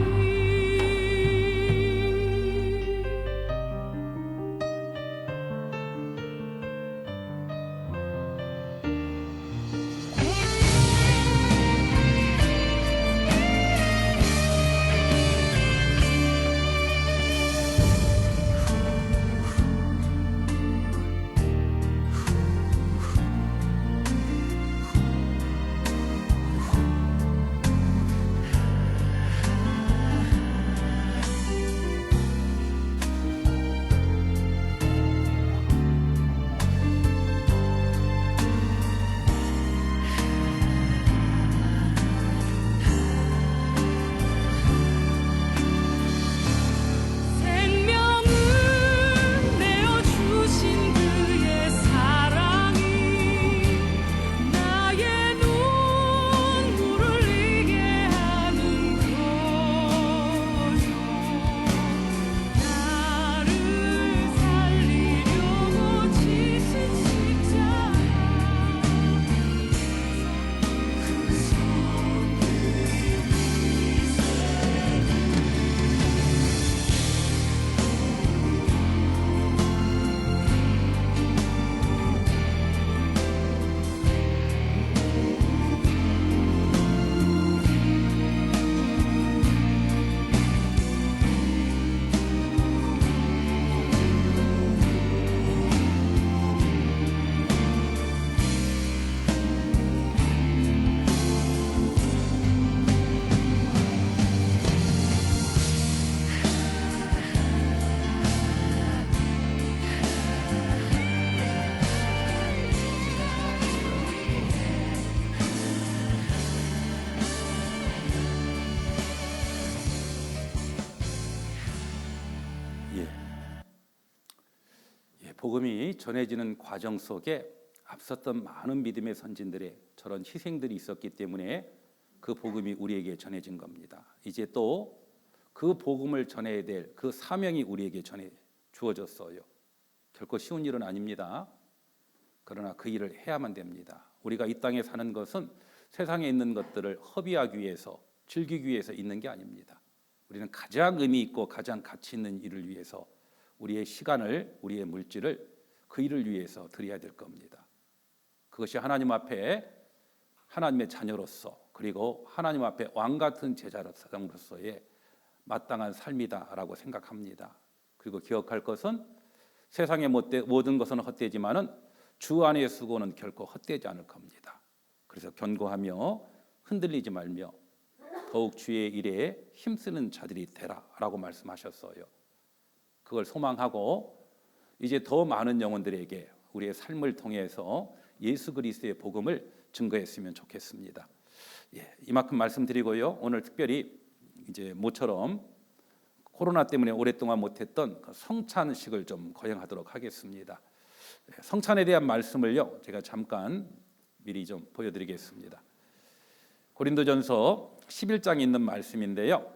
[SPEAKER 3] 생명을 내어주신 그의 사랑이 나의 눈물을 흘리게 하는 거죠. 나를 살리려고 지신 십자가
[SPEAKER 1] 복음이 전해지는 과정 속에 앞섰던 많은 믿음의 선진들의 저런 희생들이 있었기 때문에 그 복음이 우리에게 전해진 겁니다. 이제 또 그 복음을 전해야 될 그 사명이 우리에게 전해 주어졌어요. 결코 쉬운 일은 아닙니다. 그러나 그 일을 해야만 됩니다. 우리가 이 땅에 사는 것은 세상에 있는 것들을 허비하기 위해서, 즐기기 위해서 있는 게 아닙니다. 우리는 가장 의미 있고 가장 가치 있는 일을 위해서 우리의 시간을, 우리의 물질을 그 일을 위해서 드려야 될 겁니다. 그것이 하나님 앞에 하나님의 자녀로서, 그리고 하나님 앞에 왕 같은 제자로서의 마땅한 삶이다라고 생각합니다. 그리고 기억할 것은 세상의 모든 것은 헛되지만은 주 안의 수고는 결코 헛되지 않을 겁니다. 그래서 견고하며 흔들리지 말며 더욱 주의 일에 힘쓰는 자들이 되라라고 말씀하셨어요. 그걸 소망하고 이제 더 많은 영혼들에게 우리의 삶을 통해서 예수 그리스도의 복음을 증거했으면 좋겠습니다. 이만큼 말씀드리고요. 오늘 특별히 이제 모처럼 코로나 때문에 오랫동안 못했던 그 성찬식을 좀 거행하도록 하겠습니다. 성찬에 대한 말씀을요, 제가 잠깐 미리 좀 보여드리겠습니다. 고린도전서 11장에 있는 말씀인데요.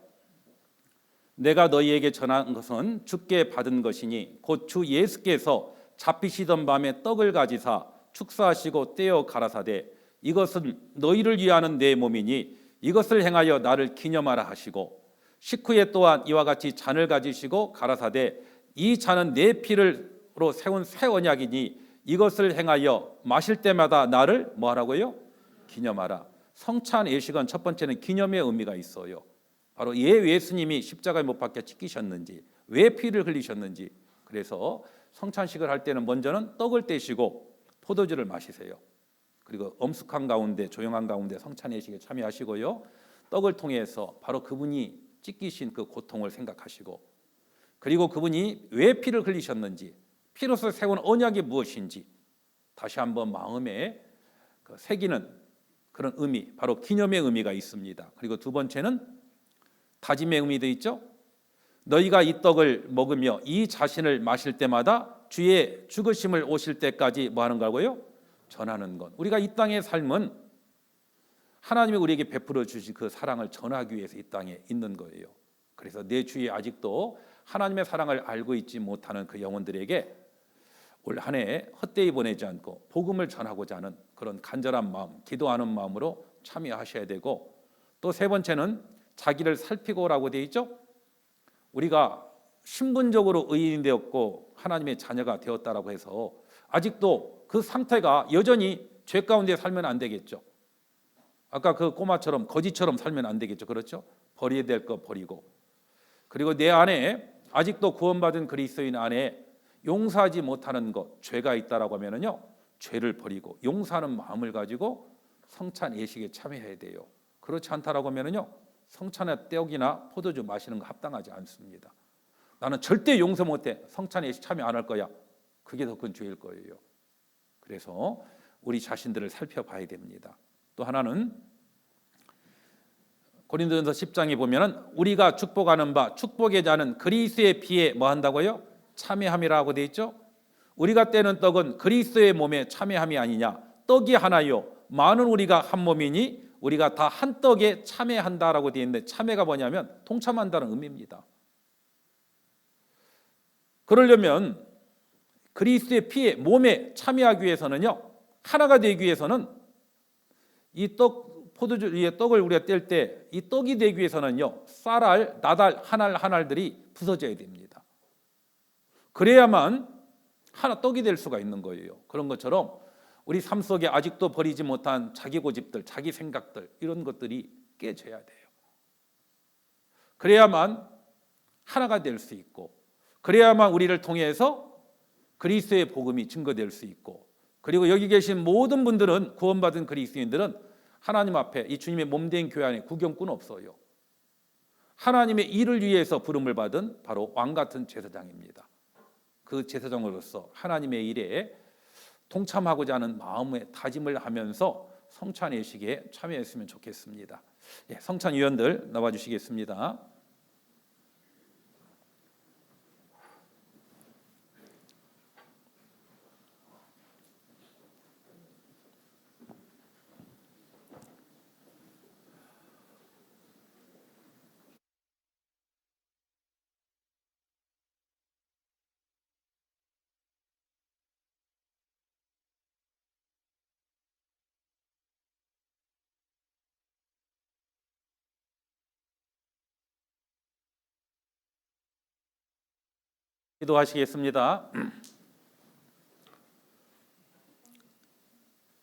[SPEAKER 1] 내가 너희에게 전한 것은 주께 받은 것이니 곧 주 예수께서 잡히시던 밤에 떡을 가지사 축사하시고 떼어 가라사대 이것은 너희를 위하는 내 몸이니 이것을 행하여 나를 기념하라 하시고 식후에 또한 이와 같이 잔을 가지시고 가라사대 이 잔은 내 피를로 세운 새 언약이니 이것을 행하여 마실 때마다 나를 뭐하라고요? 기념하라. 성찬 예식은 첫 번째는 기념의 의미가 있어요. 바로 예수님이 십자가에 못 박혀 찢기셨는지, 왜 피를 흘리셨는지. 그래서 성찬식을 할 때는 먼저는 떡을 떼시고 포도주를 마시세요. 그리고 엄숙한 가운데, 조용한 가운데 성찬 예식에 참여하시고요. 떡을 통해서 바로 그분이 찢기신 그 고통을 생각하시고, 그리고 그분이 왜 피를 흘리셨는지, 피로서 세운 언약이 무엇인지 다시 한번 마음에 새기는 그런 의미, 바로 기념의 의미가 있습니다. 그리고 두 번째는 다짐의 의미도 있죠. 너희가 이 떡을 먹으며 이 자신을 마실 때마다 주의 죽으심을 오실 때까지 뭐 하는 거고요? 전하는 것. 우리가 이 땅의 삶은 하나님이 우리에게 베풀어 주신 그 사랑을 전하기 위해서 이 땅에 있는 거예요. 그래서 내 주위에 아직도 하나님의 사랑을 알고 있지 못하는 그 영혼들에게 올 한 해 헛되이 보내지 않고 복음을 전하고자 하는 그런 간절한 마음, 기도하는 마음으로 참여하셔야 되고, 또 세 번째는 자기를 살피고라고 되어 있죠. 우리가 신분적으로 의인이 되었고 하나님의 자녀가 되었다라고 해서 아직도 그 상태가 여전히 죄 가운데 살면 안 되겠죠. 아까 그 꼬마처럼 거지처럼 살면 안 되겠죠. 그렇죠? 버려야 될 거 버리고, 그리고 내 안에 아직도 구원받은 그리스도인 안에 용서하지 못하는 것, 죄가 있다라고 하면은요, 죄를 버리고 용서하는 마음을 가지고 성찬 예식에 참여해야 돼요. 그렇지 않다라고 하면은요, 성찬의 떡이나 포도주 마시는 거 합당하지 않습니다. 나는 절대 용서 못해, 성찬 예식 참여 안 할 거야. 그게 더 큰 죄일 거예요. 그래서 우리 자신들을 살펴봐야 됩니다. 또 하나는 고린도전서 10장에 보면은 우리가 축복하는 바 축복의 자는 그리스도의 피에 뭐 한다고요? 참여함이라고 되어 있죠. 우리가 떼는 떡은 그리스도의 몸에 참여함이 아니냐. 떡이 하나요 많은 우리가 한 몸이니 우리가 다 한 떡에 참여한다라고 되어 있는데, 참여가 뭐냐면 동참한다는 의미입니다. 그러려면 그리스도의 피에 몸에 참여하기 위해서는요, 하나가 되기 위해서는 이 떡, 포도주 위에 떡을 우리가 뗄 때 이 떡이 되기 위해서는요, 쌀알, 나달, 한알들이 부서져야 됩니다. 그래야만 하나 떡이 될 수가 있는 거예요. 그런 것처럼 우리 삶 속에 아직도 버리지 못한 자기 고집들, 자기 생각들, 이런 것들이 깨져야 돼요. 그래야만 하나가 될 수 있고, 그래야만 우리를 통해서 그리스도의 복음이 증거될 수 있고, 그리고 여기 계신 모든 분들은, 구원받은 그리스도인들은 하나님 앞에 이 주님의 몸된 교회 안에 구경꾼 없어요. 하나님의 일을 위해서 부름을 받은 바로 왕같은 제사장입니다. 그 제사장으로서 하나님의 일에 동참하고자 하는 마음의 다짐을 하면서 성찬 예식에 참여했으면 좋겠습니다. 성찬 위원들 나와 주시겠습니다. 기도하시겠습니다.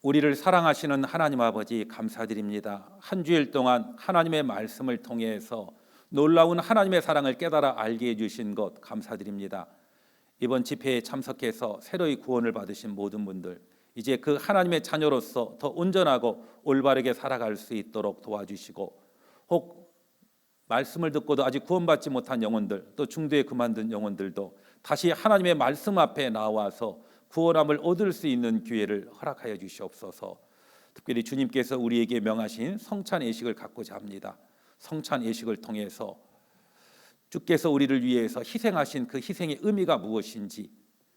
[SPEAKER 1] 우리를 사랑하시는 하나님 아버지, 감사드립니다. 한 주일 동안 하나님의 말씀을 통해서 놀라운 하나님의 사랑을 깨달아 알게 해주신 것 감사드립니다. 이번 집회에 참석해서 새로이 구원을 받으신 모든 분들, 이제 그 하나님의 자녀로서 더 온전하고 올바르게 살아갈 수 있도록 도와주시고, 혹 말씀을 듣고도 아직 구원받지 못한 영혼들, 또 중도에 그만둔 영혼들도 다시 하나님의 말씀 앞에 나와서 구원함을 얻을 수 있는 기회를 허락하여 주시옵소서. 특별히 주님께서 우리에게 명하신 성찬 예식을 갖고자 합니다. 성찬 예식을 통해서 주께서 우리를 위해서 희생하신 그 희생의 의미가 무엇인지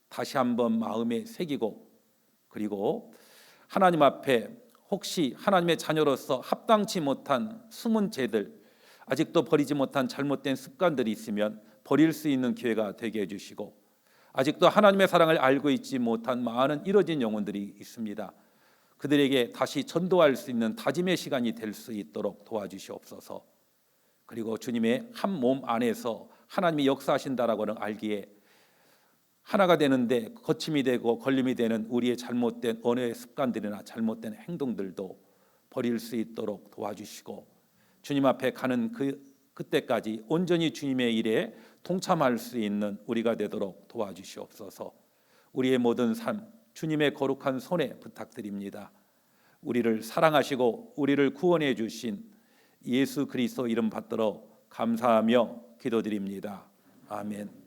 [SPEAKER 1] 다시 한번 마음에 새기고, 그리고 하나님 앞에 혹시 하나님의 자녀로서 합당치 못한 숨은 죄들, 아직도 버리지 못한 잘못된 습관들이 있으면 버릴 수 있는 기회가 되게 해주시고, 아직도 하나님의 사랑을 알고 있지 못한 많은 이뤄진 영혼들이 있습니다. 그들에게 다시 전도할 수 있는 다짐의 시간이 될 수 있도록 도와주시옵소서. 그리고 주님의 한 몸 안에서 하나님이 역사하신다라고는 알기에 하나가 되는데 거침이 되고 걸림이 되는 우리의 잘못된 언어의 습관들이나 잘못된 행동들도 버릴 수 있도록 도와주시고, 주님 앞에 가는 그때까지 온전히 주님의 일에 동참할 수 있는 우리가 되도록 도와주시옵소서. 우리의 모든 삶 주님의 거룩한 손에 부탁드립니다. 우리를 사랑하시고 우리를 구원해 주신 예수 그리스도 이름 받들어 감사하며 기도드립니다. 아멘.